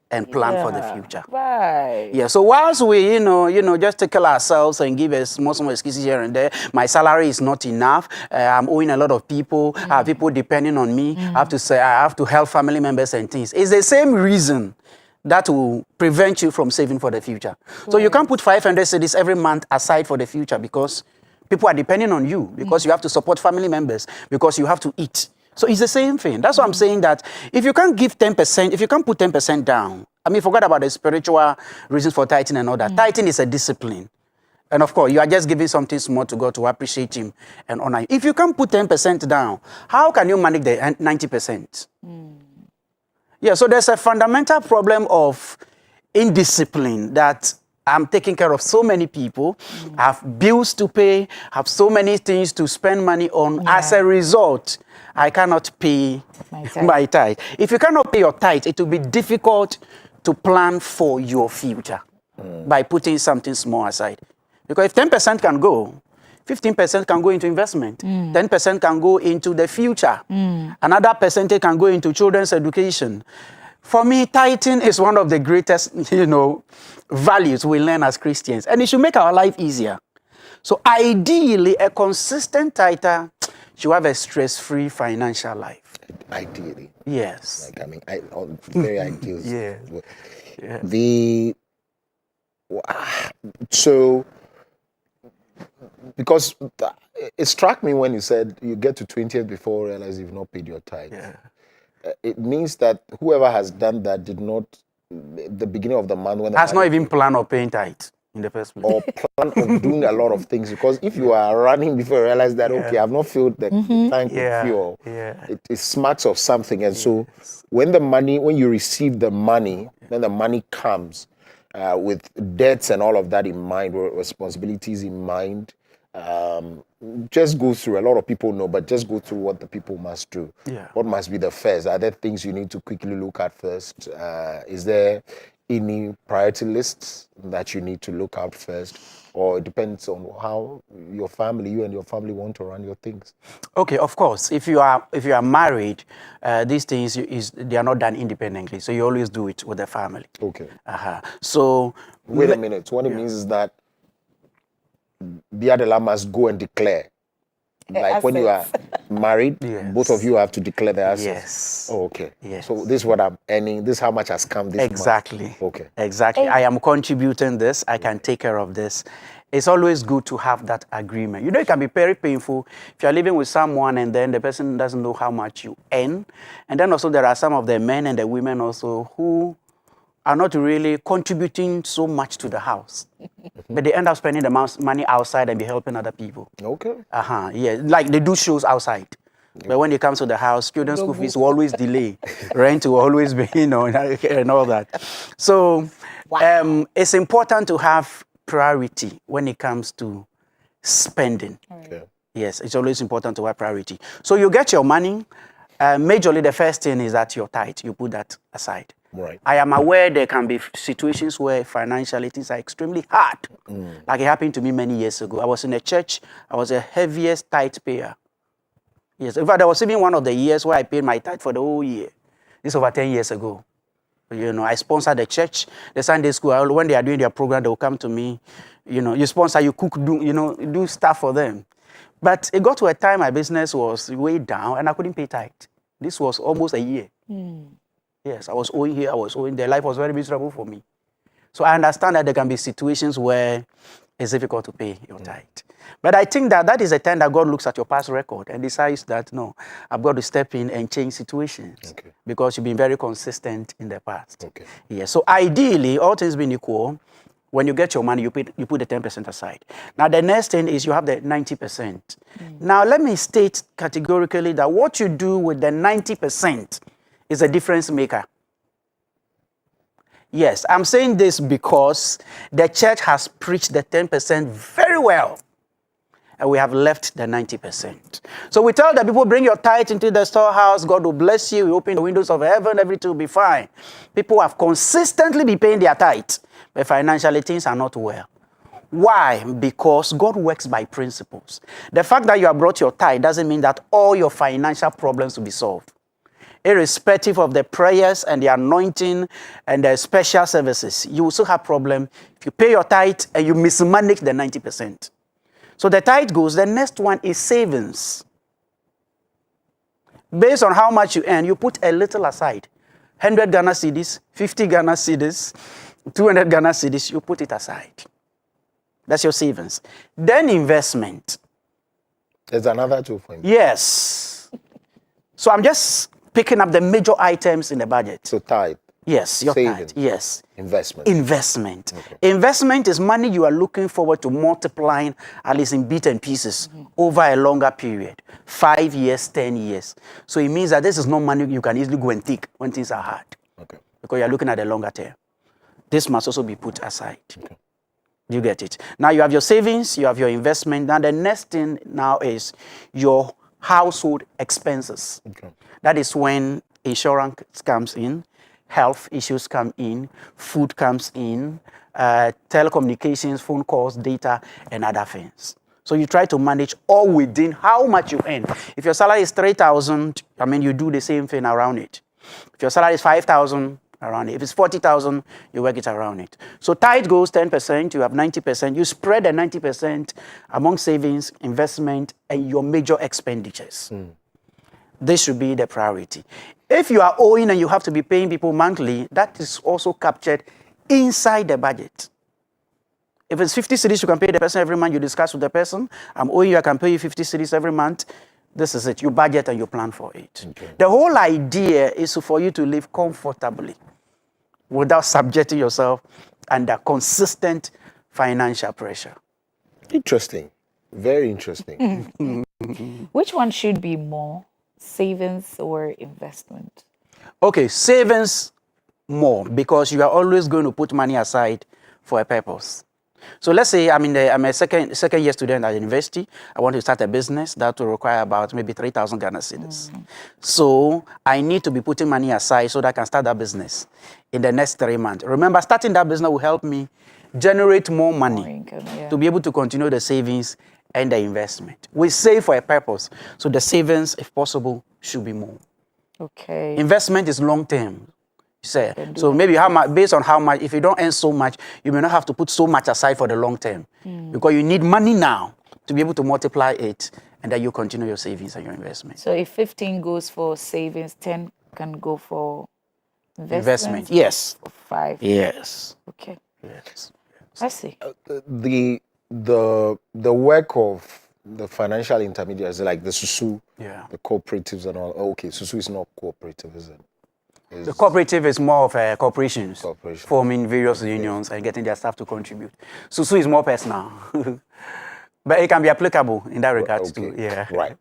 and plan for the future. Right. Yeah, so whilst we, you know, just tackle ourselves and give us small excuses here and there, my salary is not enough, I'm owing a lot of people, I have people depending on me, I have to help family members and things. It's the same reason that will prevent you from saving for the future. So you can't put 500 cedis every month aside for the future because people are depending on you, because you have to support family members, because you have to eat. So it's the same thing. That's why I'm saying that if you can't give 10%, if you can't put 10% down, I mean, forget about the spiritual reasons for tithing and all that. Tithing is a discipline. And of course, you are just giving something small to God to appreciate Him and honor Him. If you can't put 10% down, how can you manage the 90%? Yeah, so there's a fundamental problem of indiscipline that I'm taking care of so many people, I have bills to pay, have so many things to spend money on. As a result, I cannot pay my tithe. If you cannot pay your tithe, it will be difficult to plan for your future by putting something small aside. Because if 10% can go, 15% can go into investment, 10% can go into the future, another percentage can go into children's education. For me, tithing is one of the greatest, values we learn as Christians, and it should make our life easier. So ideally, a consistent tither should have a stress-free financial life. Ideally. Yes. Like, I mean, very ideal. Yeah. So, because it struck me when you said you get to 20th before realize you've not paid your tithe. Yeah. It means that whoever has done that did not, the beginning of the month when has not even planned on paying tithe in the first place. Or plan on doing a lot of things, because if you are running before you realize that, okay, I've not filled the tank with fuel, it smacks of something. And so when you receive the money, when the money comes with debts and all of that in mind, responsibilities in mind, just go through. A lot of people know, but just go through what the people must do. Yeah. What must be the first? Are there things you need to quickly look at first? Is there any priority lists that you need to look out first? Or it depends on how you and your family want to run your things? Okay, of course. If you are married, these things they are not done independently. So you always do it with the family. Okay. So wait a minute. What it means is that Biadela must go and declare. Like when you are married, both of you have to declare the assets. Yes. Oh, okay. Yes. So this is what I'm earning. This is how much has come this Exactly. month. Okay. Exactly. I am contributing this. I can take care of this. It's always good to have that agreement. It can be very painful if you're living with someone and then the person doesn't know how much you earn. And then also there are some of the men and the women also who are not really contributing so much to the house. But they end up spending the money outside and be helping other people. Okay. Yeah, like they do shows outside. But when it comes to the house, student school fees will always delay. Rent will always be, and all that. So it's important to have priority when it comes to spending. Okay. Yes, it's always important to have priority. So you get your money. Majorly, the first thing is that your tithe. You put that aside. Right. I am aware there can be situations where financially things are extremely hard. Like it happened to me many years ago. I was in a church. I was the heaviest tithe payer. Yes. In fact, there was even one of the years where I paid my tithe for the whole year. This is over 10 years ago. You know, I sponsored the church, the Sunday school. When they are doing their program, they will come to me. You know, you sponsor, you cook, do stuff for them. But it got to a time my business was way down and I couldn't pay tithe. This was almost a year. Yes, I was owing here, I was owing there. Life was very miserable for me. So I understand that there can be situations where it's difficult to pay your tithe. But I think that is a time that God looks at your past record and decides that, no, I've got to step in and change situations. Because you've been very consistent in the past. Yes. So ideally, all things being equal, when you get your money, you put the 10% aside. Now, the next thing is you have the 90%. Now, let me state categorically that what you do with the 90% is a difference maker. Yes, I'm saying this because the church has preached the 10% very well. And we have left the 90%. So we tell the people, bring your tithe into the storehouse. God will bless you. We open the windows of heaven. Everything will be fine. People have consistently been paying their tithe. But financially, things are not well. Why? Because God works by principles. The fact that you have brought your tithe doesn't mean that all your financial problems will be solved. Irrespective of the prayers and the anointing and the special services, you will still have problem if you pay your tithe and you mismanage the 90%. So the tithe goes. The next one is savings. Based on how much you earn, you put a little aside. 100 Ghana cedis, 50 Ghana cedis, 200 Ghana cedis, you put it aside. That's your savings. Then investment. There's another 2 points. Yes. So I'm just picking up the major items in the budget. So tithe. Yes, your savings. tithe. Yes. Investment. Investment. Investment is money you are looking forward to multiplying, at least in bits and pieces, over a longer period. 5 years, 10 years. So it means that this is not money you can easily go and take when things are hard. Because you're looking at the longer term. This must also be put aside. You get it? Now you have your savings, you have your investment. Now the next thing now is your household expenses. That is when insurance comes in, health issues come in, food comes in, telecommunications, phone calls, data, and other things. So you try to manage all within how much you earn. If your salary is 3,000, you do the same thing around it. If your salary is 5,000, around it. If it's 40,000, you work it around it. So tithe goes 10%, you have 90%. You spread the 90% among savings, investment, and your major expenditures. This should be the priority. If you are owing and you have to be paying people monthly, that is also captured inside the budget. If it's 50 cedis, you can pay the person every month. You discuss with the person, I'm owing you, I can pay you 50 cedis every month. This is it. You budget and you plan for it. The whole idea is for you to live comfortably without subjecting yourself under consistent financial pressure. Interesting. Very interesting. Which one should be more, savings or investment? Okay, savings more, because you are always going to put money aside for a purpose. So let's say I'm a second year student at university. I want to start a business that will require about maybe 3,000 Ghana cedis. So I need to be putting money aside so that I can start that business in the next 3 months. Remember, starting that business will help me generate more money to be able to continue the savings and the investment. We save for a purpose. So the savings, if possible, should be more. Okay. Investment is long term. So maybe how much, based on how much, if you don't earn so much, you may not have to put so much aside for the long term. Because you need money now to be able to multiply it, and then you continue your savings and your investment. So if 15 goes for savings, 10 can go for investment. Yes. 5. Yes. Okay. Yes. I see. The work of the financial intermediaries, like the SUSU, the cooperatives and all. Okay, SUSU is not cooperative, is it? The cooperative is more of corporations forming various unions and getting their staff to contribute. SUSU is more personal. But it can be applicable in that regard too. Yeah. Right.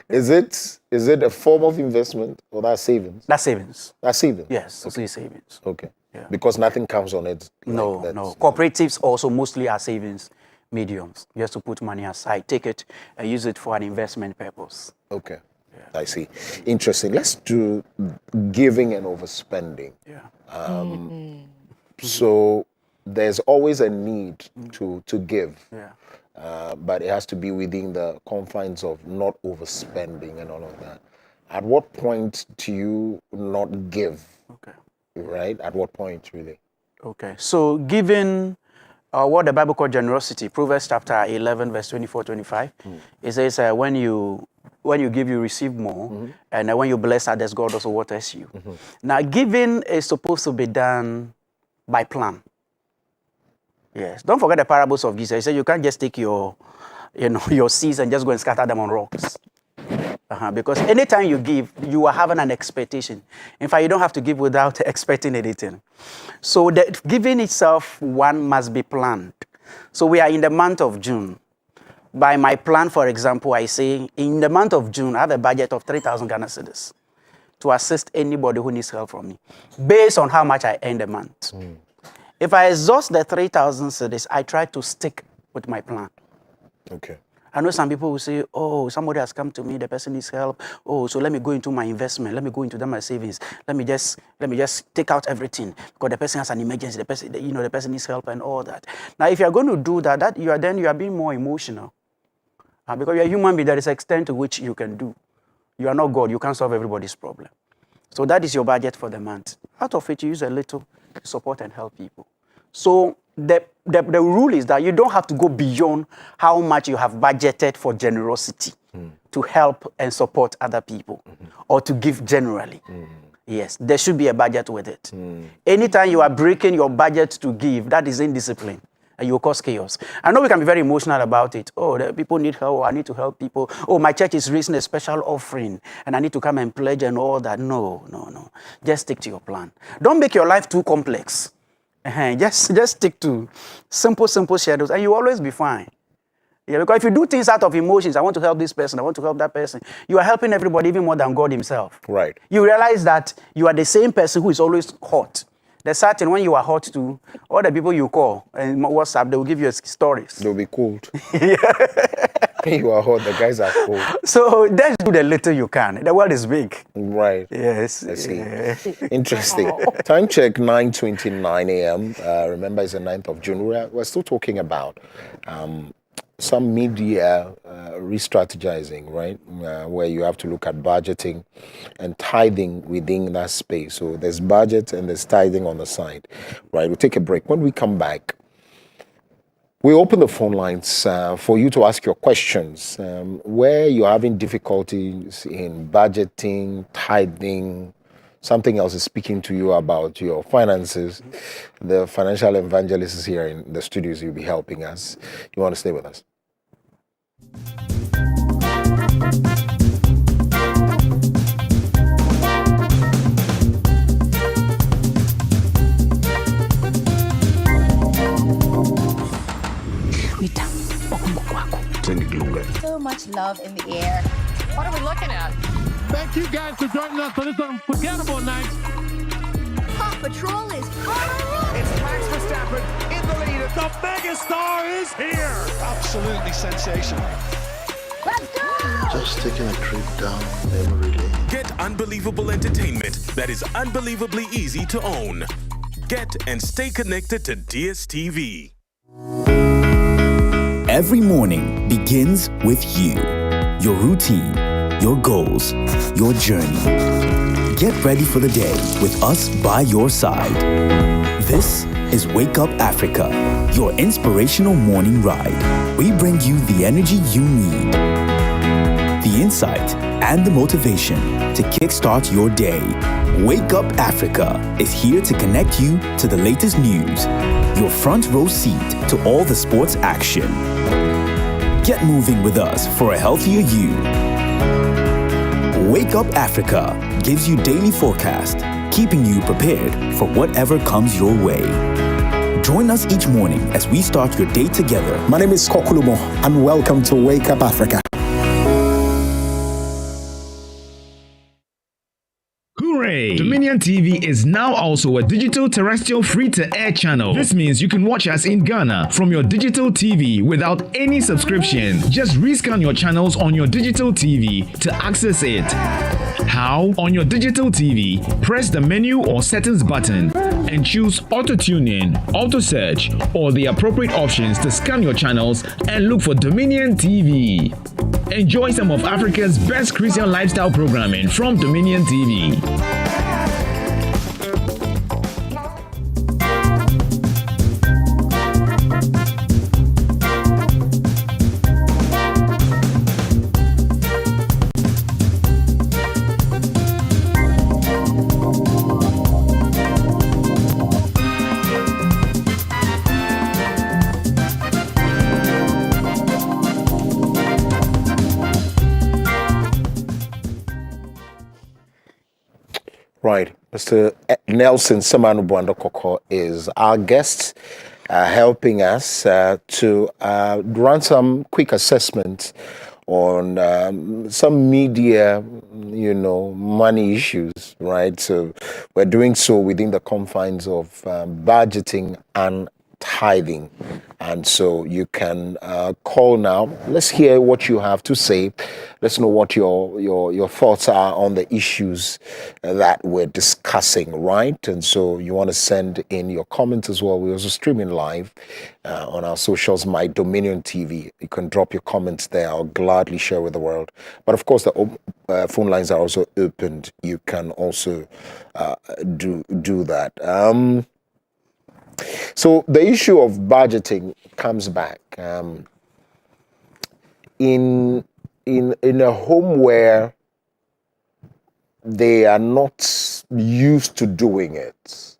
Is it a form of investment or that's savings? That's savings. That's savings? Yes, SUSU is savings. Okay. Yeah. Because nothing comes on it. No. Cooperatives also mostly are savings mediums, just to put money aside, take it and use it for an investment purpose. Okay. I see. Interesting. Let's do giving and overspending. Yeah. So there's always a need to give. Yeah. But it has to be within the confines of not overspending and all of that. At what point do you not give? Okay. Right? At what point, really? Okay. So giving what the Bible calls generosity, Proverbs chapter 11, verse 24-25, it says when you give, you receive more, and when you bless others, God also waters you. Now, giving is supposed to be done by plan. Yes. Don't forget the parables of Jesus. He said you can't just take your seeds and just go and scatter them on rocks. Because anytime you give, you are having an expectation. In fact, you don't have to give without expecting anything. So the giving itself, one must be planned. So we are in the month of June. By my plan, for example, I say in the month of June, I have a budget of 3,000 Ghana cedis to assist anybody who needs help from me, based on how much I earn a month. If I exhaust the 3,000 cedis, I try to stick with my plan. Okay. I know some people will say, oh, somebody has come to me, the person needs help. Oh, so let me go into my investment. Let me go into my savings. Let me just take out everything because the person has an emergency. The person needs help and all that. Now, if you are going to do that, you are being more emotional. Because you're a human being, there is an extent to which you can do. You are not God. You can't solve everybody's problem. So that is your budget for the month. Out of it, you use a little to support and help people. So the rule is that you don't have to go beyond how much you have budgeted for generosity to help and support other people or to give generally. Yes, there should be a budget with it. Anytime you are breaking your budget to give, that is indiscipline. And you will cause chaos. I know we can be very emotional about it. Oh, the people need help. I need to help people. Oh, my church is raising a special offering and I need to come and pledge and all that. No. Just stick to your plan. Don't make your life too complex. Just stick to simple schedules and you will always be fine. Yeah, because if you do things out of emotions, I want to help this person, I want to help that person, you are helping everybody even more than God himself. Right. You realize that you are the same person who is always hot. There's certain when you are hot too, all the people you call and WhatsApp, they will give you stories. They'll be cold. You are hot, the guys are cold. So just do the little you can. The world is big. Right. Yes. I see. Interesting. Time check, 9:29 a.m. Remember, it's the 9th of June. We're still talking about some media re-strategizing, right? Where you have to look at budgeting and tithing within that space. So there's budget and there's tithing on the side, right? We'll take a break. When we come back, we open the phone lines for you to ask your questions. Where you're having difficulties in budgeting, tithing, something else is speaking to you about your finances, the financial evangelist is here in the studios. You'll be helping us. You want to stay with us? So much love in the air. What are we looking at? Thank you guys for joining us on this unforgettable night. Paw Patrol is on. It's Max Verstappen in the lead. The megastar is here. Absolutely sensational. Let's go! Just taking a trip down memory lane. Get unbelievable entertainment that is unbelievably easy to own. Get and stay connected to DStv. Every morning begins with you, your routine, your goals, your journey. Get ready for the day with us by your side. This is Wake Up Africa, your inspirational morning ride. We bring you the energy you need, the insight, and the motivation to kickstart your day. Wake Up Africa is here to connect you to the latest news, your front row seat to all the sports action. Get moving with us for a healthier you. Wake Up Africa gives you daily forecast, keeping you prepared for whatever comes your way. Join us each morning as we start your day together. My name is Kokulumo, and welcome to Wake Up Africa. Hooray! Hooray! Dominion TV is now also a digital terrestrial free-to-air channel. This means you can watch us in Ghana from your digital TV without any subscription. Just rescan your channels on your digital TV to access it. How? On your digital TV, press the menu or settings button and choose auto tuning, auto search, or the appropriate options to scan your channels and look for Dominion TV. Enjoy some of Africa's best Christian lifestyle programming from Dominion TV. Right. Mr. Nelson Samanu Bwando Koko is our guest, helping us to run some quick assessments on some media, money issues, right? So we're doing so within the confines of budgeting and tithing. And so you can call now. Let's hear what you have to say. Let's know what your thoughts are on the issues that we're discussing, right? And so you want to send in your comments as well. We're also streaming live on our socials, My Dominion TV. You can drop your comments there. I'll gladly share with the world. But of course, the phone lines are also opened. You can also do that. So the issue of budgeting comes back. In a home where they are not used to doing it,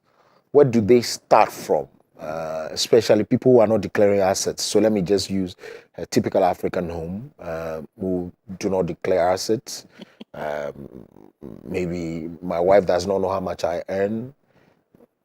where do they start from? Especially people who are not declaring assets. So let me just use a typical African home who do not declare assets. Maybe my wife does not know how much I earn.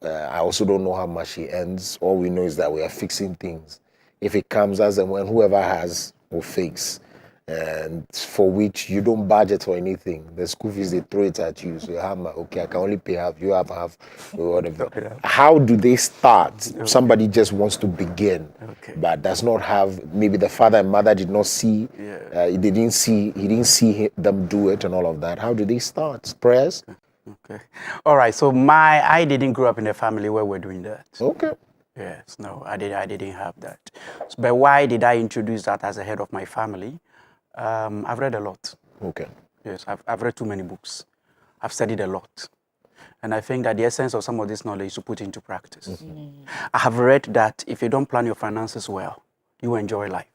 I also don't know how much she earns. All we know is that we are fixing things. If it comes as and when, whoever has will fix. And for which you don't budget for anything. The school fees, they throw it at you. So you have, okay, I can only pay half, you have half, or whatever. How do they start? Somebody just wants to begin, but does not have, maybe the father and mother did not see, he didn't see them do it and all of that. How do they start? Prayers? Okay. All right. So I didn't grow up in a family where we're doing that. Okay. Yes. No, I didn't have that. But why did I introduce that as a head of my family? I've read a lot. Okay. Yes. I've read too many books. I've studied a lot. And I think that the essence of some of this knowledge is to put into practice. Mm-hmm. I have read that if you don't plan your finances well, you enjoy life.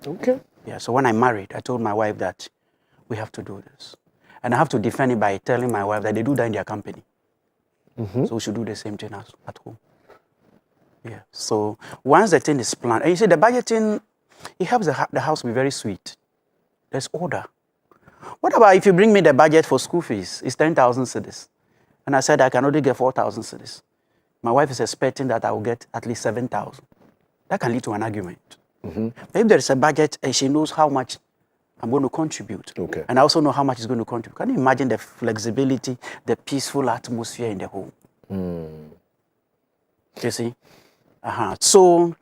Okay. Yeah. So when I married, I told my wife that we have to do this. And I have to defend it by telling my wife that they do that in their company. Mm-hmm. So we should do the same thing at home. Yeah. So once the thing is planned, and you see the budgeting, it helps the house be very sweet. There's order. What about if you bring me the budget for school fees? It's 10,000 cedis. And I said I can only get 4,000 cedis. My wife is expecting that I will get at least 7,000. That can lead to an argument. Mm-hmm. But if there is a budget and she knows how much I'm going to contribute. Okay. And I also know how much it's going to contribute. Can you imagine the flexibility, the peaceful atmosphere in the home? You see? So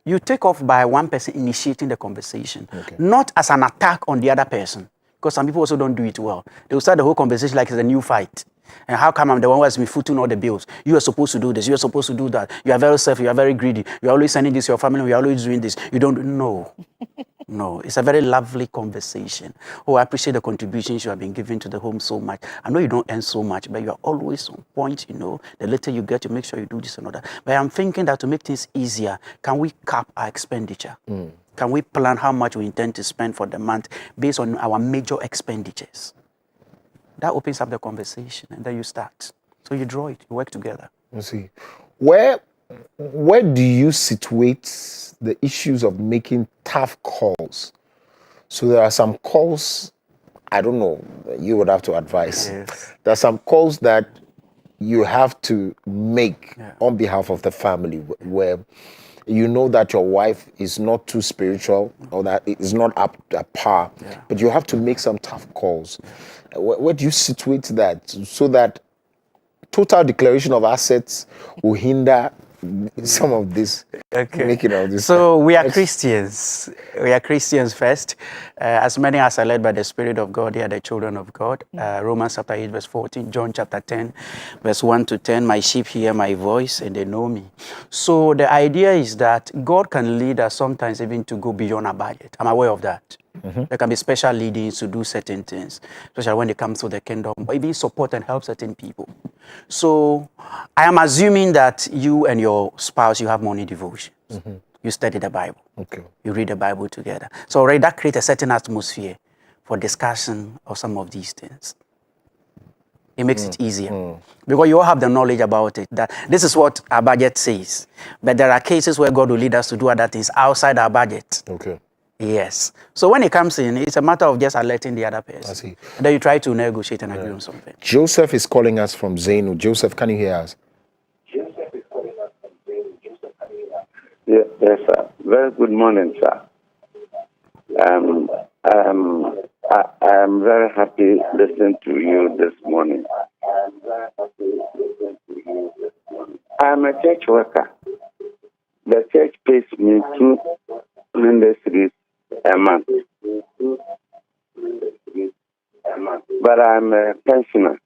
you take off by one person initiating the conversation, not as an attack on the other person, because some people also don't do it well. They will start the whole conversation like it's a new fight. And how come I'm the one who has been footing all the bills? You are supposed to do this. You are supposed to do that. You are very selfish. You are very greedy. You are always sending this to your family. You are always doing this. You don't know. No, it's a very lovely conversation. Oh, I appreciate the contributions you have been giving to the home so much. I know you don't earn so much, but you are always on point, The later you get, you make sure you do this and all that. But I'm thinking that to make things easier, can we cap our expenditure? Can we plan how much we intend to spend for the month based on our major expenditures? That opens up the conversation, and then you start. So you draw it, you work together. You see, where do you situate the issues of making tough calls? So there are some calls, I don't know, you would have to advise. Yes. There are some calls that you have to make on behalf of the family where you know that your wife is not too spiritual or that it is not up to par, but you have to make some tough calls. Where do you situate that so that total declaration of assets will hinder some of this making of this. So we are Christians. We are Christians first. As many as are led by the Spirit of God, they are the children of God. Romans chapter 8, verse 14. John chapter 10, verse 1 to 10. My sheep hear my voice and they know me. So the idea is that God can lead us sometimes even to go beyond our budget. I'm aware of that. There can be special leadings to do certain things, especially when it comes to the kingdom, or even support and help certain people. So I am assuming that you and your spouse, you have morning devotions. You study the Bible. Okay. You read the Bible together. So already that creates a certain atmosphere for discussion of some of these things. It makes it easier. Because you all have the knowledge about it, that this is what our budget says. But there are cases where God will lead us to do other things outside our budget. Okay. Yes. So when it comes in, it's a matter of just alerting the other person. I see. And then you try to negotiate and agree on something. Joseph is calling us from Zainu. Joseph, can you hear us? Yes, sir. Very good morning, sir. I am very happy listening to you this morning. I'm a church worker. The church pays me 200 cedis a month. But I'm a pensioner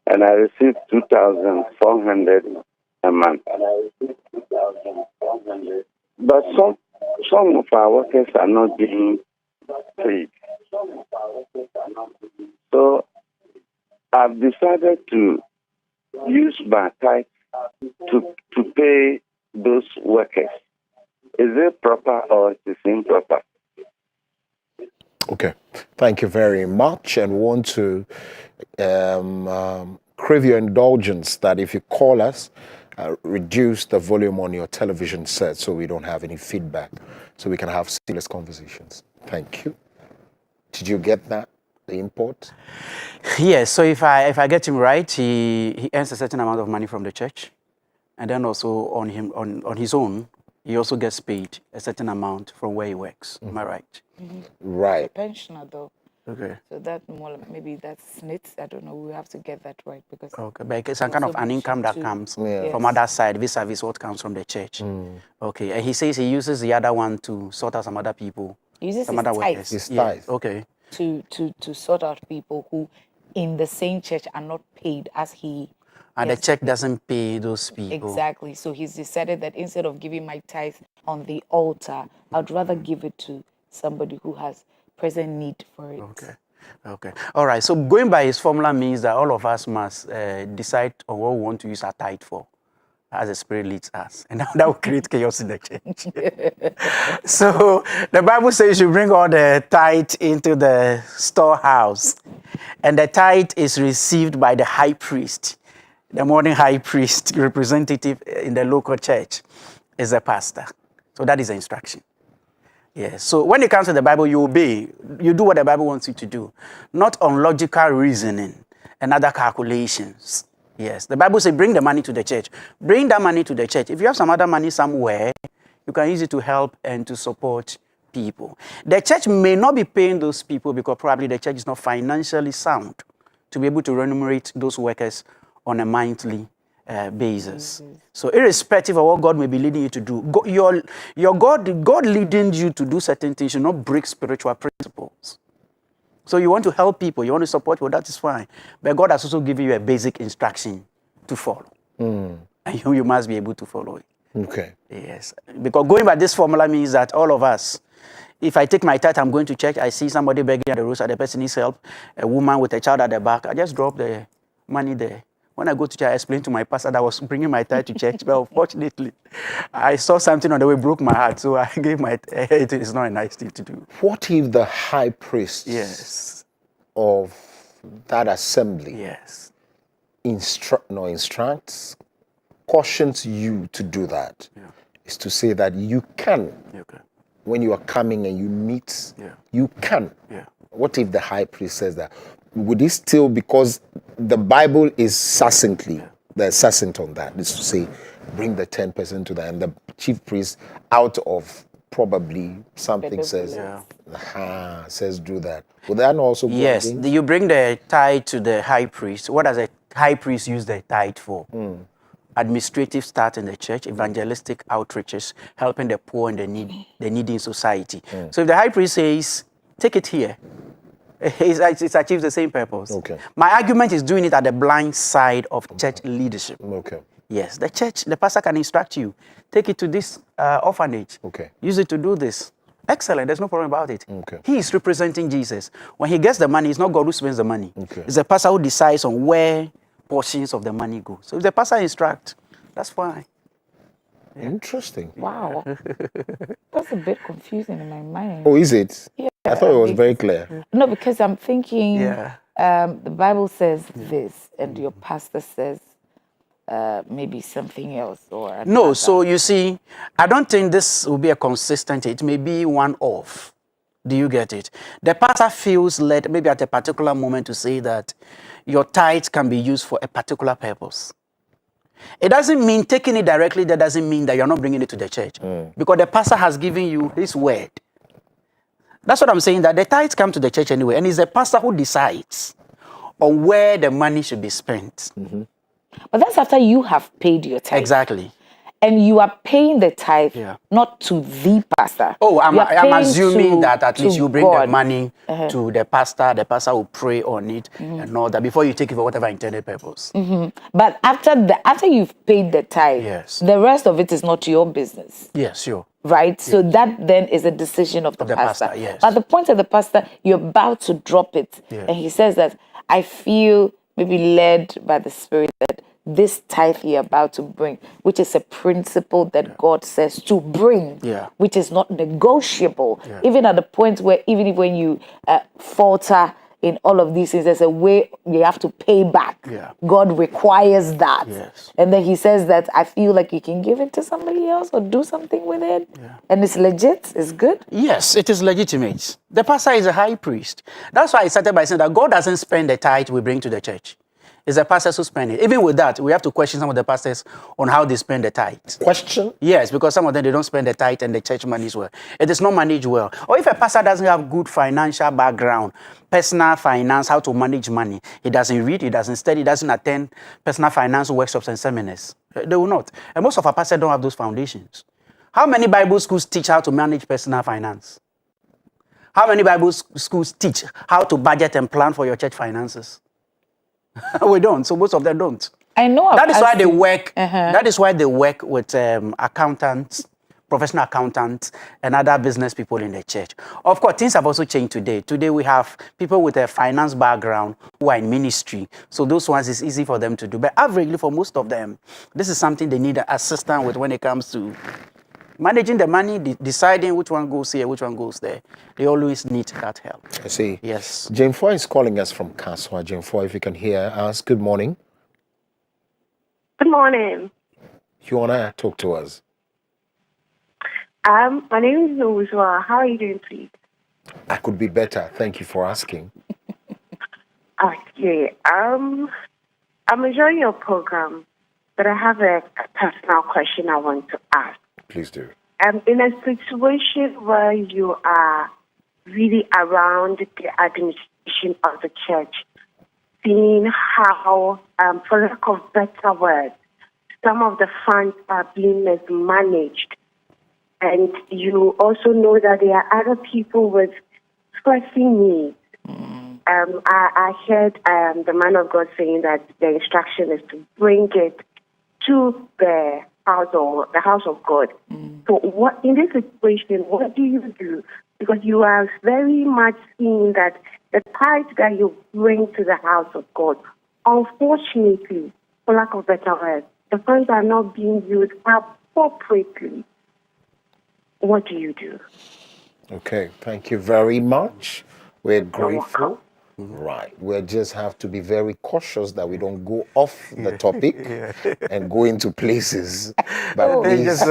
and I receive 2,400 a month. But some of our workers are not being paid. So I've decided to use my tithe to pay those workers. Is it proper or is it improper? Okay, thank you very much, and want to crave your indulgence that if you call us, reduce the volume on your television set so we don't have any feedback, so we can have serious conversations. Thank you. Did you get that, the import? Yes, so if I get him right, he earns a certain amount of money from the church, and then also on his own, he also gets paid a certain amount from where he works. Am I right? Right. A pensioner, though. Okay. So that maybe that's SNITs. I don't know. We have to get that right because. Okay, but it's some kind of an income that comes from other side vis-a-vis what comes from the church. Okay, and he says he uses the other one to sort out some other people. He uses some his other tithe. workers. His tithe. Okay. To sort out people who in the same church are not paid as he. And the church doesn't pay those people. Exactly. So he's decided that instead of giving my tithe on the altar, I'd rather give it to somebody who has present need for it. Okay. Okay. All right. So going by his formula means that all of us must decide on what we want to use our tithe for, as the Spirit leads us. And that will create chaos in the church. So the Bible says you bring all the tithe into the storehouse. And the tithe is received by the high priest. The morning high priest representative in the local church is the pastor. So that is the instruction. Yes. So when it comes to the Bible, you obey. You do what the Bible wants you to do. Not on logical reasoning and other calculations. Yes. The Bible says bring the money to the church. Bring that money to the church. If you have some other money somewhere, you can use it to help and to support people. The church may not be paying those people because probably the church is not financially sound to be able to remunerate those workers on a monthly basis. So irrespective of what God may be leading you to do, your God leading you to do certain things should not break spiritual principles. So you want to help people, you want to support people, that is fine. But God has also given you a basic instruction to follow. And you must be able to follow it. Okay. Yes. Because going by this formula means that all of us, if I take my tithe, I'm going to church, I see somebody begging at the roadside, the person needs help, a woman with a child at the back, I just drop the money there. When I go to church, I explained to my pastor that I was bringing my tithe to church, but unfortunately, I saw something on the way, broke my heart, so I gave my it is not a nice thing to do. What if the high priest of that assembly instructs, cautions you to do that? Is to say that you can, when you are coming and you meet, you can. What if the high priest says that? Would he still, because the Bible is succinctly, they're succinct on that, is to say, bring the 10% to that, and the chief priest, out of probably something says, says do that. Would that also go Yes, against? you bring the tithe to the high priest. What does a high priest use the tithe for? Administrative staff in the church, evangelistic outreaches, helping the poor and the needy in society. So if the high priest says, take it here, it achieves the same purpose. Okay. My argument is doing it at the blind side of church leadership. Okay. Yes, the pastor can instruct you. Take it to this orphanage. Okay. Use it to do this. Excellent, there's no problem about it. Okay. He is representing Jesus. When he gets the money, it's not God who spends the money. Okay. It's the pastor who decides on where portions of the money go. So if the pastor instructs, that's fine. Interesting. Wow. That's a bit confusing in my mind. Oh, is it? Yeah. I thought it was very clear. No, because I'm thinking the Bible says this and your pastor says maybe something else. Or No, so you see, I don't think this will be a consistent, it may be one off. Do you get it? The pastor feels led maybe at a particular moment to say that your tithe can be used for a particular purpose. It doesn't mean taking it directly, that doesn't mean that you're not bringing it to the church. Because the pastor has given you his word. That's what I'm saying, that the tithes come to the church anyway, and it's the pastor who decides on where the money should be spent. But that's after you have paid your tithe. Exactly. And you are paying the tithe not to the pastor. Oh, I'm paying assuming that at least you bring God. the money to the pastor will pray on it and all that before you take it for whatever intended purpose. But after you've paid the tithe, the rest of it is not your business. Yes, sure. Right? So that then is a decision of the pastor. Yes. But the point of the pastor, you're about to drop it. And he says that, I feel maybe led by the Spirit that this tithe you're about to bring, which is a principle that God says to bring, which is not negotiable. Even at the point where, even when you falter in all of these things, there's a way you have to pay back. God requires that. And then he says that I feel like you can give it to somebody else or do something with it. And it's legit, it's good. Yes, it is legitimate. The pastor is a high priest. That's why I started by saying that God doesn't spend the tithe we bring to the church. It's the pastors who spend it. Even with that, we have to question some of the pastors on how they spend the tithe. Question? Yes, because some of them, they don't spend the tithe and the church monies well. It is not managed well. Or if a pastor doesn't have good financial background, personal finance, how to manage money, he doesn't read, he doesn't study, he doesn't attend personal finance workshops and seminars. They will not. And most of our pastors don't have those foundations. How many Bible schools teach how to manage personal finance? How many Bible schools teach how to budget and plan for your church finances? We don't. So most of them don't. I know. That is why they work. That is why they work with accountants, professional accountants, and other business people in the church. Of course, things have also changed today. Today we have people with a finance background who are in ministry. So those ones is easy for them to do. But averagely, for most of them, this is something they need assistance with when it comes to managing the money, deciding which one goes here, which one goes there. They always need that help. I see. Yes. Jane Foy is calling us from Kaswa. Jane Foy, if you can hear us, good morning. Good morning. You want to talk to us? My name is Nuzwa. How are you doing, please? I could be better. Thank you for asking. Okay. I'm enjoying your program, but I have a personal question I want to ask. Please do. In a situation where you are really around the administration of the church, seeing how, for lack of better words, some of the funds are being mismanaged, and you also know that there are other people with pressing needs. I heard the man of God saying that the instruction is to bring it to the house of God. So what in this situation, what do you do? Because you are very much seeing that the tithe that you bring to the house of God, unfortunately, for lack of better words, the funds are not being used appropriately. What do you do? Okay, thank you very much. We're grateful. Right. We just have to be very cautious that we don't go off the topic and go into places. But please.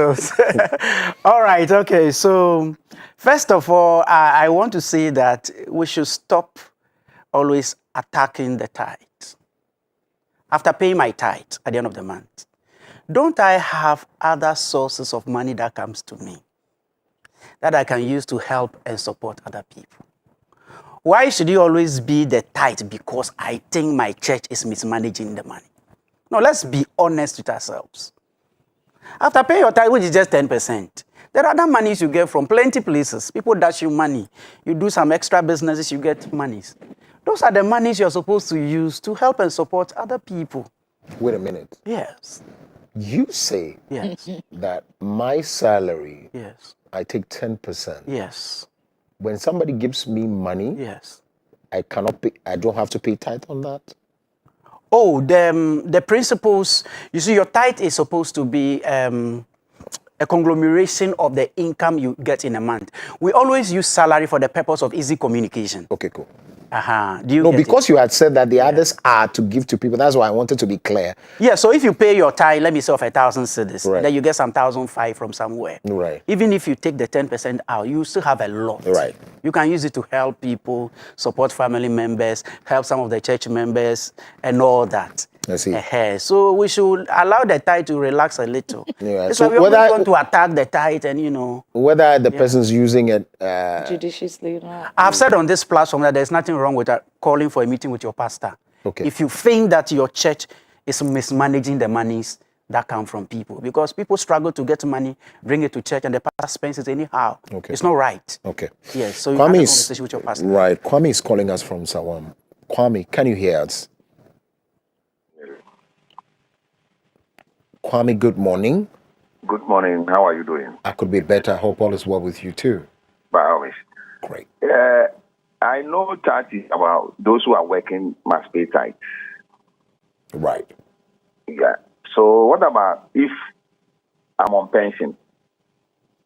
All right. Okay. So, first of all, I want to say that we should stop always attacking the tithe. After paying my tithe at the end of the month, don't I have other sources of money that comes to me? that I can use to help and support other people. Why should you always be the tithe because I think my church is mismanaging the money? No, let's be honest with ourselves. After paying your tithe, which is just 10%, there are other monies you get from plenty places. People dash you money. You do some extra businesses, you get monies. Those are the monies you're supposed to use to help and support other people. Wait a minute. Yes. You say yes. that my salary, yes, I take 10%. Yes. When somebody gives me money, yes, I cannot pay. I don't have to pay tithe on that. Oh, the principles. You see, your tithe is supposed to be a conglomeration of the income you get in a month. We always use salary for the purpose of easy communication. Okay, cool. Do you no, get because it? you had said that the others are to give to people. That's why I wanted to be clear. Yeah, so if you pay your tithe, let me say of 1,000 cedis, Right. then you get some 1,005 from somewhere. Right. Even if you take the 10% out, you still have a lot. Right. You can use it to help people, support family members, help some of the church members, and all that. I see. So we should allow the tithe to relax a little. Yeah. It's So like we whether always want to attack the tithe and, whether the person's using it judiciously, not. I've said on this platform that there's nothing wrong with calling for a meeting with your pastor. Okay. If you think that your church is mismanaging the monies that come from people, because people struggle to get money, bring it to church, and the pastor spends it anyhow. Okay. It's not right. Okay. Yes, so you have a Kwame conversation with your pastor. Right. Kwame is calling us from Sawam. Kwame, can you hear us? Kwame, good morning. Good morning. How are you doing? I could be better. Hope all is well with you too. By all means. Great. I know that is about those who are working must pay tithe. Right. Yeah. So what about if I'm on pension?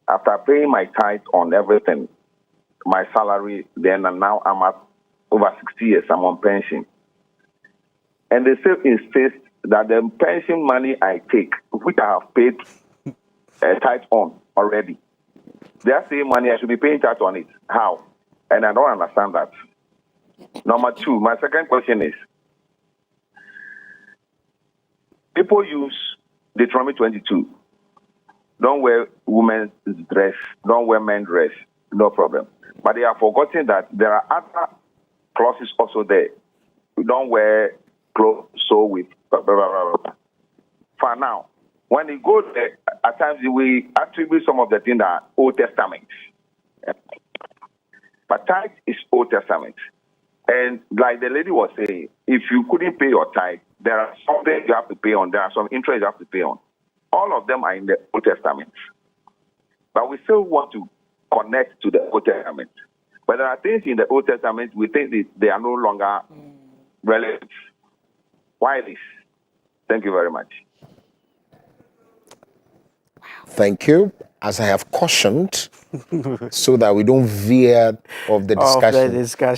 After paying my tithe on everything, my salary, then and now I'm at over 60 years, I'm on pension. And they still insist that the pension money I take, which I have paid tithe on already, that same money I should be paying tithe on it. How? And I don't understand that. Number two, my second question is, people use Deuteronomy 22. Don't wear women's dress, don't wear men's dress, no problem. But they are forgetting that there are other clauses also there. You don't wear clothes so with blah, blah, blah, blah. For now, when you go there, at times we attribute some of the things that are Old Testament. But tithe is Old Testament. And like the lady was saying, if you couldn't pay your tithe, there are something you have to pay on, there are some interest you have to pay on. All of them are in the Old Testament. But we still want to connect to the Old Testament. But there are things in the Old Testament we think they are no longer relevant. Why this? Thank you very much. Thank you. As I have cautioned, so that we don't veer of the discussion.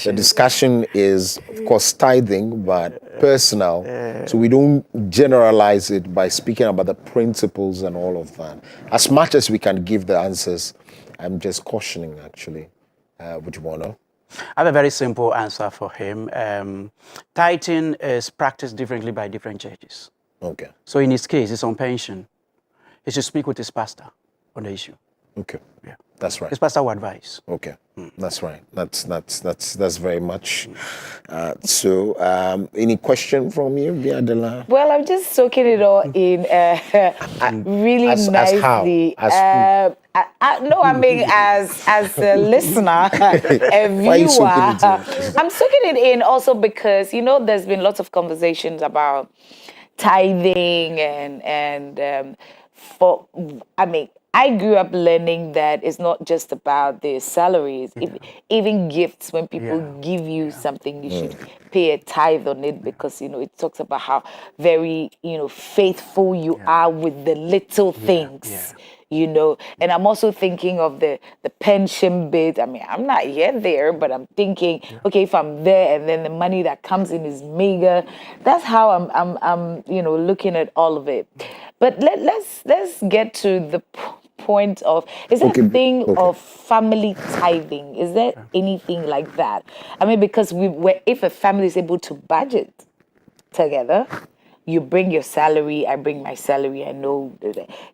The discussion is, of course, tithing, but personal. So we don't generalize it by speaking about the principles and all of that. As much as we can give the answers, I'm just cautioning, actually. Would you want to? I have a very simple answer for him. Tithing is practiced differently by different churches. Okay. So in his case, it's on pension. He should speak with his pastor on the issue. Okay. Yeah. That's right. His pastor will advise. Okay. That's right. That's very much. So, any question from you, Biadela? Well, I'm just soaking it all in really nicely. No, I mean as a listener, a viewer. I'm soaking it in also because there's been lots of conversations about tithing and I grew up learning that it's not just about the salaries, even gifts. When people give you something, you should pay a tithe on it because, it talks about how very, faithful you are with the little things, And I'm also thinking of the pension bit. I mean, I'm not yet there, but I'm thinking, okay, if I'm there and then the money that comes in is meager, that's how I'm looking at all of it. But let's get to the point of, is there a thing of family tithing? Is there anything like that? I mean, because if a family is able to budget together, you bring your salary, I bring my salary, I know.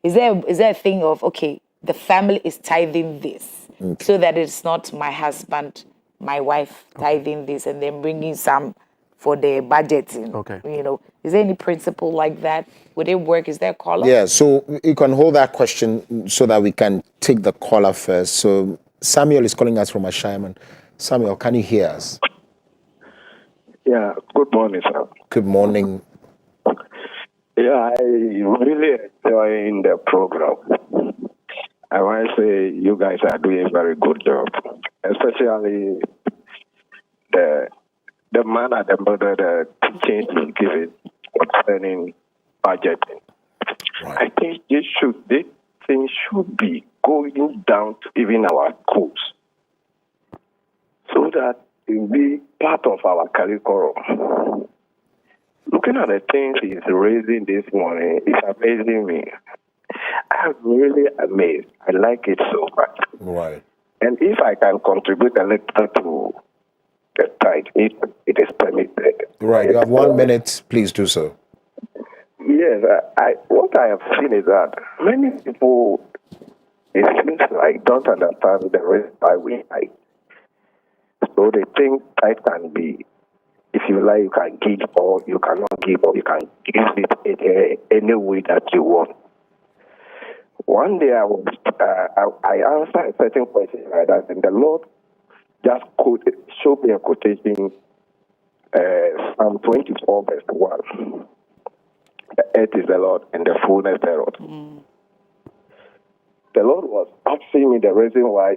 Is there a thing of, okay, the family is tithing this? so that it's not my husband, my wife tithing this and then bringing some for the budgeting. Okay. You know, is there any principle like that? Would it work? Is there a caller? Yeah, so you can hold that question so that we can take the caller first. So Samuel is calling us from Ashaiman. Samuel, can you hear us? Yeah, good morning, sir. Good morning. Yeah, I really enjoying the program. I want to say you guys are doing a very good job, especially the man at the mother, the teaching you give it concerning budgeting. I think this thing should be going down to even our schools, so that it will be part of our curriculum. Looking at the things he's raising this morning, it's amazing me. I'm really amazed. I like it so much. Right. And if I can contribute a little to the tithe, if it is permitted. Right. You have 1 minute. Please do so. Yes, what I have seen is that many people, it seems like, don't understand the reason why we tithe. So they think tithe can be, if you like, you can give or you cannot give, or you can give it any way that you want. One day I answered a certain question like that, and the Lord just showed me a quotation, Psalm 24, verse 1. The earth is the Lord and the fullness thereof. The Lord was asking me the reason why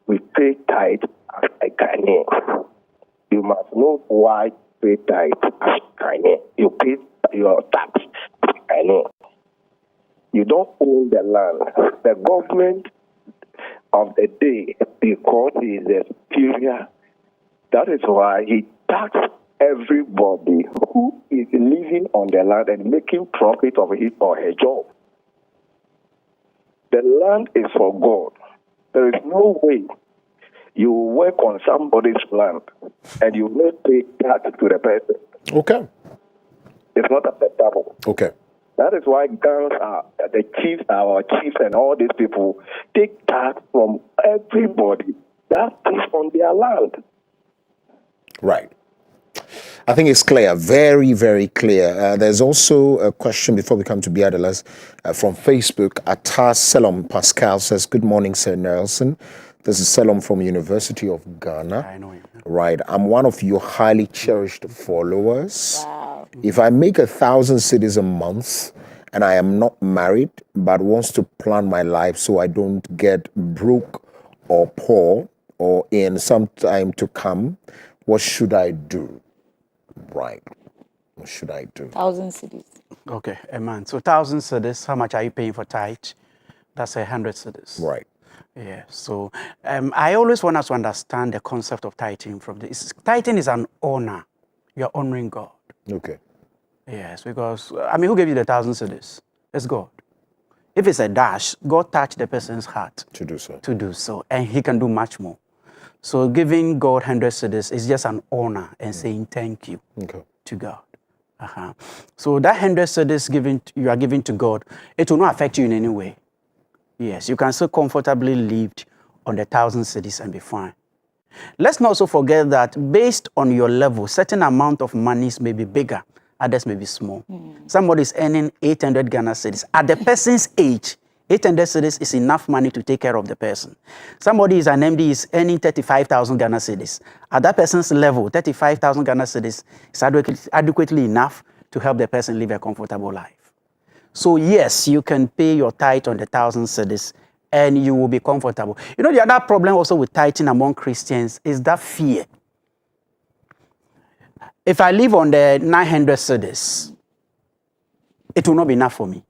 we pay tithe as a Ghanaian. You must know why you pay tithe as a Ghanaian. You pay your tax as a Ghanaian. You don't own the land. The government of the day, because he is the superior, that is why he taxes everybody who is living on the land and making profit of his or her job. The land is for God. There is no way you work on somebody's land and you not pay tax to the person. Okay. It's not acceptable. Okay. That is why guns are the chiefs, our chiefs, and all these people take tax from everybody that is on their land. Right. I think it's clear, very, very clear. There's also a question before we come to Biadalas from Facebook. Atar Selom Pascal says, "Good morning, Sir Nelson. This is Selom from University of Ghana. I know you. Right. I'm one of your highly cherished followers. Wow. If I make 1,000 cedis a month and I am not married but wants to plan my life so I don't get broke or poor or in some time to come, what should I do?" Right. What should I do? 1,000 cities. Okay, a month. So 1,000 cedis, how much are you paying for tithe? That's 100 cedis. Right. Yeah, so I always want us to understand the concept of tithing from this. Tithing is an honor. You're honoring God. Okay. Yes, because, who gave you the 1,000 cedis? It's God. If it's a dash, God touched the person's heart. To do so. To do so, and he can do much more. So giving God 100 cedis is just an honor and saying thank you to God. So that 100 cedis you are giving to God, it will not affect you in any way. Yes, you can still comfortably live on the 1,000 cedis and be fine. Let's not also forget that based on your level, certain amount of monies may be bigger, others may be small. Somebody is earning 800 Ghana cedis. At the person's age, 800 cedis is enough money to take care of the person. Somebody is an MD, is earning 35,000 Ghana cedis. At that person's level, 35,000 Ghana cedis is adequately enough to help the person live a comfortable life. So yes, you can pay your tithe on the 1,000 cedis and you will be comfortable. You know, the other problem also with tithing among Christians is that fear. If I live on the 900 cedis, it will not be enough for me.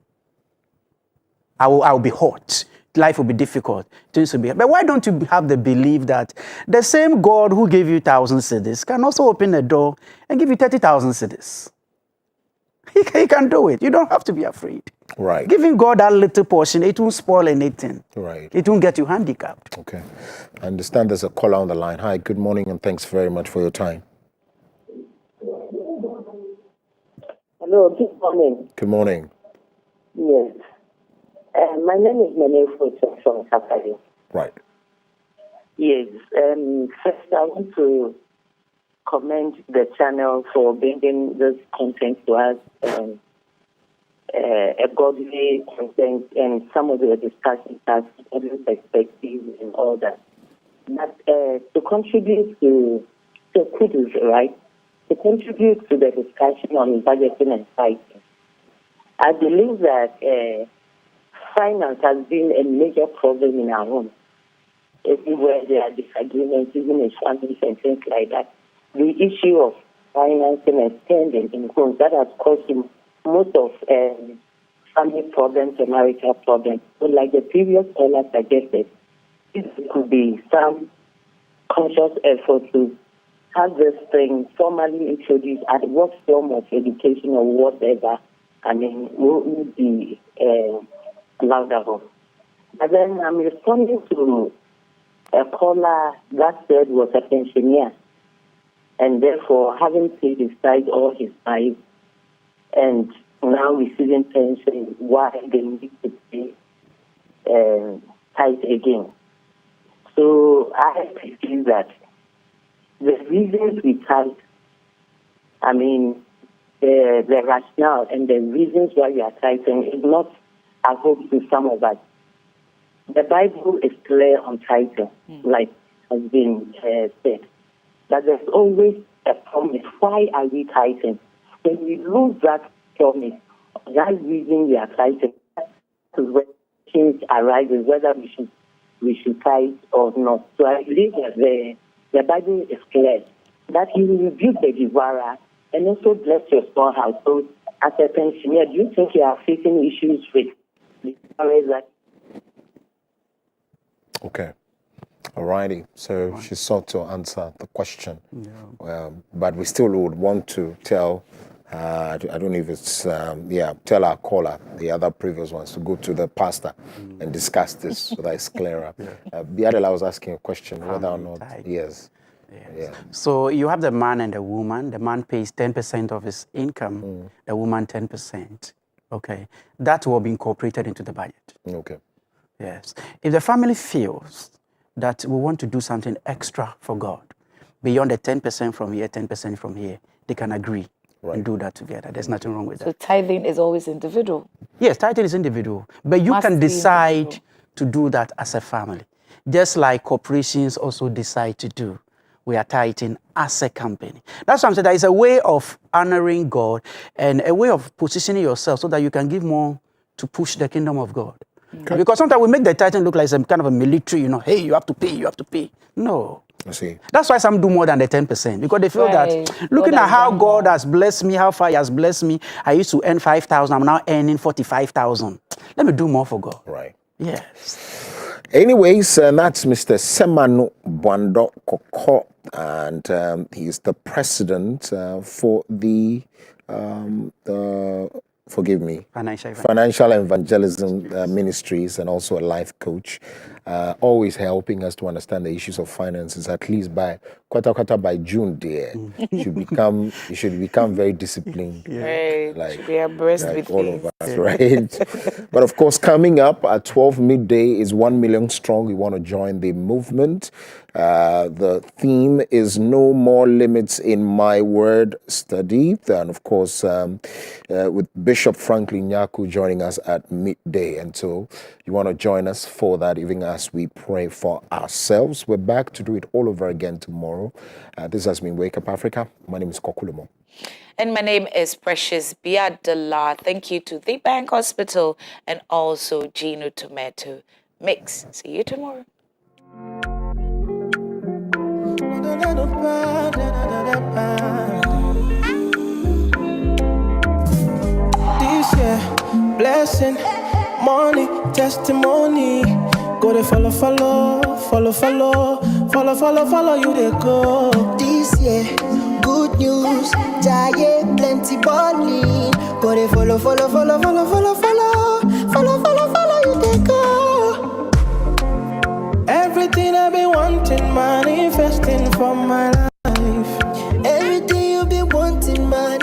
I will be hot. Life will be difficult. Things will be. But why don't you have the belief that the same God who gave you 1,000 cedis can also open a door and give you 30,000 cedis? He can do it. You don't have to be afraid. Right. Giving God that little portion, it won't spoil anything. Right. It won't get you handicapped. Okay. I understand there's a caller on the line. Hi, good morning, and thanks very much for your time. Hello, good morning. Good morning. Yes. My name is Menefo from Sakari. Right. Yes. First, I want to commend the channel for bringing this content to us, a godly content, and some of the discussions have godly perspectives and all that. But to contribute to kudos, right? To contribute to the discussion on budgeting and fighting, I believe that finance has been a major problem in our home. Everywhere there are disagreements, even in families and things like that. The issue of financing and spending in homes, that has caused most of family problems and marital problems. So like the previous caller suggested, it could be some conscious effort to have this thing formally introduced at what form of education or whatever, would be allowed of. But then I'm responding to a caller that said was a pensioner, and therefore having paid his tithe all his life, and now receiving pension, why they need to pay tithe again. So I feel that the reasons we tithe, the rationale and the reasons why we are tithing is not a hope to some of us. The Bible is clear on tithing, like has been said. But there's always a promise. Why are we tithing? When we lose that promise, that reason we are tithing, that is when change arises, whether we should tithe or not. So I believe that the Bible is clear that He will rebuke the devourer and also bless your storehouse. So as a pensioner, do you think you are facing issues with the devourer? Okay. All righty. So she sought to answer the question. But we still would want to tell, I don't know if it's, tell our caller, the other previous ones, to go to the pastor and discuss this so that it's clearer. Biadela was asking a question, whether or not, yes. Yeah. So you have the man and the woman. The man pays 10% of his income, the woman 10%. Okay. That will be incorporated into the budget. Okay. Yes. If the family feels that we want to do something extra for God, beyond the 10% from here, 10% from here, they can agree and do that together. There's nothing wrong with that. So tithing is always individual? Yes, tithing is individual. But you can decide to do that as a family. Just like corporations also decide to do. We are tithing as a company. That's what I'm saying. That is a way of honoring God and a way of positioning yourself so that you can give more to push the kingdom of God. Okay. Because sometimes we make the tithing look like some kind of a military, hey, you have to pay, you have to pay. No. I see. That's why some do more than the 10%, because they feel that looking at how God has blessed me, how far He has blessed me, I used to earn 5,000, I'm now earning 45,000. Let me do more for God. Right. Yes. Anyways, that's Mr. Semano Bwando Koko, and he's the president for the forgive me, Financial Evangelism Ministries, and also a life coach, always helping us to understand the issues of finances, at least by by June, dear. You should become very disciplined. Like be abreast with all of us, right? But of course, coming up at 12 midday is 1 million strong. We want to join the movement. The theme is No More Limits in My Word Study. And of course, with Bishop Franklin Nyaku joining us at midday. And so you want to join us for that, even as we pray for ourselves. We're back to do it all over again tomorrow. This has been Wake Up Africa. My name is Kokulomo. And my name is Precious Biadala. Thank you to The Bank Hospital and also Gino Tomato Mix. See you tomorrow. This year, blessing, money, testimony. Go to follow you they go. This year, good news, giant plenty money. Go to follow you they go. Everything I've been wanting, manifesting for my life. Everything you've been wanting, man.